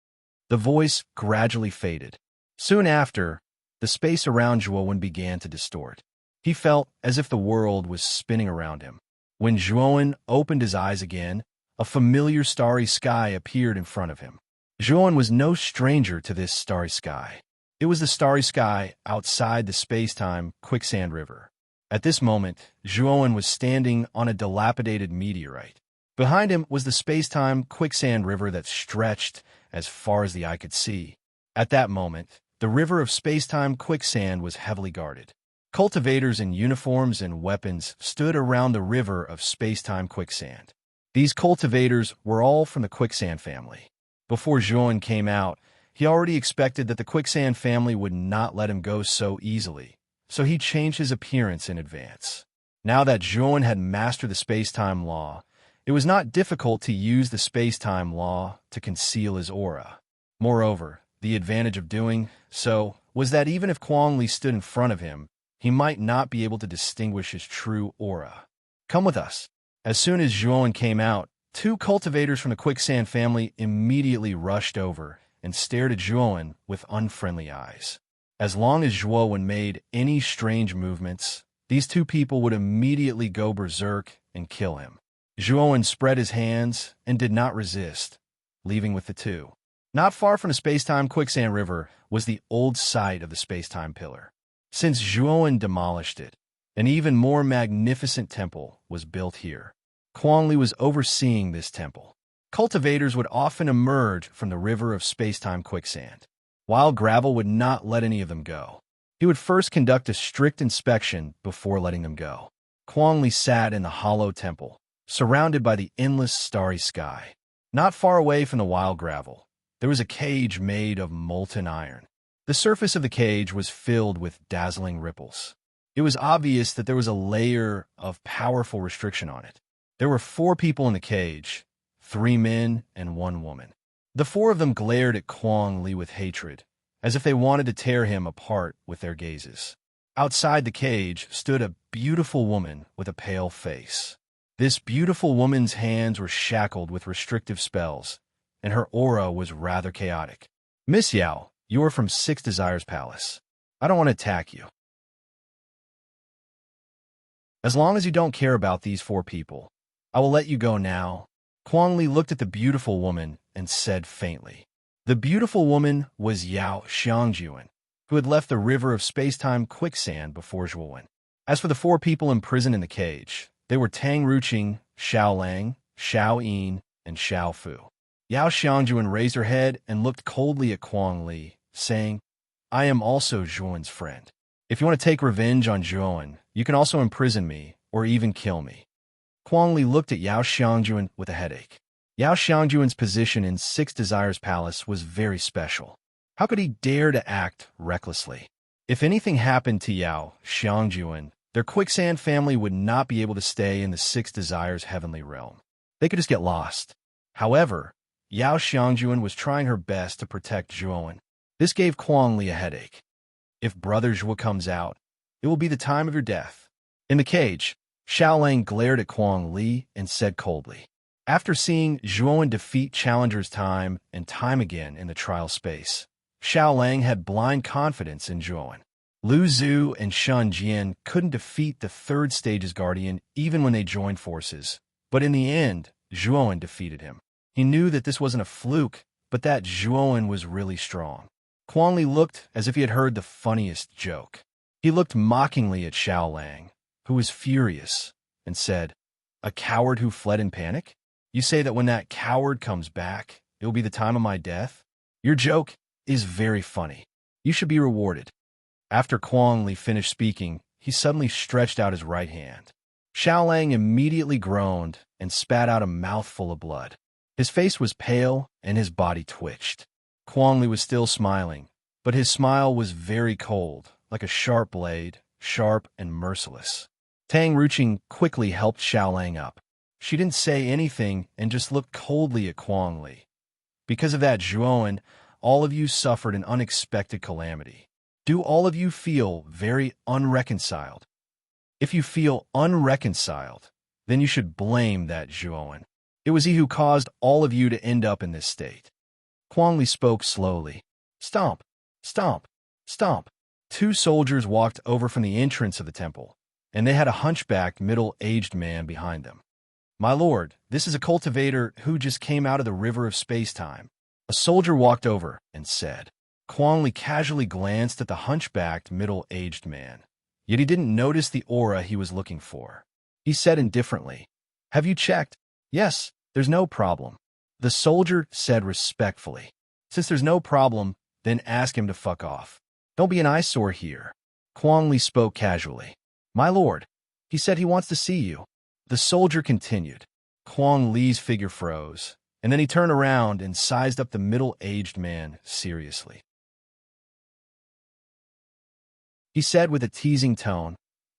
The voice gradually faded. Soon after, the space around Zhuowen began to distort. He felt as if the world was spinning around him. When Zhuowen opened his eyes again, a familiar starry sky appeared in front of him. Zhuowen was no stranger to this starry sky. It was the starry sky outside the space-time quicksand river. At this moment, Zhuowen was standing on a dilapidated meteorite. Behind him was the space-time quicksand river that stretched as far as the eye could see. At that moment, the river of space-time quicksand was heavily guarded. Cultivators in uniforms and weapons stood around the river of space-time quicksand. These cultivators were all from the quicksand family. Before Zhuowen came out, he already expected that the quicksand family would not let him go so easily, so he changed his appearance in advance. Now that Zhuowen had mastered the space-time law, it was not difficult to use the space-time law to conceal his aura. Moreover, the advantage of doing so was that even if Kuang Li stood in front of him, he might not be able to distinguish his true aura. "Come with us." As soon as Zhuowen came out, 2 cultivators from the quicksand family immediately rushed over and stared at Zhuowen with unfriendly eyes. As long as Zhuowen made any strange movements, these 2 people would immediately go berserk and kill him. Zhuowen spread his hands and did not resist, leaving with the 2. Not far from the space-time quicksand river was the old site of the space-time pillar. Since Zhuowen demolished it, an even more magnificent temple was built here. Kuang Li was overseeing this temple. Cultivators would often emerge from the river of space-time quicksand. Wild Gravel would not let any of them go. He would first conduct a strict inspection before letting them go. Kuang Li sat in the hollow temple, surrounded by the endless starry sky. Not far away from the Wild Gravel, there was a cage made of molten iron. The surface of the cage was filled with dazzling ripples. It was obvious that there was a layer of powerful restriction on it. There were 4 people in the cage, 3 men and 1 woman. The 4 of them glared at Kuang Li with hatred, as if they wanted to tear him apart with their gazes. Outside the cage stood a beautiful woman with a pale face. This beautiful woman's hands were shackled with restrictive spells, and her aura was rather chaotic. "Miss Yao, you are from 6 Desires Palace. I don't want to attack you. As long as you don't care about these 4 people, I will let you go now." Kuang Li looked at the beautiful woman and said faintly. The beautiful woman was Yao Xiangjuan, who had left the river of space-time quicksand before Zhuowen. As for the 4 people imprisoned in the cage, they were Tang Ruqing, Xiao Lang, Xiao Yin, and Xiao Fu. Yao Xiangjuan raised her head and looked coldly at Kuang Li, saying, I am also Zhuan's friend. If you want to take revenge on Zhuan, you can also imprison me or even kill me. Kuang Li looked at Yao Xiangjuan with a headache. Yao Xiangjuan's position in Six Desires Palace was very special. How could he dare to act recklessly? If anything happened to Yao Xiangjuan, their Quicksand family would not be able to stay in the Six Desires heavenly realm. They could just get lost. However, Yao Xiangjuan was trying her best to protect Zhuan. This gave Kuang Li a headache. If Brother Zhua comes out, it will be the time of your death. In the cage, Xiaolang glared at Kuang Li and said coldly, after seeing Zhuan defeat challengers time and time again in the trial space, Xiaolang had blind confidence in Zhuan. Lu Zhu and Shun Jian couldn't defeat the third stage's guardian even when they joined forces, but in the end, Zhuan defeated him. He knew that this wasn't a fluke, but that Zhuan was really strong. Kuang Li looked as if he had heard the funniest joke. He looked mockingly at Xiaolang, who was furious, and said, a coward who fled in panic? You say that when that coward comes back, it will be the time of my death? Your joke is very funny. You should be rewarded. After Kuang Li finished speaking, he suddenly stretched out his right hand. Xiaolang immediately groaned and spat out a mouthful of blood. His face was pale and his body twitched. Kuang Li was still smiling, but his smile was very cold, like a sharp blade, sharp and merciless. Tang Ruqing quickly helped Xiaolang up. She didn't say anything and just looked coldly at Kuang Li. Because of that, Zhuan, all of you suffered an unexpected calamity. Do all of you feel very unreconciled? If you feel unreconciled, then you should blame that Zhuan. It was he who caused all of you to end up in this state. Kuang Li spoke slowly. Stomp, stomp, stomp. Two soldiers walked over from the entrance of the temple, and they had a hunchbacked, middle-aged man behind them. My lord, this is a cultivator who just came out of the river of space-time. A soldier walked over and said. Kuang Li casually glanced at the hunchbacked, middle-aged man, yet he didn't notice the aura he was looking for. He said indifferently, have you checked? Yes, there's no problem. The soldier said respectfully, since there's no problem, then ask him to fuck off. Don't be an eyesore here. Kuang Li spoke casually. My lord, he said he wants to see you. The soldier continued. Kuang Li's figure froze, and then he turned around and sized up the middle-aged man seriously. He said with a teasing tone,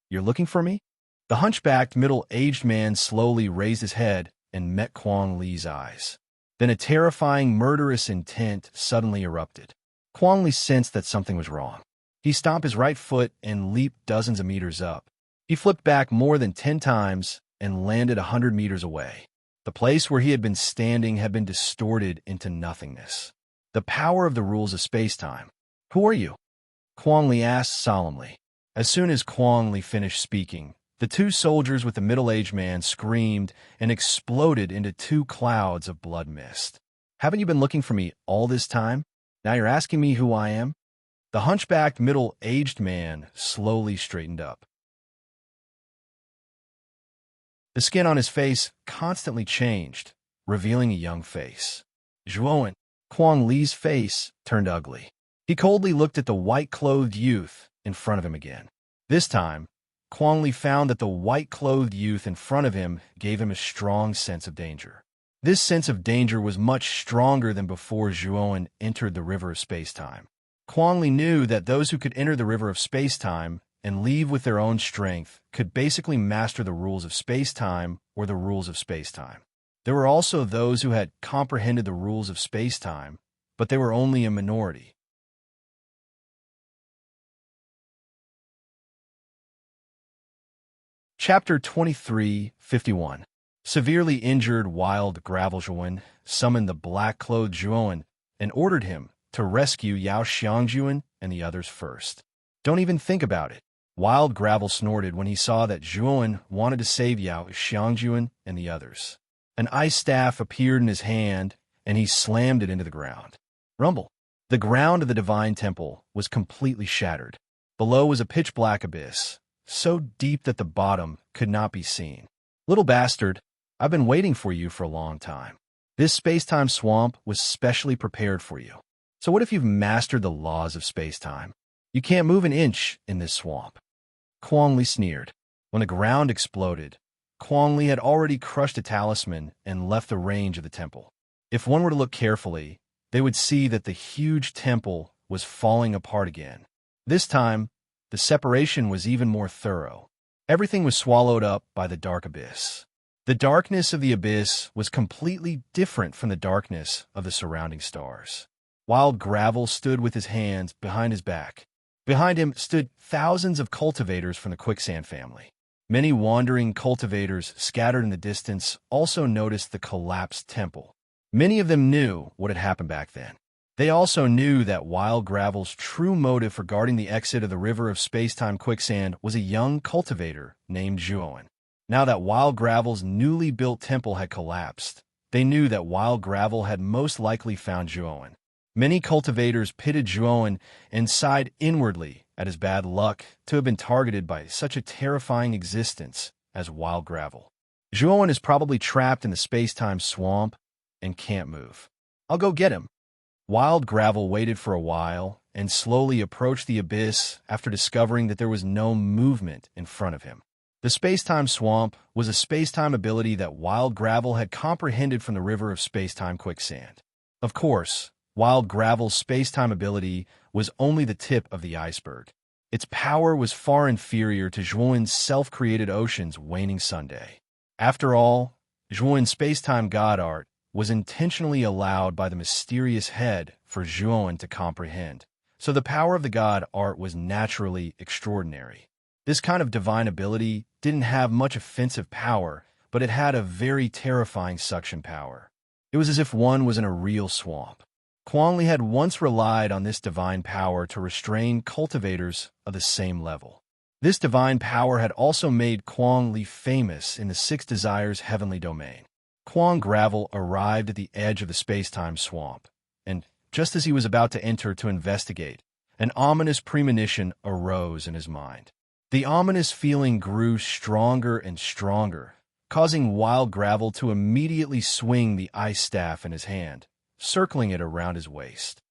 you're looking for me? The hunchbacked, middle-aged man slowly raised his head and met Kuang Li's eyes. Then a terrifying, murderous intent suddenly erupted. Kuang Li sensed that something was wrong. He stomped his right foot and leaped dozens of meters up. He flipped back more than 10 times and landed 100 meters away. The place where he had been standing had been distorted into nothingness. The power of the rules of space-time. Who are you? Kuang Li asked solemnly. As soon as Kuang Li finished speaking, the two soldiers with the middle-aged man screamed and exploded into 2 clouds of blood mist. Haven't you been looking for me all this time? Now you're asking me who I am? The hunchbacked, middle-aged man slowly straightened up. The skin on his face constantly changed, revealing a young face. Zhuan, Kuang Li's face turned ugly. He coldly looked at the white-clothed youth in front of him again. This time, Kuang Li found that the white-clothed youth in front of him gave him a strong sense of danger. This sense of danger was much stronger than before Zhuan entered the river of space-time. Kuang Li knew that those who could enter the river of space-time and leave with their own strength could basically master the rules of space-time or the rules of space-time. There were also those who had comprehended the rules of space-time, but they were only a minority. Chapter 23:51. Severely injured Wild Gravel Zhuan summoned the black-clothed Zhuan and ordered him to rescue Yao Xiangjuan and the others first. Don't even think about it. Wild Gravel snorted when he saw that Zhuan wanted to save Yao Xiangjuan and the others. An ice staff appeared in his hand, and he slammed it into the ground. Rumble. The ground of the divine temple was completely shattered. Below was a pitch-black abyss, so deep that the bottom could not be seen. Little bastard, I've been waiting for you for a long time. This space-time swamp was specially prepared for you. So what if you've mastered the laws of space-time? You can't move an inch in this swamp. Kuang Li sneered. When the ground exploded, Kuang Li had already crushed a talisman and left the range of the temple. If one were to look carefully, they would see that the huge temple was falling apart again. This time, the separation was even more thorough. Everything was swallowed up by the dark abyss. The darkness of the abyss was completely different from the darkness of the surrounding stars. Wild Gravel stood with his hands behind his back. Behind him stood thousands of cultivators from the Quicksand family. Many wandering cultivators scattered in the distance also noticed the collapsed temple. Many of them knew what had happened back then. They also knew that Wild Gravel's true motive for guarding the exit of the river of space-time quicksand was a young cultivator named Zhuowen. Now that Wild Gravel's newly built temple had collapsed, they knew that Wild Gravel had most likely found Zhuowen. Many cultivators pitted Zhuowen and sighed inwardly at his bad luck to have been targeted by such a terrifying existence as Wild Gravel. Zhuowen is probably trapped in the space-time swamp and can't move. I'll go get him. Wild Gravel waited for a while and slowly approached the abyss after discovering that there was no movement in front of him. The space-time swamp was a space-time ability that Wild Gravel had comprehended from the river of space-time quicksand. Of course, Wild Gravel's space-time ability was only the tip of the iceberg. Its power was far inferior to Zhuowen's self-created ocean's waning Sunday. After all, Zhuowen's space-time god art was intentionally allowed by the mysterious head for Zhuowen to comprehend, so the power of the god art was naturally extraordinary. This kind of divine ability didn't have much offensive power, but it had a very terrifying suction power. It was as if one was in a real swamp. Kuang Li had once relied on this divine power to restrain cultivators of the same level. This divine power had also made Kuang Li famous in the Six Desires heavenly domain. Kuang Gravel arrived at the edge of the space-time swamp, and just as he was about to enter to investigate, an ominous premonition arose in his mind. The ominous feeling grew stronger and stronger, causing Wild Gravel to immediately swing the ice staff in his hand, circling it around his waist.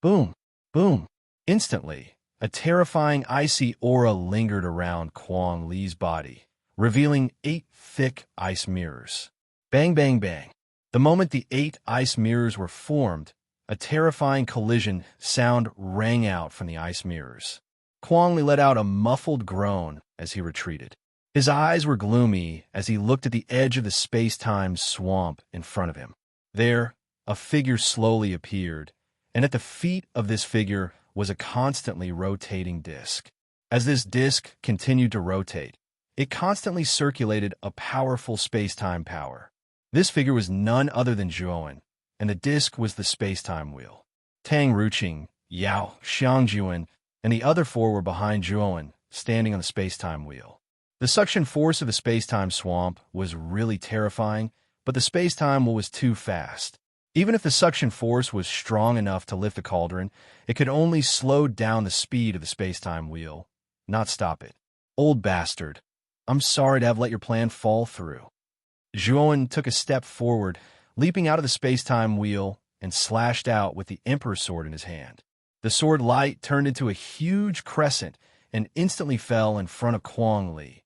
Boom! Boom! Instantly, a terrifying icy aura lingered around Kuang Li's body, revealing 8 thick ice mirrors. Bang, bang, bang. The moment the 8 ice mirrors were formed, a terrifying collision sound rang out from the ice mirrors. Kuang Li let out a muffled groan as he retreated. His eyes were gloomy as he looked at the edge of the space-time swamp in front of him. There, a figure slowly appeared, and at the feet of this figure was a constantly rotating disc. As this disc continued to rotate, it constantly circulated a powerful space-time power. This figure was none other than Zhuowen, and the disc was the space-time wheel. Tang Ruqing, Yao Xiangjuan, and the other 4 were behind Zhuowen, standing on the space-time wheel. The suction force of the space-time swamp was really terrifying, but the space-time wheel was too fast. Even if the suction force was strong enough to lift the cauldron, it could only slow down the speed of the space-time wheel, not stop it. Old bastard, I'm sorry to have let your plan fall through. Zhuowen took a step forward, leaping out of the space-time wheel, and slashed out with the Emperor's sword in his hand. The sword light turned into a huge crescent and instantly fell in front of Kuang Li.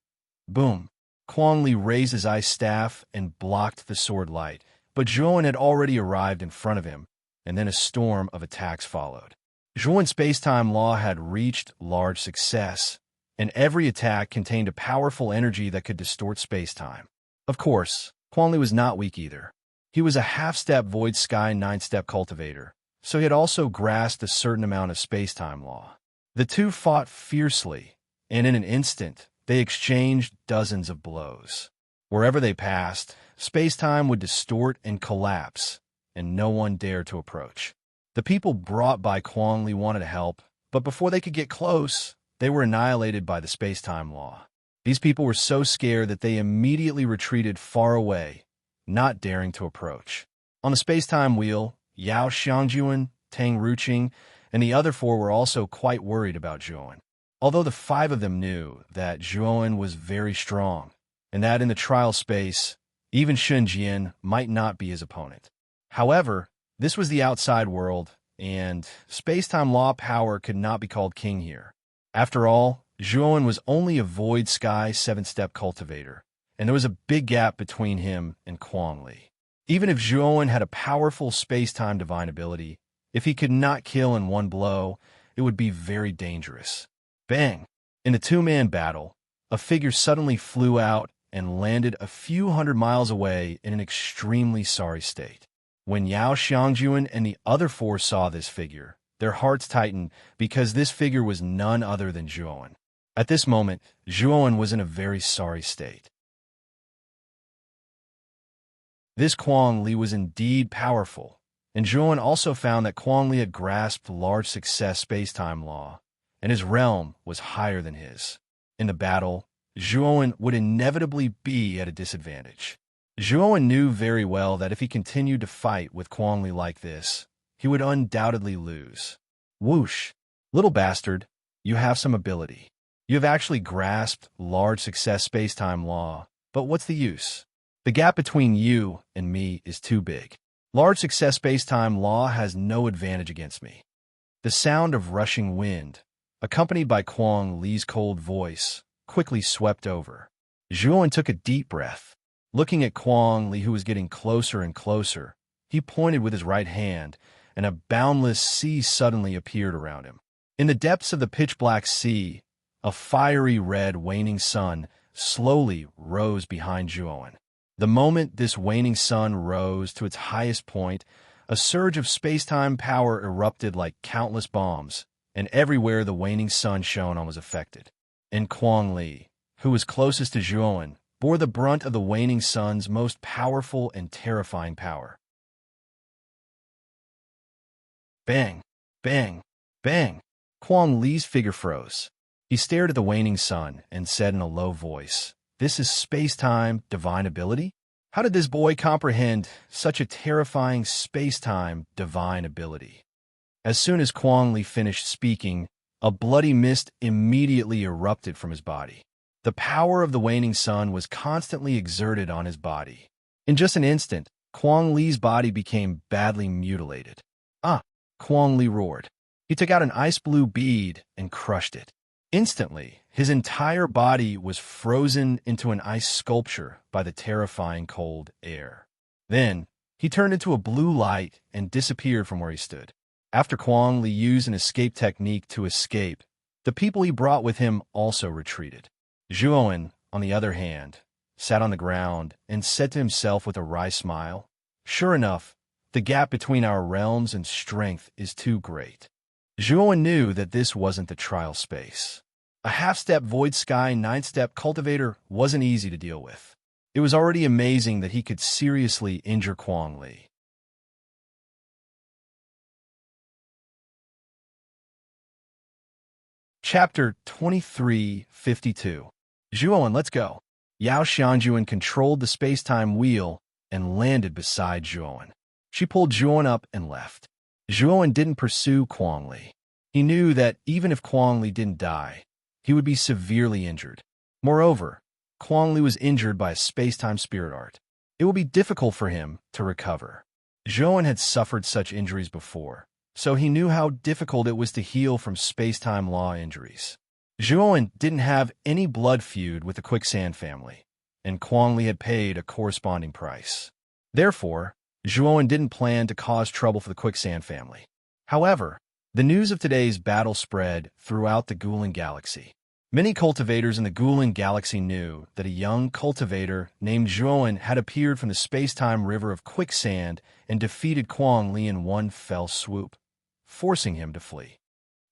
Boom! Kuang Li raised his ice staff and blocked the sword light, but Zhuowen had already arrived in front of him, and then a storm of attacks followed. Zhuowen's space-time law had reached large success, and every attack contained a powerful energy that could distort space-time. Of course, Kuang Li was not weak either. He was a half-step Void Sky 9-step cultivator, so he had also grasped a certain amount of space-time law. The two fought fiercely, and in an instant, they exchanged dozens of blows. Wherever they passed, space-time would distort and collapse, and no one dared to approach. The people brought by Kuang Li wanted to help, but before they could get close, they were annihilated by the space-time law. These people were so scared that they immediately retreated far away, not daring to approach. On the space-time wheel, Yao Xiangjuan, Tang Ruqing, and the other 4 were also quite worried about Zhuowen. Although the 5 of them knew that Zhuowen was very strong, and that in the trial space, even Shun Jian might not be his opponent. However, this was the outside world, and space-time law power could not be called king here. After all, Zhuowen was only a void sky 7-step cultivator, and there was a big gap between him and Kuang Li. Even if Zhuowen had a powerful space-time divine ability, if he could not kill in one blow, it would be very dangerous. Bang! In the two-man battle, a figure suddenly flew out and landed a few hundred miles away in an extremely sorry state. When Yao Xiangjuan and the other four saw this figure, their hearts tightened because this figure was none other than Zhuowen. At this moment, Zhuowen was in a very sorry state. This Kuang Li was indeed powerful, and Zhuowen also found that Kuang Li had grasped large success space-time law, and his realm was higher than his. In the battle, Zhuowen would inevitably be at a disadvantage. Zhuowen knew very well that if he continued to fight with Kuang Li like this, he would undoubtedly lose. Whoosh! Little bastard, you have some ability. You have actually grasped large success space-time law, but what's the use? The gap between you and me is too big. Large success space-time law has no advantage against me. The sound of rushing wind, accompanied by Kuang Li's cold voice, quickly swept over. Zhuowen took a deep breath. Looking at Kuang Li, who was getting closer and closer, he pointed with his right hand, and a boundless sea suddenly appeared around him. In the depths of the pitch-black sea, a fiery red waning sun slowly rose behind Zhuowen. The moment this waning sun rose to its highest point, a surge of space-time power erupted like countless bombs, and everywhere the waning sun shone on was affected. And Kuang Li, who was closest to Zhuowen, bore the brunt of the waning sun's most powerful and terrifying power. Bang! Bang! Bang! Kuang Li's figure froze. He stared at the waning sun and said in a low voice, "This is space-time divine ability? How did this boy comprehend such a terrifying space-time divine ability?" As soon as Kuang Li finished speaking, a bloody mist immediately erupted from his body. The power of the waning sun was constantly exerted on his body. In just an instant, Kuang Li's body became badly mutilated. "Ah!" Kuang Li roared. He took out an ice-blue bead and crushed it. Instantly, his entire body was frozen into an ice sculpture by the terrifying cold air. Then, he turned into a blue light and disappeared from where he stood. After Kuang Li used an escape technique to escape, the people he brought with him also retreated. Zhuowen, on the other hand, sat on the ground and said to himself with a wry smile, "Sure enough, the gap between our realms and strength is too great." Zhuowen knew that this wasn't the trial space. A half-step void sky 9-step cultivator wasn't easy to deal with. It was already amazing that he could seriously injure Kuang Li. Chapter 2352. Zhuowen, let's go. Yao Xiangjuan controlled the space-time wheel and landed beside Zhuowen. She pulled Zhuowen up and left. Zhuowen didn't pursue Kuang Li. He knew that even if Kuang Li didn't die, he would be severely injured. Moreover, Kuang Li was injured by a space-time spirit art. It would be difficult for him to recover. Zhuowen had suffered such injuries before, so he knew how difficult it was to heal from space-time law injuries. Zhuowen didn't have any blood feud with the Quicksand family, and Kuang Li had paid a corresponding price. Therefore, Zhuowen didn't plan to cause trouble for the Quicksand family. However, the news of today's battle spread throughout the Gulen Galaxy. Many cultivators in the Gulen Galaxy knew that a young cultivator named Zhuowen had appeared from the space-time river of Quicksand and defeated Kuang Li in one fell swoop, forcing him to flee.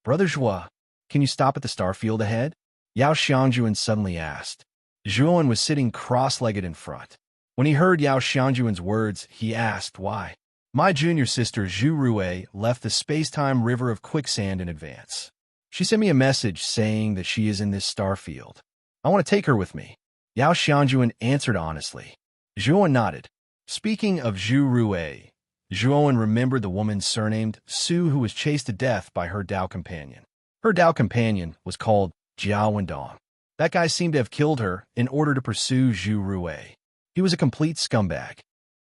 "Brother Zhuo, can you stop at the starfield ahead?" Yao Xiangjuan suddenly asked. Zhuowen was sitting cross-legged in front. When he heard Yao Xiangjuan's words, he asked why. "My junior sister Zhu Rui left the space-time river of Quicksand in advance. She sent me a message saying that she is in this starfield. I want to take her with me." Yao Xiangjuan answered honestly. Zhuowen nodded. Speaking of Zhu Rui, Zhuowen remembered the woman surnamed Su who was chased to death by her Dao companion. Her Dao companion was called Jiao Wendong. That guy seemed to have killed her in order to pursue Zhu Rui. He was a complete scumbag.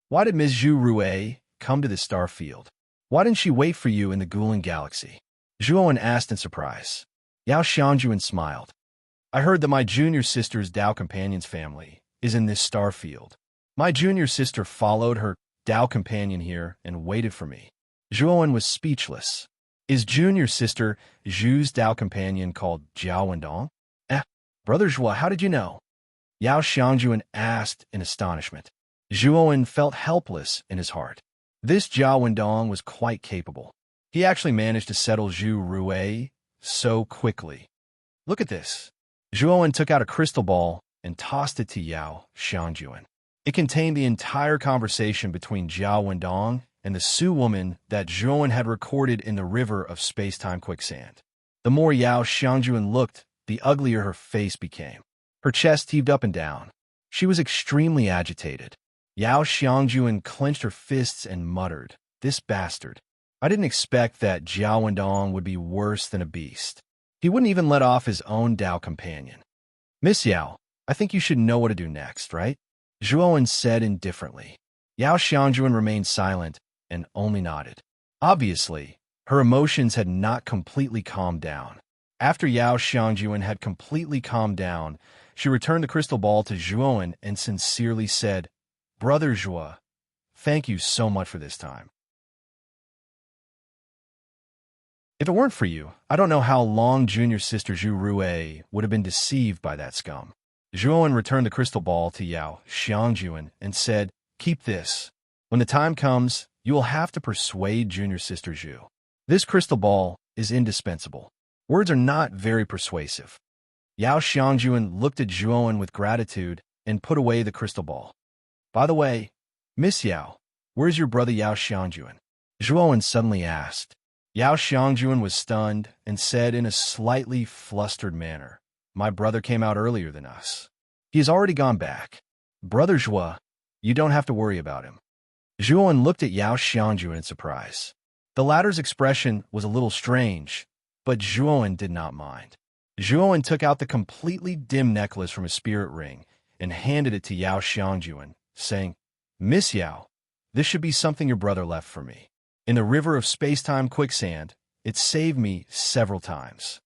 Why did Ms. Zhu Rui come to the star field? Why didn't she wait for you in the Gulen galaxy? Zhuowen asked in surprise. Yao Xiangjuan smiled. I heard that my junior sister's Dao companion's family is in this star field. My junior sister followed her Dao companion here and waited for me. Zhuowen was speechless. Is junior sister Zhu's Dao companion called Jiao Wendong? Brother Zhuo, how did you know? Yao Xiangjuan asked in astonishment. Zhuowen felt helpless in his heart. This Jiao Wendong was quite capable. He actually managed to settle Zhu Rui so quickly. Look at this. Zhuowen took out a crystal ball and tossed it to Yao Xiangjuan. It contained the entire conversation between Jiao Wendong and the Su woman that Zhuowen had recorded in the river of space-time quicksand. The more Yao Xiangjuan looked, the uglier her face became. Her chest heaved up and down. She was extremely agitated. Yao Xiangjuan clenched her fists and muttered, "This bastard. I didn't expect that Jiao Wendong would be worse than a beast. He wouldn't even let off his own Dao companion." Miss Yao, I think you should know what to do next, right? Zhuowen said indifferently. Yao Xiangjuan remained silent and only nodded. Obviously, her emotions had not completely calmed down. After Yao Xiangjuan had completely calmed down, she returned the crystal ball to Zhuowen and sincerely said, "Brother Zhuo, thank you so much for this time. If it weren't for you, I don't know how long junior sister Zhu Rui would have been deceived by that scum." Zhuowen returned the crystal ball to Yao Xiangjuan and said, "Keep this. When the time comes, you will have to persuade junior sister Zhu. This crystal ball is indispensable. Words are not very persuasive." Yao Xiangjuan looked at Zhuowen with gratitude and put away the crystal ball. "By the way, Miss Yao, where's your brother Yao Xiangjuan?" Zhuowen suddenly asked. Yao Xiangjuan was stunned and said in a slightly flustered manner, "My brother came out earlier than us. He has already gone back. Brother Zhuo, you don't have to worry about him." Zhuowen looked at Yao Xiangjuan in surprise. The latter's expression was a little strange, but Zhuowen did not mind. Zhuowen took out the completely dim necklace from his spirit ring and handed it to Yao Xiangjuan, saying, "Miss Yao, this should be something your brother left for me. In the river of space-time quicksand, it saved me several times.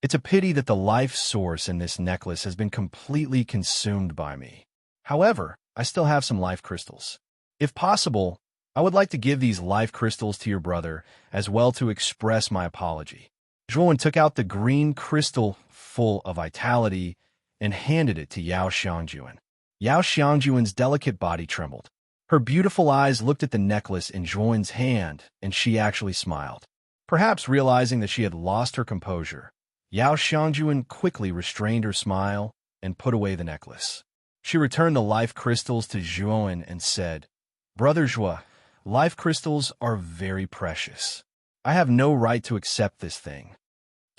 It's a pity that the life source in this necklace has been completely consumed by me. However, I still have some life crystals. If possible, I would like to give these life crystals to your brother as well to express my apology." Zhuowen took out the green crystal full of vitality and handed it to Yao Xiangjuan. Yao Xiangjuan's delicate body trembled. Her beautiful eyes looked at the necklace in Zhuowen's hand, and she actually smiled. Perhaps realizing that she had lost her composure, Yao Xiangjuan quickly restrained her smile and put away the necklace. She returned the life crystals to Zhuowen and said, "Brother Zhuo, life crystals are very precious. I have no right to accept this thing."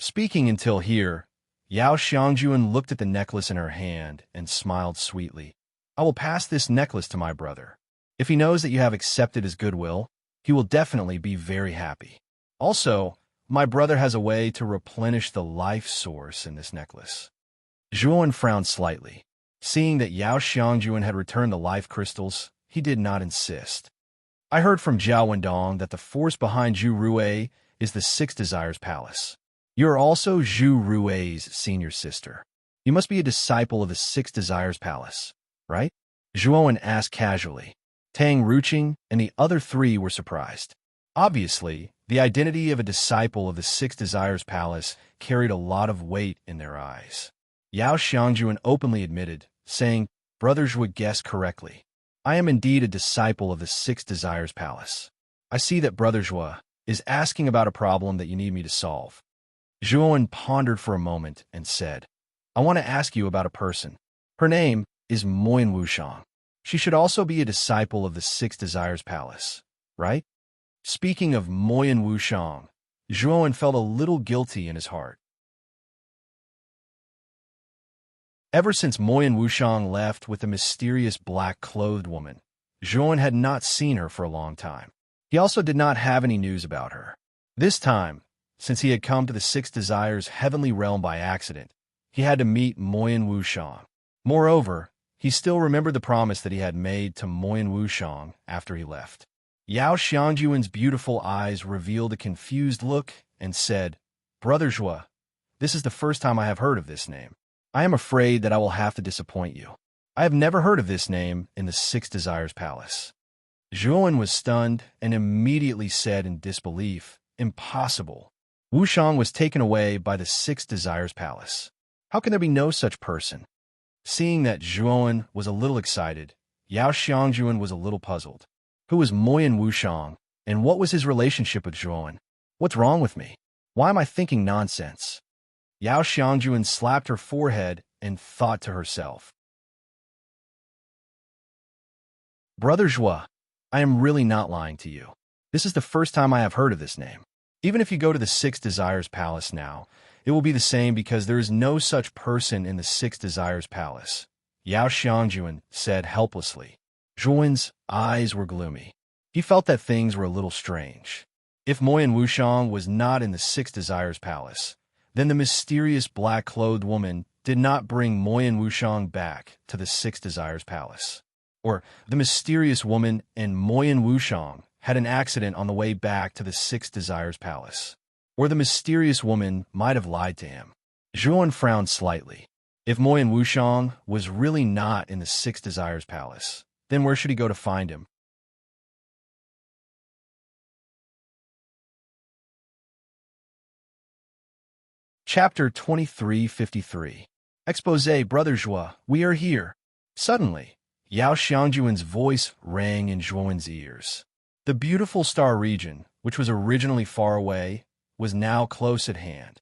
Speaking until here, Yao Xiangjuan looked at the necklace in her hand and smiled sweetly. "I will pass this necklace to my brother. If he knows that you have accepted his goodwill, he will definitely be very happy. Also, my brother has a way to replenish the life source in this necklace." Zhuowen frowned slightly. Seeing that Yao Xiangjuan had returned the life crystals, he did not insist. "I heard from Jiao Wendong that the force behind Zhu Rui is the Six Desires Palace. You are also Zhu Rui's senior sister. You must be a disciple of the Six Desires Palace, right?" Zhuowen asked casually. Tang Ruqing and the other three were surprised. Obviously, the identity of a disciple of the Six Desires Palace carried a lot of weight in their eyes. Yao Xiangjuan openly admitted, saying, "Brother Zhuo guessed correctly. I am indeed a disciple of the Six Desires Palace. I see that Brother Zhuo is asking about a problem that you need me to solve." Zhuowen pondered for a moment and said, "I want to ask you about a person. Her name is Moyan Wushang. She should also be a disciple of the Six Desires Palace, right?" Speaking of Moyan Wushang, Zhuowen felt a little guilty in his heart. Ever since Moyan Wushang left with the mysterious black-clothed woman, Zhuowen had not seen her for a long time. He also did not have any news about her. This time, since he had come to the Six Desires Heavenly Realm by accident, He had to meet Moyen Wushang. Moreover, he still remembered the promise that he had made to Moyen Wushang after he left. Yao Xiangjuan's beautiful eyes revealed a confused look and said, "Brother Zhua, this is the first time I have heard of this name. I am afraid that I will have to disappoint you. I have never heard of this name in the Six Desires Palace." Zhuan was stunned and immediately said in disbelief, "Impossible. Wushang was taken away by the Six Desires Palace. How can there be no such person?" Seeing that Zhuan was a little excited, Yao Xiangjuan was a little puzzled. Who was Moyen Wushang, and what was his relationship with Zhuan? What's wrong with me? Why am I thinking nonsense? Yao Xiangjuan slapped her forehead and thought to herself, "Brother Zhua, I am really not lying to you. This is the first time I have heard of this name. Even if you go to the Six Desires Palace now, it will be the same because there is no such person in the Six Desires Palace," Yao Xiangjuan said helplessly. Zhuan's eyes were gloomy. He felt that things were a little strange. If Moyen Wushang was not in the Six Desires Palace, then the mysterious black-clothed woman did not bring Moyen Wushang back to the Six Desires Palace. Or the mysterious woman and Moyen Wushang had an accident on the way back to the Six Desires Palace. Or the mysterious woman might have lied to him. Zhuan frowned slightly. If Moyen Wushang was really not in the Six Desires Palace, then where should he go to find him? Chapter 2353. Exposé, Brother Zhua, we are here. Suddenly, Yao Xiangjuan's voice rang in Zhuan's ears. The beautiful star region, which was originally far away, was now close at hand.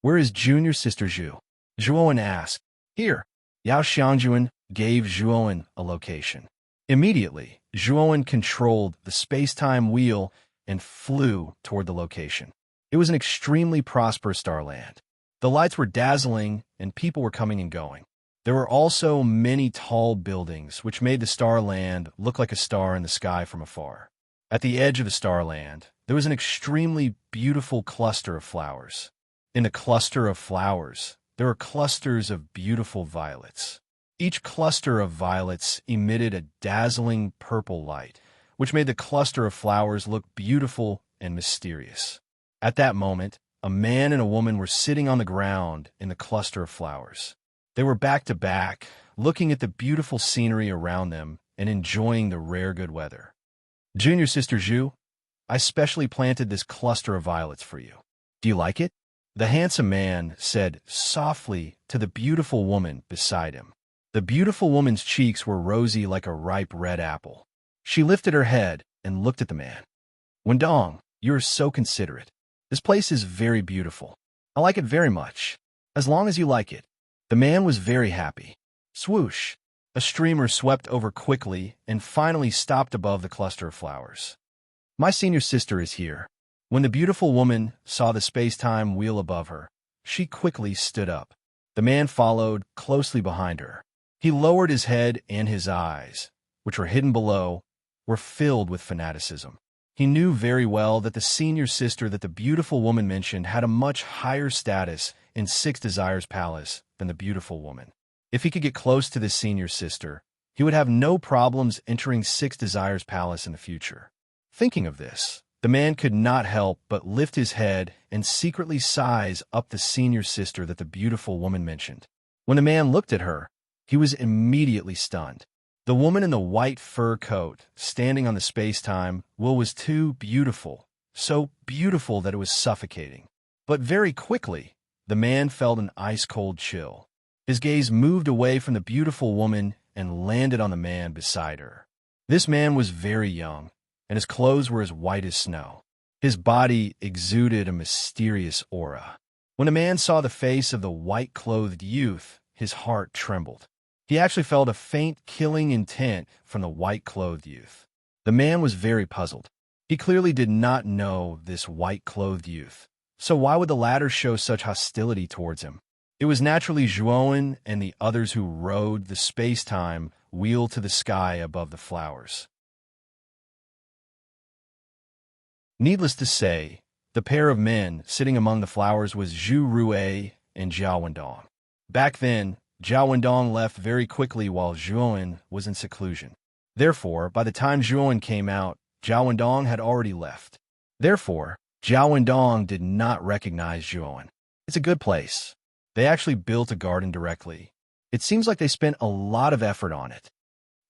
"Where is junior sister Zhu?" Zhuan asked. "Here." Yao Xiangjuan gave Zhuan a location. Immediately, Zhuan controlled the space-time wheel and flew toward the location. It was an extremely prosperous starland. The lights were dazzling, and people were coming and going. There were also many tall buildings, which made the starland look like a star in the sky from afar. At the edge of the starland, there was an extremely beautiful cluster of flowers. In the cluster of flowers, there were clusters of beautiful violets. Each cluster of violets emitted a dazzling purple light, which made the cluster of flowers look beautiful and mysterious. At that moment, a man and a woman were sitting on the ground in the cluster of flowers. They were back to back, looking at the beautiful scenery around them and enjoying the rare good weather. "Junior sister Zhu, I specially planted this cluster of violets for you. Do you like it?" The handsome man said softly to the beautiful woman beside him. The beautiful woman's cheeks were rosy like a ripe red apple. She lifted her head and looked at the man. "Wendong, you are so considerate. This place is very beautiful. I like it very much. As long as you like it." The man was very happy. Swoosh! A streamer swept over quickly and finally stopped above the cluster of flowers. "My senior sister is here." When the beautiful woman saw the space-time wheel above her, she quickly stood up. The man followed closely behind her. He lowered his head, and his eyes, which were hidden below, were filled with fanaticism. He knew very well that the senior sister that the beautiful woman mentioned had a much higher status in Six Desires Palace than the beautiful woman. If he could get close to this senior sister, he would have no problems entering Six Desires Palace in the future. Thinking of this, the man could not help but lift his head and secretly size up the senior sister that the beautiful woman mentioned. When the man looked at her, he was immediately stunned. The woman in the white fur coat, standing on the space-time wheel, was too beautiful, so beautiful that it was suffocating. But very quickly, the man felt an ice-cold chill. His gaze moved away from the beautiful woman and landed on the man beside her. This man was very young, and his clothes were as white as snow. His body exuded a mysterious aura. When the man saw the face of the white-clothed youth, his heart trembled. He actually felt a faint killing intent from the white-clothed youth. The man was very puzzled. He clearly did not know this white-clothed youth, so why would the latter show such hostility towards him? It was naturally Zhuan and the others who rode the space-time wheel to the sky above the flowers. Needless to say, the pair of men sitting among the flowers was Zhu Rue and Zhao Wendong. Back then, Zhao Wendong left very quickly while Zhuowen was in seclusion. Therefore, by the time Zhuowen came out, Zhao Wendong had already left. Therefore, Zhao Wendong did not recognize Zhuowen. It's a good place. They actually built a garden directly. It seems like they spent a lot of effort on it.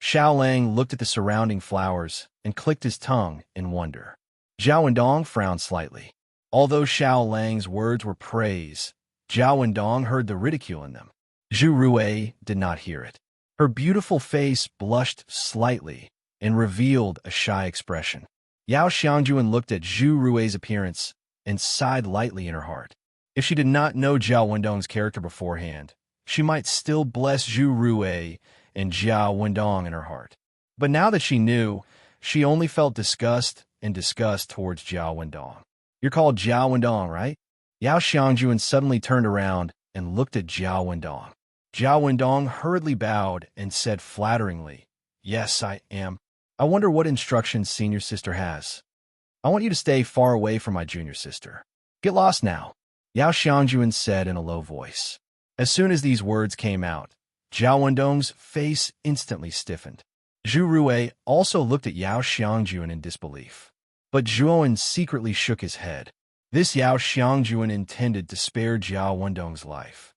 Xiao Lang looked at the surrounding flowers and clicked his tongue in wonder. Zhao Wendong frowned slightly. Although Xiao Lang's words were praise, Zhao Wendong heard the ridicule in them. Zhu Rui did not hear it. Her beautiful face blushed slightly and revealed a shy expression. Yao Xiangjuan looked at Zhu Rui's appearance and sighed lightly in her heart. If she did not know Zhao Wendong's character beforehand, she might still bless Zhu Rui and Zhao Wendong in her heart. But now that she knew, she only felt disgust towards Zhao Wendong. You're called Zhao Wendong, right? Yao Xiangjuan suddenly turned around and looked at Zhao Wendong. Zhao Wendong hurriedly bowed and said flatteringly, "Yes, I am. I wonder what instructions senior sister has. I want you to stay far away from my junior sister. Get lost now," Yao Xiangjuan said in a low voice. As soon as these words came out, Zhao Wendong's face instantly stiffened. Zhu Rui also looked at Yao Xiangjuan in disbelief. But Zhuowen secretly shook his head. This Yao Xiangjuan intended to spare Zhao Wendong's life.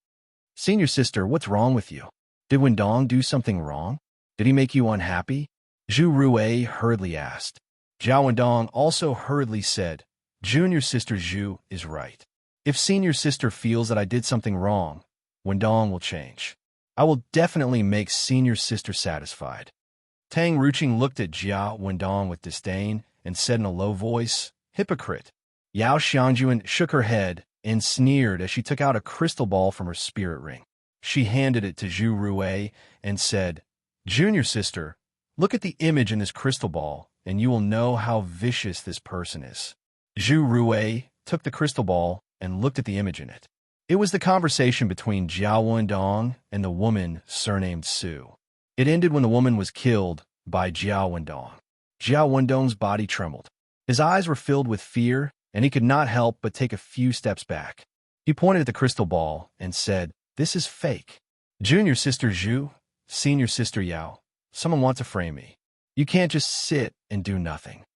"Senior sister, what's wrong with you? Did Wendong do something wrong? Did he make you unhappy?" Zhu Rui hurriedly asked. Zhao Wendong also hurriedly said, "Junior sister Zhu is right. If senior sister feels that I did something wrong, Wendong will change. I will definitely make senior sister satisfied." Tang Ruqing looked at Zhao Wendong with disdain and said in a low voice, "Hypocrite." Yao Xiangjuan shook her head and sneered as she took out a crystal ball from her spirit ring. She handed it to Zhu Rui and said, "Junior sister, look at the image in this crystal ball, and you will know how vicious this person is." Zhu Rui took the crystal ball and looked at the image in it. It was the conversation between Zhao Wendong and the woman surnamed Su. It ended when the woman was killed by Zhao Wendong. Zhao Wendong's body trembled. His eyes were filled with fear, and he could not help but take a few steps back. He pointed at the crystal ball and said, "This is fake. Junior sister Zhu, senior sister Yao, someone wants to frame me. You can't just sit and do nothing."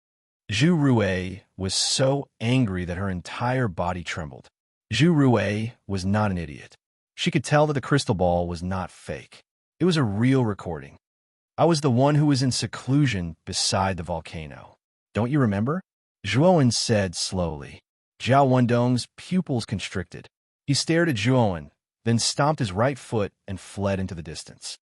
Zhu Rui was so angry that her entire body trembled. Zhu Rui was not an idiot. She could tell that the crystal ball was not fake. It was a real recording. "I was the one who was in seclusion beside the volcano. Don't you remember?" Zhuowen said slowly. Zhao Wendong's pupils constricted. He stared at Zhuowen, then stomped his right foot and fled into the distance.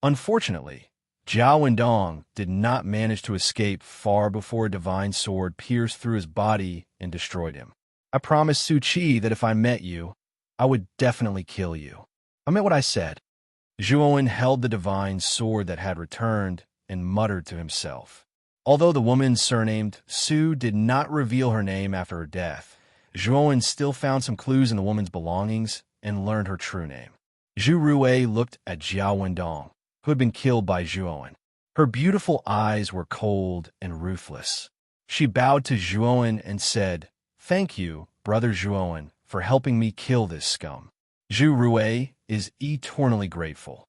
Unfortunately, Zhao Wendong did not manage to escape far before a divine sword pierced through his body and destroyed him. "I promised Su Qi that if I met you, I would definitely kill you. I meant what I said." Zhuowen held the divine sword that had returned and muttered to himself. Although the woman surnamed Su did not reveal her name after her death, Zhuowen still found some clues in the woman's belongings and learned her true name. Zhu Rui looked at Zhao Wendong, who had been killed by Zhuowen. Her beautiful eyes were cold and ruthless. She bowed to Zhuowen and said, "Thank you, brother Zhuowen, for helping me kill this scum. Zhu Rui is eternally grateful."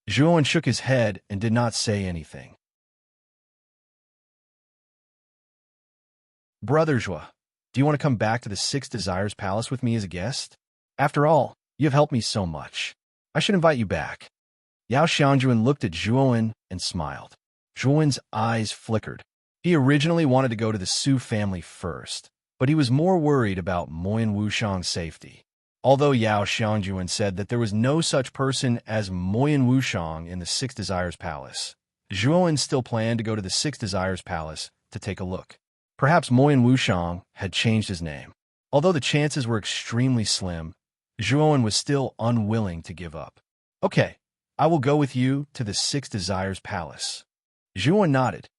Zhuowen shook his head and did not say anything. "Brother Zhua, do you want to come back to the Six Desires Palace with me as a guest? After all, you have helped me so much. I should invite you back." Yao Xiangjuan looked at Zhuowen and smiled. Zhuowen's eyes flickered. He originally wanted to go to the Su family first, but he was more worried about Moyan Wushang's safety. Although Yao Xiangjuan said that there was no such person as Moyan Wushang in the Six Desires Palace, Zhuowen still planned to go to the Six Desires Palace to take a look. Perhaps Moyan Wushang had changed his name. Although the chances were extremely slim, Zhuowen was still unwilling to give up. "Okay, I will go with you to the Six Desires Palace." Zhuowen nodded.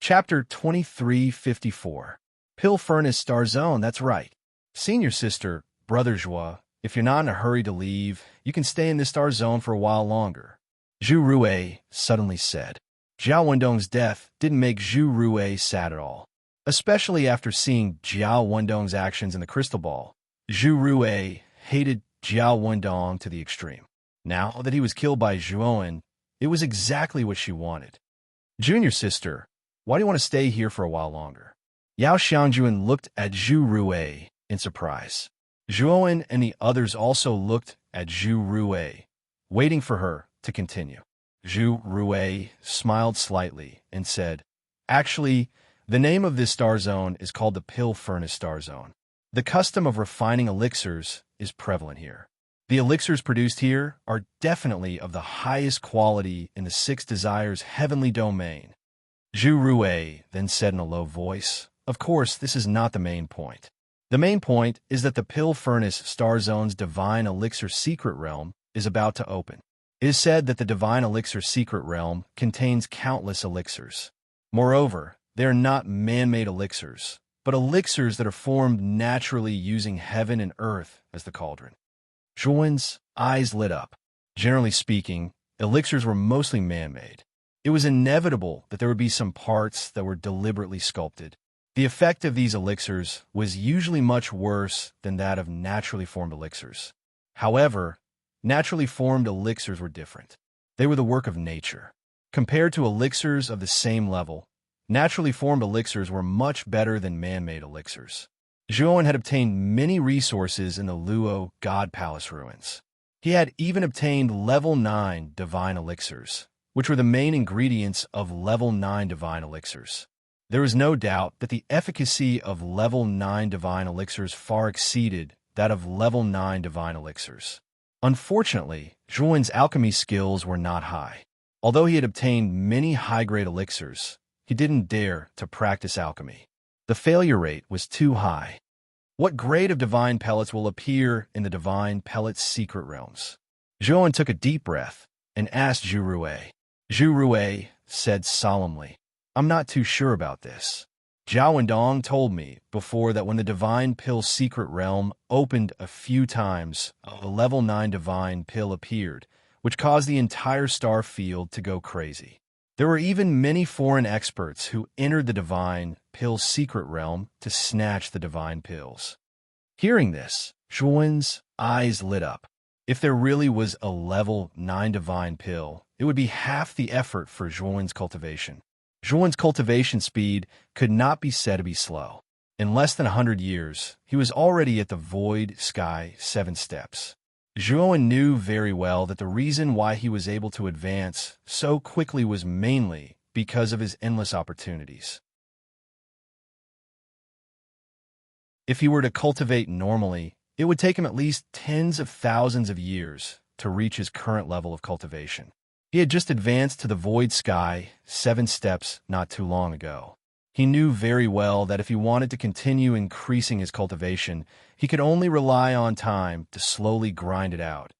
Chapter 2354. Pill Furnace Star Zone, that's right. Senior sister, brother Zhua, if you're not in a hurry to leave, you can stay in this star zone for a while longer, Zhu Rui suddenly said. Zhao Wendong's death didn't make Zhu Rui sad at all, especially after seeing Zhao Wendong's actions in the crystal ball. Zhu Rui hated Zhao Wendong to the extreme. Now that he was killed by Zhuowen, it was exactly what she wanted. Junior sister, why do you want to stay here for a while longer? Yao Xiangjuan looked at Zhu Rui in surprise. Zhuowen and the others also looked at Zhu Rui, waiting for her to continue. Zhu Rui smiled slightly and said, "Actually, the name of this star zone is called the Pill Furnace Star Zone. The custom of refining elixirs is prevalent here. The elixirs produced here are definitely of the highest quality in the Six Desires heavenly domain." Zhu Rui then said in a low voice, "Of course, this is not the main point. The main point is that the Pill Furnace Star Zone's Divine Elixir Secret Realm is about to open. It is said that the Divine Elixir Secret Realm contains countless elixirs. Moreover, they are not man-made elixirs, but elixirs that are formed naturally using heaven and earth as the cauldron." Zhuowen's eyes lit up. Generally speaking, elixirs were mostly man-made. It was inevitable that there would be some parts that were deliberately sculpted. The effect of these elixirs was usually much worse than that of naturally formed elixirs. However, naturally formed elixirs were different. They were the work of nature. Compared to elixirs of the same level, naturally formed elixirs were much better than man-made elixirs. Zhuowen had obtained many resources in the Luo God Palace ruins. He had even obtained level 9 divine elixirs, which were the main ingredients of level 9 divine elixirs. There is no doubt that the efficacy of level 9 divine elixirs far exceeded that of level 9 divine elixirs. Unfortunately, Zhuowen's alchemy skills were not high. Although he had obtained many high-grade elixirs, he didn't dare to practice alchemy. The failure rate was too high. What grade of divine pellets will appear in the divine pellets secret realms? Zhuowen took a deep breath and asked Zhu Rui. Zhu Rui said solemnly, "I'm not too sure about this. Zhao Wendong told me before that when the divine pill secret realm opened a few times, a level 9 divine pill appeared, which caused the entire star field to go crazy. There were even many foreign experts who entered the divine pill secret realm to snatch the divine pills." Hearing this, Zhuowen's eyes lit up. If there really was a level 9 divine pill, it would be half the effort for Zhuowen's cultivation. Zhuowen's cultivation speed could not be said to be slow. In less than 100 years, he was already at the Void Sky 7 steps. Zhuowen knew very well that the reason why he was able to advance so quickly was mainly because of his endless opportunities. If he were to cultivate normally, it would take him at least tens of thousands of years to reach his current level of cultivation. He had just advanced to the Void Sky 7 steps not too long ago. He knew very well that if he wanted to continue increasing his cultivation, he could only rely on time to slowly grind it out,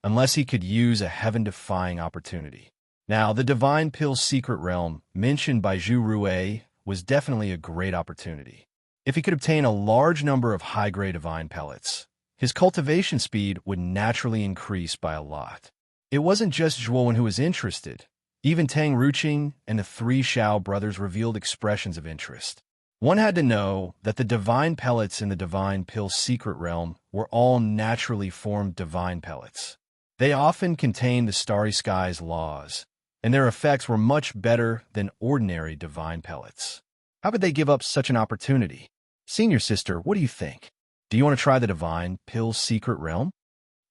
unless he could use a heaven-defying opportunity. Now, the Divine Pill Secret Realm mentioned by Zhu Rui was definitely a great opportunity. If he could obtain a large number of high-grade divine pellets, his cultivation speed would naturally increase by a lot. It wasn't just Zhuowen who was interested. Even Tang Ruqing and the 3 Xiao brothers revealed expressions of interest. One had to know that the divine pellets in the Divine Pill Secret Realm were all naturally formed divine pellets. They often contained the Starry Sky's laws, and their effects were much better than ordinary divine pellets. How could they give up such an opportunity? Senior sister, what do you think? Do you want to try the Divine Pill Secret Realm?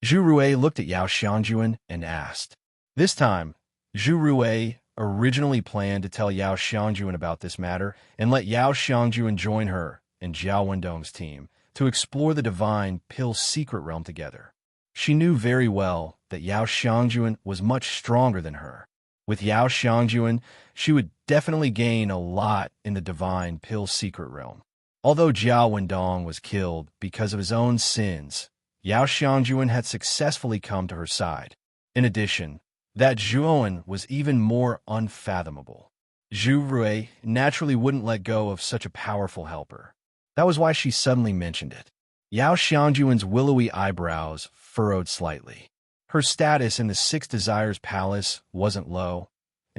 Zhu Rui looked at Yao Xiangjuan and asked. This time, Zhu Rui originally planned to tell Yao Xiangjuan about this matter and let Yao Xiangjuan join her and Zhao Wendong's team to explore the Divine Pill Secret Realm together. She knew very well that Yao Xiangjuan was much stronger than her. With Yao Xiangjuan, she would definitely gain a lot in the Divine Pill Secret Realm. Although Zhao Wendong was killed because of his own sins, Yao Xiangjuan had successfully come to her side. In addition, that Zhuowen was even more unfathomable. Zhu Rui naturally wouldn't let go of such a powerful helper. That was why she suddenly mentioned it. Yao Xiangjuan's willowy eyebrows furrowed slightly. Her status in the Six Desires Palace wasn't low,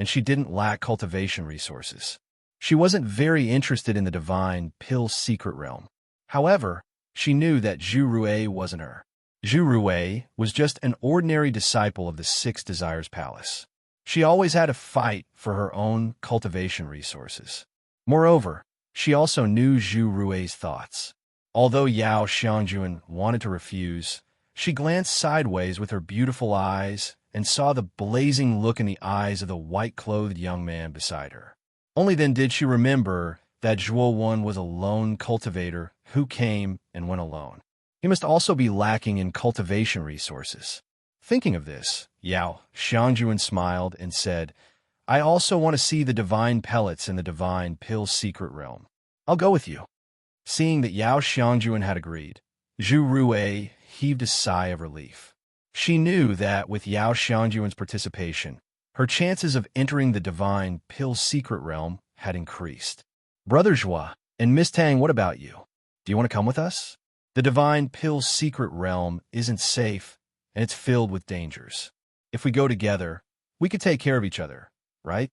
and she didn't lack cultivation resources. She wasn't very interested in the divine Pill's secret realm. However, she knew that Zhu Rui wasn't her. Zhu Rui was just an ordinary disciple of the Six Desires Palace. She always had to fight for her own cultivation resources. Moreover, she also knew Zhu Rui's thoughts. Although Yao Xiangjuan wanted to refuse, she glanced sideways with her beautiful eyes and saw the blazing look in the eyes of the white-clothed young man beside her. Only then did she remember that Zhuo Wen was a lone cultivator who came and went alone. He must also be lacking in cultivation resources. Thinking of this, Yao Xiangjuan smiled and said, I also want to see the divine pellets in the divine Pill's secret realm. I'll go with you. Seeing that Yao Xiangjuan had agreed, Zhu Rui heaved a sigh of relief. She knew that with Yao Xiangjuan's participation, her chances of entering the divine Pill's secret realm had increased. Brother Zhua and Miss Tang, what about you? Do you want to come with us? The divine Pill's secret realm isn't safe, and it's filled with dangers. If we go together, we could take care of each other, right?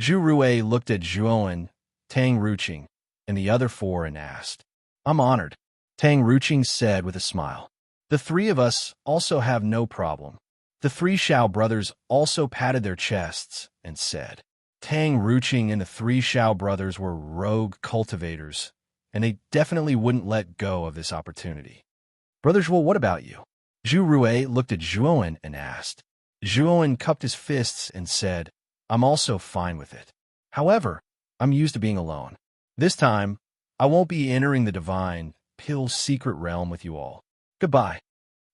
Zhu Rui looked at Zhuowen, Tang Ruqing, and the other four and asked, I'm honored, Tang Ruqing said with a smile. The three of us also have no problem. The three Xiao brothers also patted their chests and said, Tang Ruqing and the three Xiao brothers were rogue cultivators, and they definitely wouldn't let go of this opportunity. Brother Zhuo, what about you? Zhu Rui looked at Zhuowen and asked. Zhuowen cupped his fists and said, I'm also fine with it. However, I'm used to being alone. This time, I won't be entering the divine Pill's secret realm with you all. Goodbye.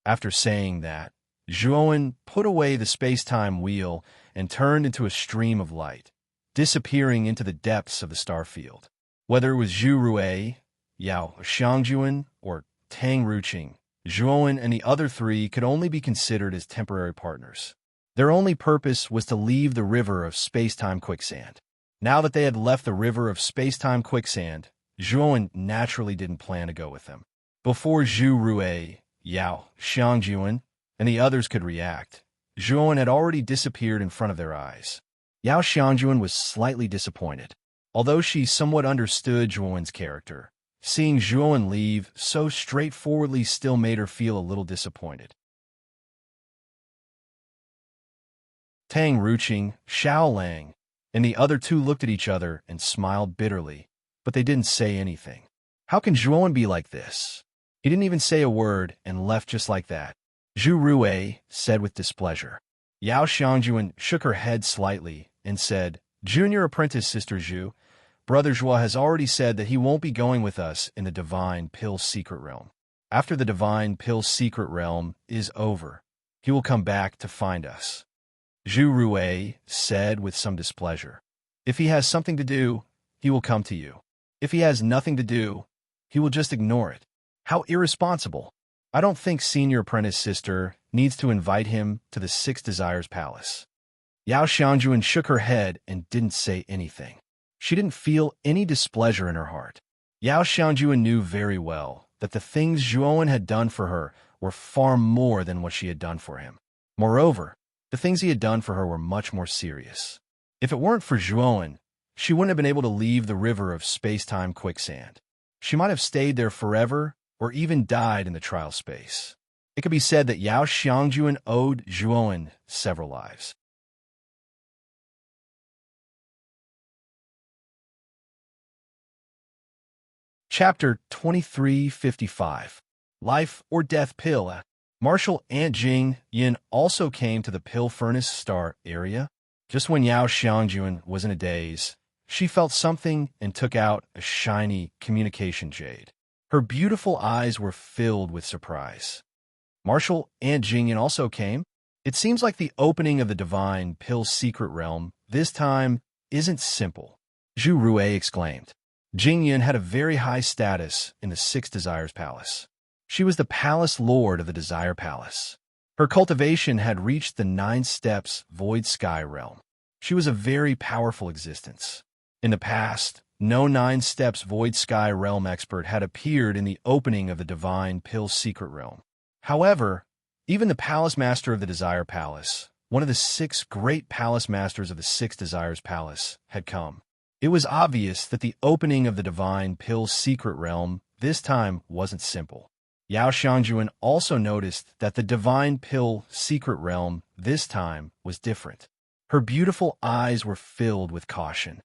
After saying that, Zhuowen put away the space-time wheel and turned into a stream of light, disappearing into the depths of the star field. Whether it was Zhu Rui, Yao Xiangjuan, or Tang Ruqing, Zhuowen and the other three could only be considered as temporary partners. Their only purpose was to leave the river of space-time quicksand. Now that they had left the river of space-time quicksand, Zhuowen naturally didn't plan to go with them. Before Zhu Rui, Yao Xiangjuan, and the others could react, Zhuowen had already disappeared in front of their eyes. Yao Xiangjuan was slightly disappointed. Although she somewhat understood Zhuowen's character, seeing Zhuowen leave so straightforwardly still made her feel a little disappointed. Tang Ruqing, Xiao Lang, and the other two looked at each other and smiled bitterly, but they didn't say anything. How can Zhuowen be like this? He didn't even say a word and left just like that. Zhu Rui said with displeasure. Yao Xiangjuan shook her head slightly and said, Junior apprentice Sister Zhu, Brother Zhua has already said that he won't be going with us in the divine Pill's secret realm. After the divine Pill's secret realm is over, he will come back to find us. Zhu Rui said with some displeasure. If he has something to do, he will come to you. If he has nothing to do, he will just ignore it. How irresponsible. I don't think Senior Apprentice Sister needs to invite him to the Six Desires Palace. Yao Xiangjuan shook her head and didn't say anything. She didn't feel any displeasure in her heart. Yao Xiangjuan knew very well that the things Zhuowen had done for her were far more than what she had done for him. Moreover, the things he had done for her were much more serious. If it weren't for Zhuowen, she wouldn't have been able to leave the river of space-time quicksand. She might have stayed there forever or even died in the trial space. It could be said that Yao Xiangjuan owed Zhuowen several lives. Chapter 2355. Life or Death Pill. Marshal Aunt Jing Yin also came to the Pill Furnace Star area. Just when Yao Xiangjuan was in a daze, she felt something and took out a shiny communication jade. Her beautiful eyes were filled with surprise. Marshal Aunt Jing Yin also came. It seems like the opening of the divine Pill's secret realm this time isn't simple, Zhu Rui exclaimed. Jing Yin had a very high status in the Six Desires Palace. She was the Palace Lord of the Desire Palace. Her cultivation had reached the 9 steps Void Sky realm. She was a very powerful existence. In the past, no 9 steps Void Sky realm expert had appeared in the opening of the divine Pill's secret realm. However, Even the palace master of the Desire Palace, one of the 6 great palace masters of the 6 Desires Palace, had come. It was obvious that the opening of the Divine Pill's secret realm this time wasn't simple. Yao Shangjuan also noticed that the Divine Pill secret realm this time was different. Her beautiful eyes were filled with caution.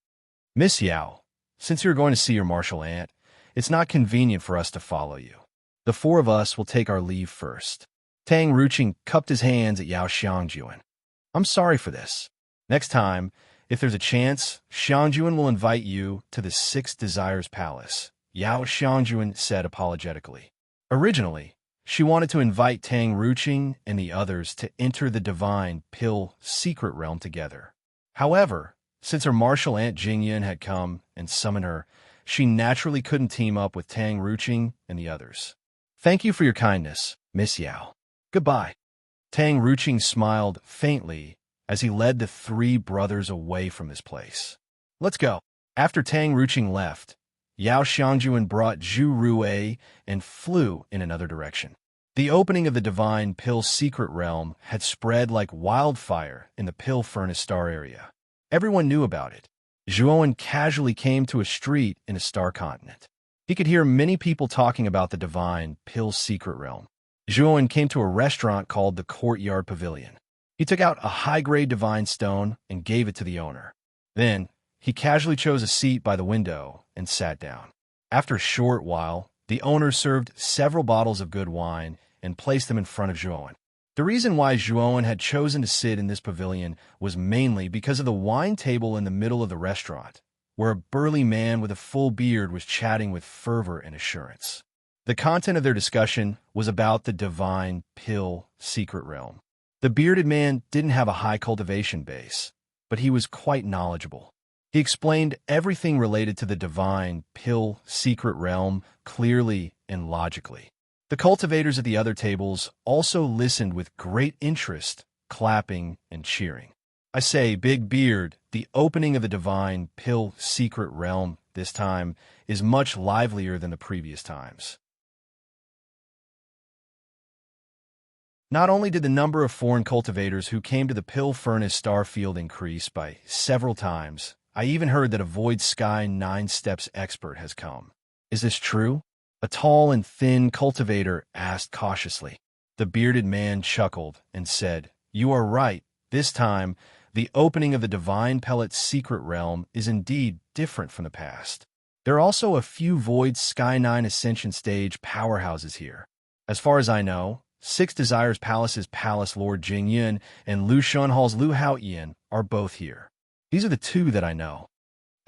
"Miss Yao, since you're going to see your martial aunt, it's not convenient for us to follow you. The 4 of us will take our leave first." Tang Ruqing cupped his hands at Yao Shangjuan. "I'm sorry for this. Next time, if there's a chance, Shangjuan will invite you to the 6 Desires Palace," Yao Shangjuan said apologetically. Originally, she wanted to invite Tang Ruqing and the others to enter the Divine Pill secret realm together. However, since her martial aunt Jingyan had come and summoned her, she naturally couldn't team up with Tang Ruqing and the others. "Thank you for your kindness, Miss Yao. Goodbye." Tang Ruqing smiled faintly as he led the 3 brothers away from this place. "Let's go." After Tang Ruqing left, Yao Shangjuan brought Zhu Rui and flew in another direction. The opening of the Divine Pill secret realm had spread like wildfire in the Pill Furnace Star area. Everyone knew about it. Zhuowen casually came to a street in a star continent. He could hear many people talking about the Divine Pill secret realm. Zhuowen came to a restaurant called the Courtyard Pavilion. He took out a high-grade divine stone and gave it to the owner. Then, he casually chose a seat by the window and sat down. After a short while, the owner served several bottles of good wine and placed them in front of Zhuowen. The reason why Zhuowen had chosen to sit in this pavilion was mainly because of the wine table in the middle of the restaurant, where a burly man with a full beard was chatting with fervor and assurance. The content of their discussion was about the Divine Pill secret realm. The bearded man didn't have a high cultivation base, but he was quite knowledgeable. He explained everything related to the Divine Pill secret realm clearly and logically. The cultivators at the other tables also listened with great interest, clapping and cheering. "I say, Big Beard, the opening of the Divine Pill secret realm this time is much livelier than the previous times." Not only did the number of foreign cultivators who came to the Pill Furnace Starfield increase by several times, I even heard that a Void Sky 9 Steps expert has come. "Is this true?" a tall and thin cultivator asked cautiously. The bearded man chuckled and said, "You are right. This time, the opening of the Divine Pellet's secret realm is indeed different from the past. There are also a few Void Sky 9 Ascension Stage powerhouses here. As far as I know, 6 Desires Palace's Palace Lord Jingyan and Lu Shunhal's Lu Haoyan are both here. These are the 2 that I know."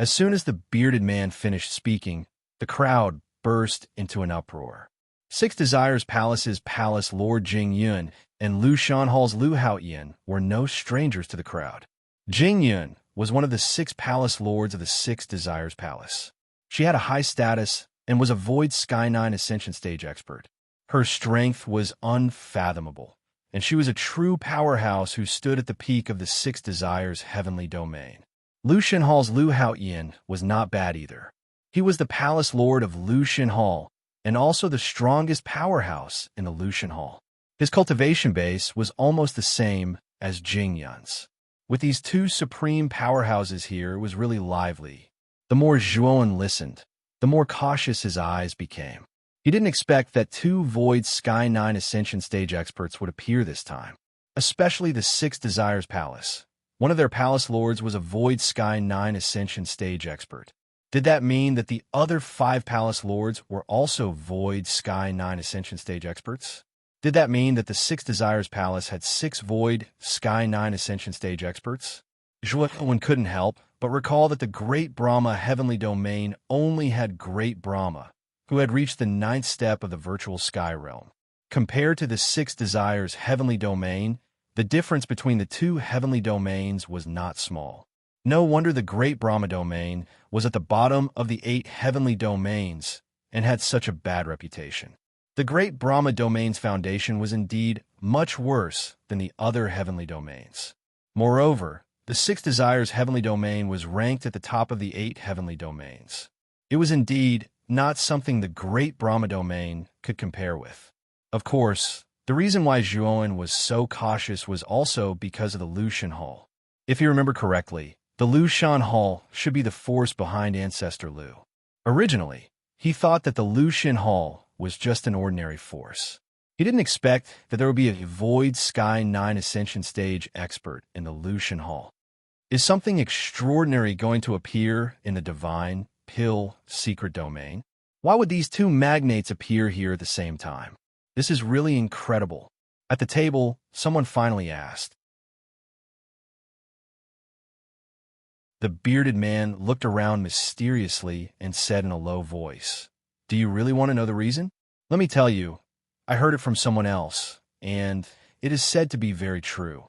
As soon as the bearded man finished speaking, the crowd burst into an uproar. 6 Desires Palace's Palace Lord Jingyan and Lu Shunhal's Lu Haoyan were no strangers to the crowd. Jingyan was one of the 6 Palace Lords of the 6 Desires Palace. She had a high status and was a Void Sky 9 Ascension Stage expert. Her strength was unfathomable, and she was a true powerhouse who stood at the peak of the 6 Desires heavenly domain. Lu Shenhal's Lu Haoyan was not bad either. He was the Palace Lord of Lu Shenhal, and also the strongest powerhouse in the Lu Shenhal. His cultivation base was almost the same as Jingyan's. With these 2 supreme powerhouses here, it was really lively. The more Zhuowen listened, the more cautious his eyes became. He didn't expect that 2 Void Sky 9 Ascension Stage experts would appear this time, especially the 6 Desires Palace. One of their Palace Lords was a Void Sky 9 Ascension Stage expert. Did that mean that the other 5 Palace Lords were also Void Sky 9 Ascension Stage experts? Did that mean that the 6 Desires Palace had 6 Void Sky 9 Ascension Stage experts? Zhuowen couldn't help but recall that the Great Brahma Heavenly Domain only had Great Brahma, who had reached the 9th step of the virtual sky realm. Compared to the 6 Desires Heavenly Domain, the difference between the 2 heavenly domains was not small. No wonder the Great Brahma Domain was at the bottom of the 8 heavenly domains and had such a bad reputation. The Great Brahma Domain's foundation was indeed much worse than the other heavenly domains. Moreover, the 6 Desires Heavenly Domain was ranked at the top of the 8 heavenly domains. It was indeed not something the Great Brahma Domain could compare with. Of course, The reason why Zhuowen was so cautious was also because of the Lushan Hall. If you remember correctly, the Lushan Hall should be the force behind Ancestor Lu. Originally, he thought that the Lushan Hall was just an ordinary force. He didn't expect that there would be a Void Sky 9 Ascension Stage expert in the Lushan Hall. Is something extraordinary going to appear in the Divine Pill secret domain? Why would these two magnates appear here at the same time? This is really incredible. At the table, someone finally asked. The bearded man looked around mysteriously and said in a low voice, "Do you really want to know the reason? Let me tell you, I heard it from someone else, and it is said to be very true."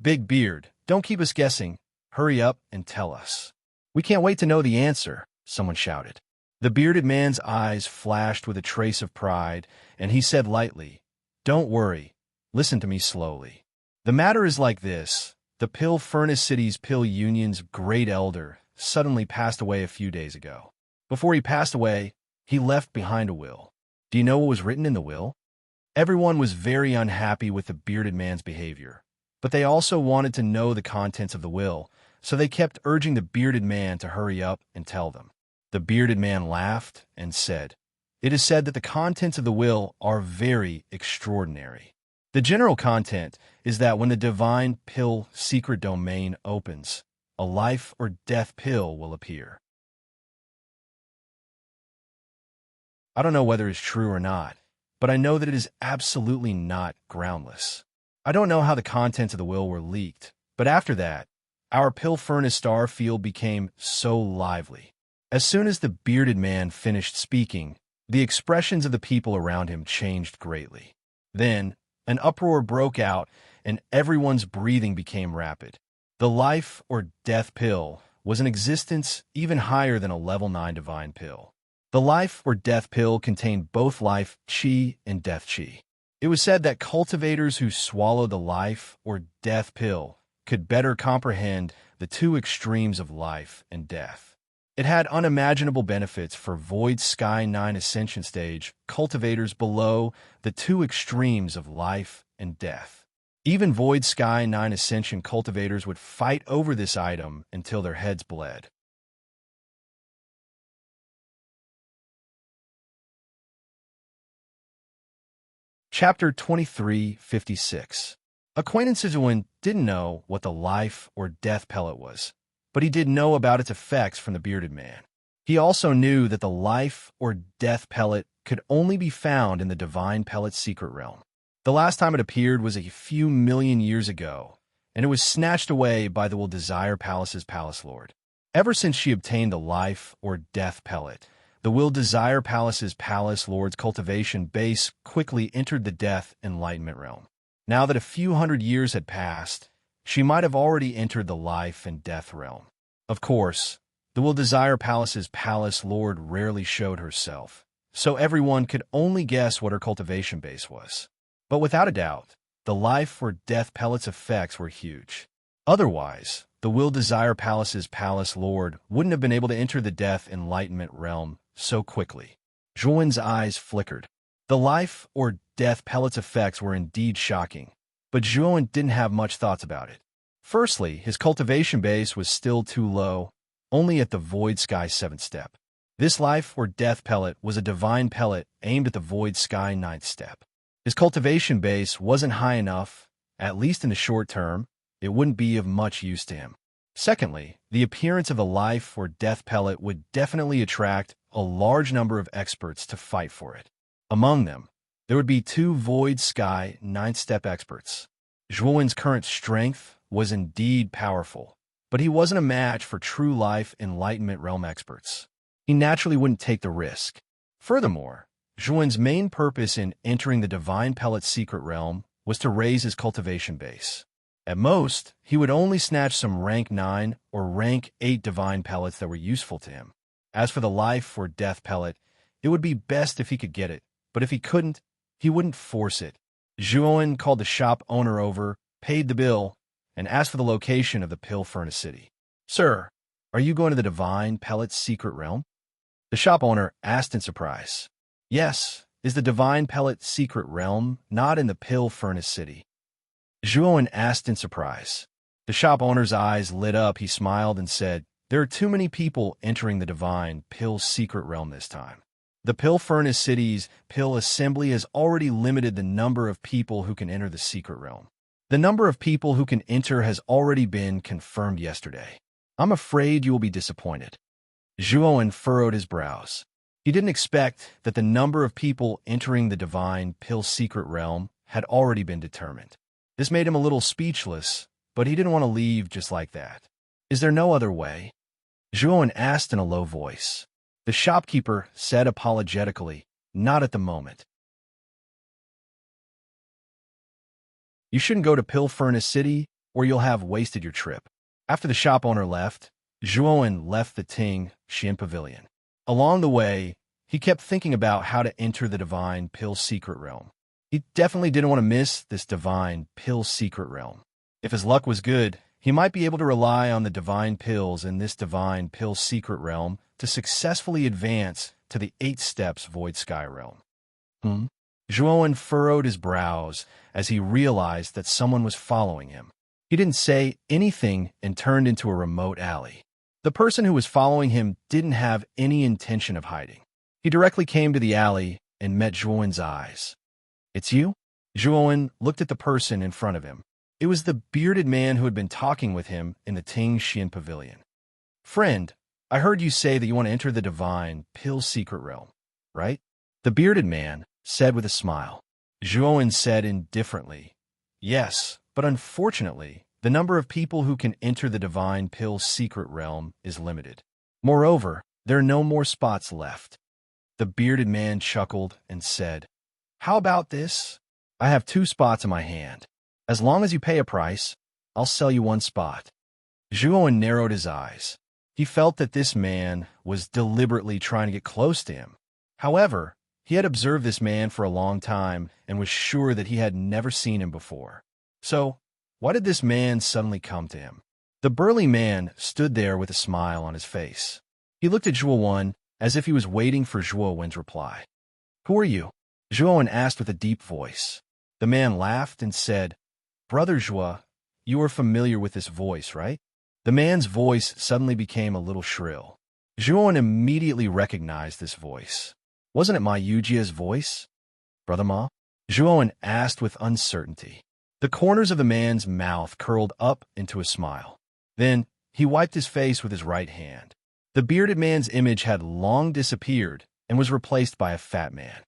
"Big Beard, don't keep us guessing. Hurry up and tell us." "We can't wait to know the answer," someone shouted. The bearded man's eyes flashed with a trace of pride, and he said lightly, "Don't worry. Listen to me slowly. The matter is like this. The Pill Furnace City's Pill Union's great elder suddenly passed away a few days ago. Before he passed away, he left behind a will. Do you know what was written in the will?" Everyone was very unhappy with the bearded man's behavior, but they also wanted to know the contents of the will, so they kept urging the bearded man to hurry up and tell them. The bearded man laughed and said, "It is said that the contents of the will are very extraordinary. The general content is that when the Divine Pill secret domain opens, a life or death pill will appear." I don't know whether it's true or not, but I know that it is absolutely not groundless. I don't know how the contents of the will were leaked, but after that, our Pill Furnace star field became so lively. As soon as the bearded man finished speaking, the expressions of the people around him changed greatly. Then, an uproar broke out, and everyone's breathing became rapid. The life or death pill was in existence even higher than a level 9 divine pill. The life or death pill contained both life chi and death chi. It was said that cultivators who swallowed the life or death pill could better comprehend the two extremes of life and death. It had unimaginable benefits for Void Sky 9 Ascension Stage cultivators below the two extremes of life and death. Even Void Sky 9 Ascension cultivators would fight over this item until their heads bled. Chapter 2356. Acquaintance Zhuowen didn't know what the life or death pellet was, but he did know about its effects from the bearded man. He also knew that the life or death pellet could only be found in the divine pellet's secret realm. The last time it appeared was a few million years ago, and it was snatched away by the Will Desire Palace's palace lord. Ever since she obtained the life or death pellet, the Will Desire Palace's palace lord's cultivation base quickly entered the death enlightenment realm. Now that a few hundred years had passed, she might have already entered the life and death realm. Of course, the Will Desire Palace's palace lord rarely showed herself, so everyone could only guess what her cultivation base was. But without a doubt, the life or death pellet's effects were huge. Otherwise, the Will Desire Palace's palace lord wouldn't have been able to enter the death enlightenment realm so quickly. Zhuowen's eyes flickered. The life or death pellet's effects were indeed shocking, but Zhuowen didn't have much thoughts about it. Firstly, his cultivation base was still too low, only at the Void Sky 7th step. This life or death pellet was a divine pellet aimed at the Void Sky 9th step. His cultivation base wasn't high enough, at least in the short term. It wouldn't be of much use to him. Secondly, the appearance of the life or death pellet would definitely attract a large number of experts to fight for it. Among them, there would be 2 Void Sky 9th step experts. Zhuowen's current strength was indeed powerful, but he wasn't a match for true life enlightenment realm experts. He naturally wouldn't take the risk. Furthermore, Zhuowen's main purpose in entering the divine pellet's secret realm was to raise his cultivation base. At most, he would only snatch some rank 9 or rank 8 divine pellets that were useful to him. As for the life or death pellet, it would be best if he could get it, but if he couldn't, he wouldn't force it. Zhuowen called the shop owner over, paid the bill, and asked for the location of the Pill Furnace City. "Sir, are you going to the divine pellet's secret realm?" The shop owner asked in surprise. "Yes, Is the divine pellet secret realm not in the pill furnace city? Zhuowen asked in surprise. The shop owner's eyes lit up. He smiled and said, there are too many people entering the divine pill secret realm this time. The pill furnace city's pill assembly has already limited the number of people who can enter the secret realm. The number of people who can enter has already been confirmed yesterday. I'm afraid you will be disappointed. Zhuowen furrowed his brows. He didn't expect that the number of people entering the divine pill secret realm had already been determined. This made him a little speechless, but he didn't want to leave just like that. Is there no other way? Zhuowen asked in a low voice. The shopkeeper said apologetically, not at the moment. You shouldn't go to Pill Furnace City, or you'll have wasted your trip. After the shop owner left, Zhuowen left the Ting Xian Pavilion. Along the way, he kept thinking about how to enter the divine pill secret realm. He definitely didn't want to miss this divine pill secret realm. If his luck was good, he might be able to rely on the divine pills in this divine pill secret realm to successfully advance to the 8 steps void sky realm. Zhuowen furrowed his brows as he realized that someone was following him. He didn't say anything and turned into a remote alley. The person who was following him didn't have any intention of hiding. He directly came to the alley and met Zhuowen's eyes. It's you? Zhuowen looked at the person in front of him. It was the bearded man who had been talking with him in the Ting Xian Pavilion. Friend, I heard you say that you want to enter the divine pill secret realm, right? The bearded man said with a smile. Zhuowen said indifferently, yes, but unfortunately, the number of people who can enter the divine pill secret realm is limited. Moreover, there are no more spots left. The bearded man chuckled and said, how about this? I have 2 spots in my hand. As long as you pay a price, I'll sell you 1 spot. Zhuowen narrowed his eyes. He felt that this man was deliberately trying to get close to him. However, he had observed this man for a long time and was sure that he had never seen him before. So, why did this man suddenly come to him? The burly man stood there with a smile on his face. He looked at Zhuowen as if he was waiting for Zhuowen's reply. Who are you? Zhuowen asked with a deep voice. The man laughed and said, Brother Zhuo, you are familiar with this voice, right? The man's voice suddenly became a little shrill. Zhuowen immediately recognized this voice. Wasn't it Ma Yujia's voice? Brother Ma? Zhuowen asked with uncertainty. The corners of the man's mouth curled up into a smile. Then he wiped his face with his right hand. The bearded man's image had long disappeared and was replaced by a fat man.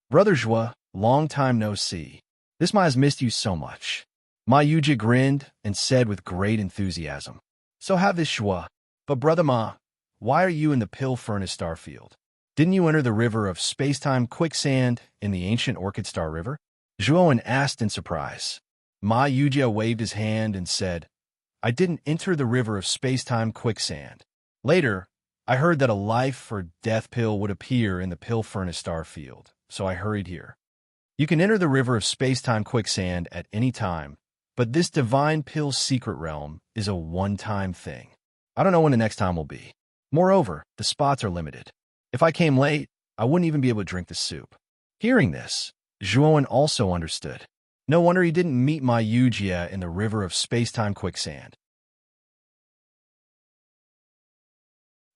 Brother Zhuo, long time no see. This Ma has missed you so much. Ma Yujia grinned and said with great enthusiasm. So have this Zhuo. But Brother Ma, why are you in the pill furnace star field? Didn't you enter the river of space-time quicksand in the ancient Orchid Star River? Zhuowen asked in surprise. Ma Yujia waved his hand and said, I didn't enter the river of space-time quicksand. Later, I heard that a life or death pill would appear in the pill furnace star field, so I hurried here. You can enter the river of space-time quicksand at any time, but this divine pill secret realm is a one-time thing. I don't know when the next time will be. Moreover, the spots are limited. If I came late, I wouldn't even be able to drink the soup. Hearing this, Zhuowen also understood. No wonder he didn't meet Ma Yujia in the river of space-time quicksand.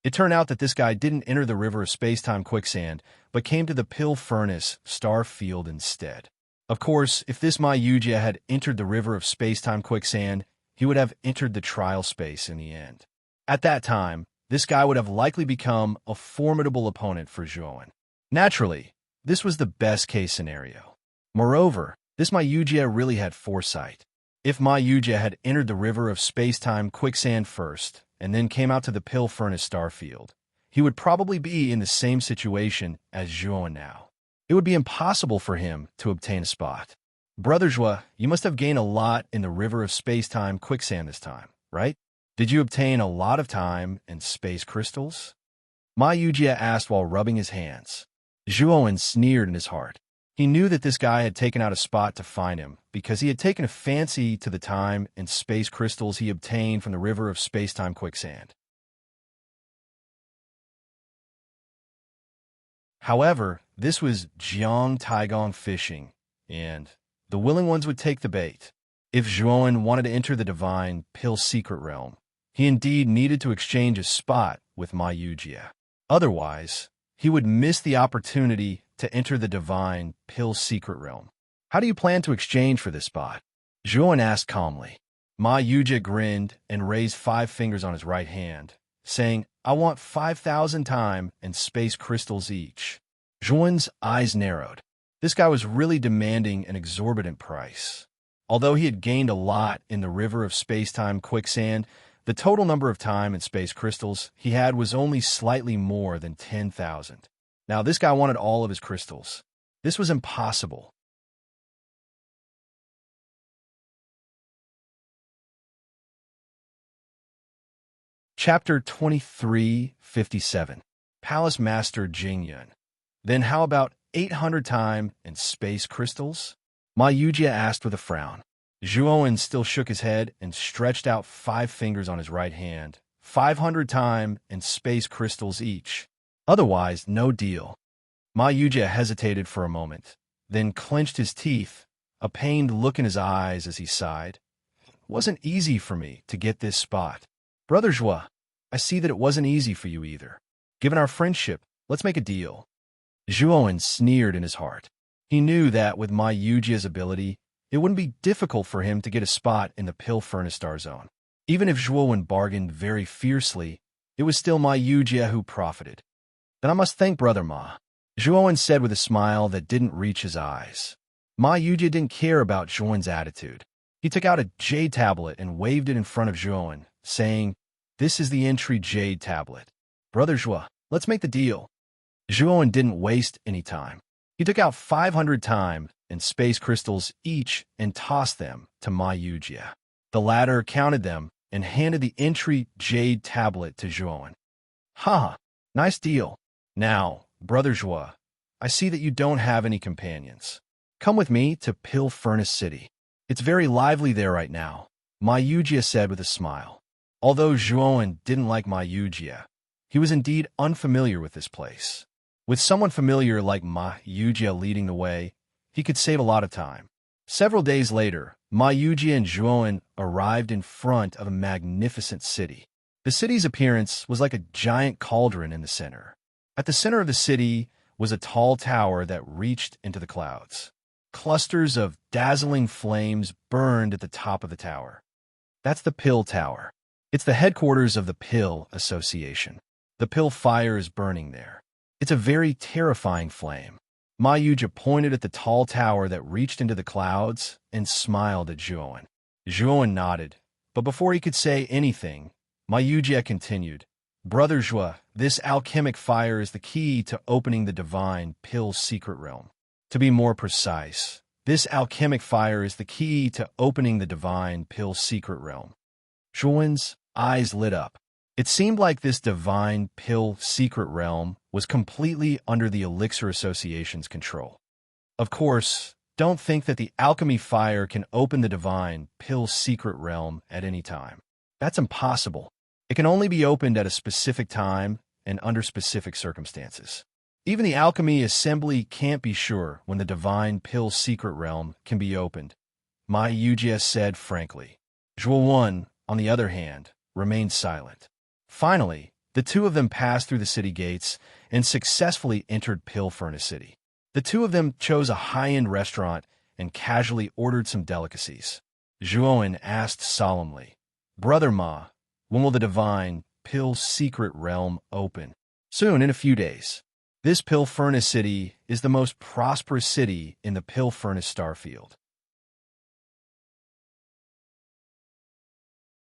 It turned out that this guy didn't enter the river of space-time quicksand, but came to the pill furnace star field instead. Of course, if this Ma Yujia had entered the river of space-time quicksand, he would have entered the trial space in the end. At that time, this guy would have likely become a formidable opponent for Zhuowen. Naturally, this was the best-case scenario. Moreover, this Ma Yujia really had foresight. If Ma Yujia had entered the river of space-time quicksand first, and then came out to the pill furnace star field, he would probably be in the same situation as Zhuowen now. It would be impossible for him to obtain a spot. Brother Zhuo, you must have gained a lot in the river of space-time quicksand this time, right? Did you obtain a lot of time and space crystals? Ma Yujia asked while rubbing his hands. Zhuowen sneered in his heart. He knew that this guy had taken out a spot to find him because he had taken a fancy to the time and space crystals he obtained from the river of space-time quicksand. However, This was Jiang Taigong fishing, and the willing ones would take the bait. If Zhuowen wanted to enter the divine pill secret realm, he indeed needed to exchange a spot with Ma Yujie. Otherwise, he would miss the opportunity to enter the divine pill secret realm. How do you plan to exchange for this spot? Zhuowen asked calmly. Ma Yujie grinned and raised 5 fingers on his right hand, saying, I want 5,000 time and space crystals each. Zhuowen's eyes narrowed. This guy was really demanding an exorbitant price. Although he had gained a lot in the river of space-time quicksand, the total number of time and space crystals he had was only slightly more than 10,000. Now, this guy wanted all of his crystals. This was impossible. Chapter 2357. Palace Master Jingyun. Then how about 800 time and space crystals? Ma Yujie asked with a frown. Zhuowen still shook his head and stretched out 5 fingers on his right hand. 500 time and space crystals each. Otherwise, no deal. Ma Yujie hesitated for a moment, then clenched his teeth, a pained look in his eyes as he sighed. It wasn't easy for me to get this spot. Brother Zhua, I see that it wasn't easy for you either. Given our friendship, let's make a deal. Zhuowen sneered in his heart. He knew that with Ma Yujie's ability, it wouldn't be difficult for him to get a spot in the Pill Furnace Star Zone. Even if Zhuowen bargained very fiercely, it was still Ma Yujie who profited. Then I must thank Brother Ma, Zhuowen said with a smile that didn't reach his eyes. Ma Yujie didn't care about Zhuowen's attitude. He took out a jade tablet and waved it in front of Zhuowen, saying, This is the entry jade tablet. Brother Zhua, let's make the deal. Zhuowen didn't waste any time. He took out 500 time and space crystals each and tossed them to Ma Yujie. The latter counted them and handed the entry jade tablet to Zhuowen. Ha! Nice deal. Now, Brother Zhua, I see that you don't have any companions. Come with me to Pill Furnace City. It's very lively there right now, Ma Yujie said with a smile. Although Zhuowen didn't like Ma Yujie, he was indeed unfamiliar with this place. With someone familiar like Ma Yujie leading the way, he could save a lot of time. Several days later, Ma Yujie and Zhuowen arrived in front of a magnificent city. The city's appearance was like a giant cauldron in the center. At the center of the city was a tall tower that reached into the clouds. Clusters of dazzling flames burned at the top of the tower. That's the Pill Tower. It's the headquarters of the Pill Association. The Pill fire is burning there. It's a very terrifying flame. Ma Yujie pointed at the tall tower that reached into the clouds and smiled at Zhuowen. Zhuowen nodded, but before he could say anything, Ma Yujie continued, Brother Zhua, this alchemic fire is the key to opening the divine Pill secret realm. To be more precise, this alchemic fire is the key to opening the divine Pill secret realm. Zhuowen's eyes lit up. It seemed like this divine Pill secret realm was completely under the Elixir Association's control. Of course, don't think that the alchemy fire can open the divine Pill secret realm at any time. That's impossible. It can only be opened at a specific time and under specific circumstances. Even the alchemy assembly can't be sure when the divine Pill secret realm can be opened, Ma Yujie said frankly. Zhuowen, on the other hand, remained silent. Finally, the two of them passed through the city gates and successfully entered Pill Furnace City. The two of them chose a high-end restaurant and casually ordered some delicacies. Zhuowen asked solemnly, Brother Ma, when will the divine Pill secret realm open? Soon, in a few days. This Pill Furnace City is the most prosperous city in the Pill Furnace Starfield.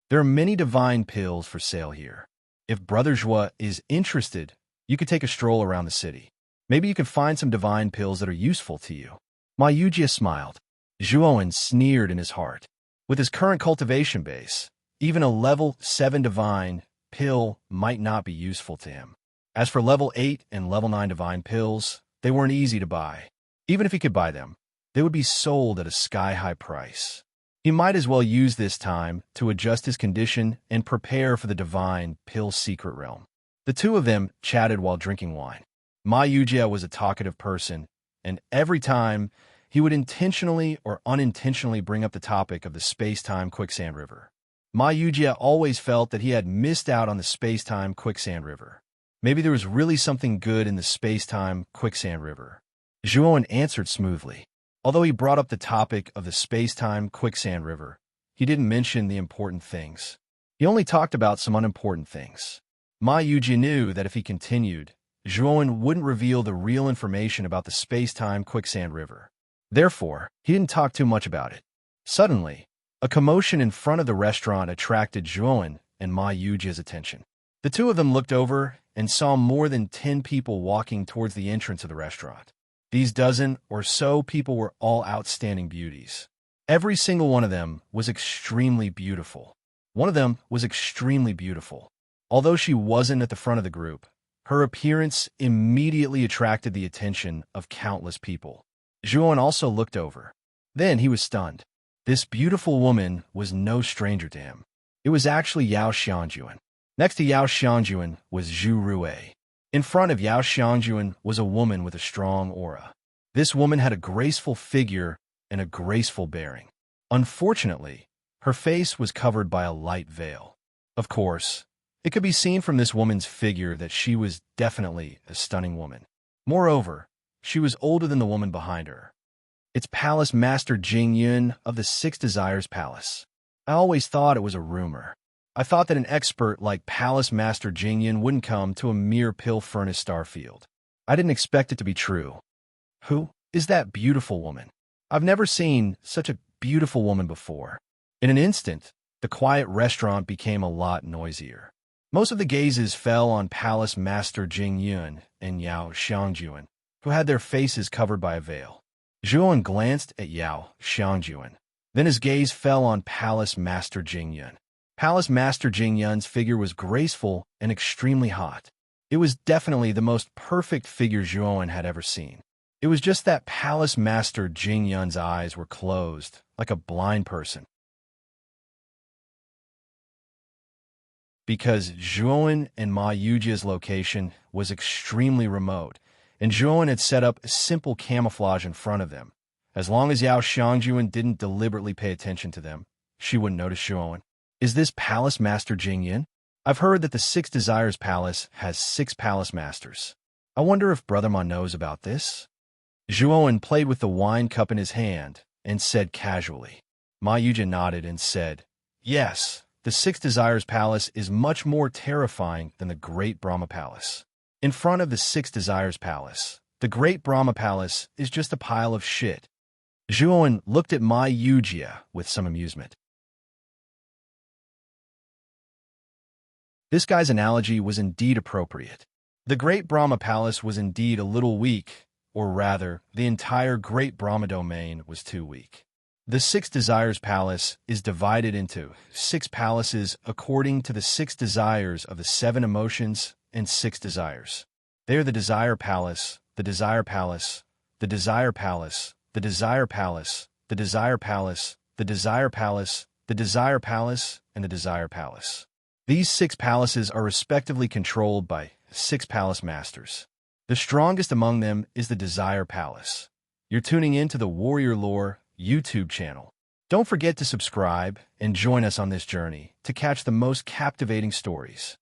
There are many divine pills for sale here. If Brother Zhua is interested, you could take a stroll around the city. Maybe you can find some divine pills that are useful to you. Ma Yujie smiled. Zhuowen sneered in his heart. With his current cultivation base, even a level 7 divine pill might not be useful to him. As for level 8 and level 9 divine pills, they weren't easy to buy. Even if he could buy them, they would be sold at a sky-high price. He might as well use this time to adjust his condition and prepare for the divine Pill secret realm. The two of them chatted while drinking wine. Ma Yujia was a talkative person, and every time he would intentionally or unintentionally bring up the topic of the space-time quicksand river. Ma Yujia always felt that he had missed out on the space-time quicksand river. Maybe there was really something good in the space-time quicksand river. Zhuowen answered smoothly. Although he brought up the topic of the space-time quicksand river, he didn't mention the important things. He only talked about some unimportant things. Ma Yujia knew that if he continued, Zhuowen wouldn't reveal the real information about the space-time quicksand river. Therefore, he didn't talk too much about it. Suddenly, a commotion in front of the restaurant attracted Zhuowen and Ma Yujia's attention. The two of them looked over and saw more than 10 people walking towards the entrance of the restaurant. These dozen or so people were all outstanding beauties. Every single one of them was extremely beautiful. One of them was extremely beautiful. Although she wasn't at the front of the group, her appearance immediately attracted the attention of countless people. Zhuowen also looked over. Then he was stunned. This beautiful woman was no stranger to him. It was actually Yao Xiangjuan. Next to Yao Xiangjuan was Zhu Ruei. In front of Yao Xiangjuan was a woman with a strong aura. This woman had a graceful figure and a graceful bearing. Unfortunately, her face was covered by a light veil. Of course, it could be seen from this woman's figure that she was definitely a stunning woman. Moreover, she was older than the woman behind her. It's Palace Master Jing Yun of the Six Desires Palace. I always thought it was a rumor. I thought that an expert like Palace Master Jing Yun wouldn't come to a mere pill furnace starfield. I didn't expect it to be true. Who is that beautiful woman? I've never seen such a beautiful woman before. In an instant, the quiet restaurant became a lot noisier. Most of the gazes fell on Palace Master Jing Yun and Yao Xiangjuan, who had their faces covered by a veil. Zhuowen glanced at Yao Xiangjuan. Then his gaze fell on Palace Master Jing Yun. Palace Master Jing Yun's figure was graceful and extremely hot. It was definitely the most perfect figure Zhuowen had ever seen. It was just that Palace Master Jing Yun's eyes were closed, like a blind person. Because Zhuowen and Ma Yujia's location was extremely remote, and Zhuowen had set up a simple camouflage in front of them. As long as Yao Xiangjuan didn't deliberately pay attention to them, she wouldn't notice Zhuowen. Is this Palace Master Jing Yun? I've heard that the Six Desires Palace has 6 Palace Masters. I wonder if Brother Ma knows about this? Zhuowen played with the wine cup in his hand and said casually. Ma Yujia nodded and said, yes, the Six Desires Palace is much more terrifying than the Great Brahma Palace. In front of the Six Desires Palace, the Great Brahma Palace is just a pile of shit. Zhuowen looked at Ma Yujia with some amusement. This guy's analogy was indeed appropriate. The Great Brahma Palace was indeed a little weak, or rather, the entire Great Brahma domain was too weak. The Six Desires Palace is divided into 6 palaces according to the 6 desires of the 7 emotions and 6 desires. They are the Desire Palace, the Desire Palace, the Desire Palace, the Desire Palace, the Desire Palace, the Desire Palace, the Desire Palace, and the Desire Palace. These 6 palaces are respectively controlled by 6 palace masters. The strongest among them is the Desire Palace. You're tuning in to the Warrior Lore YouTube channel. Don't forget to subscribe and join us on this journey to catch the most captivating stories.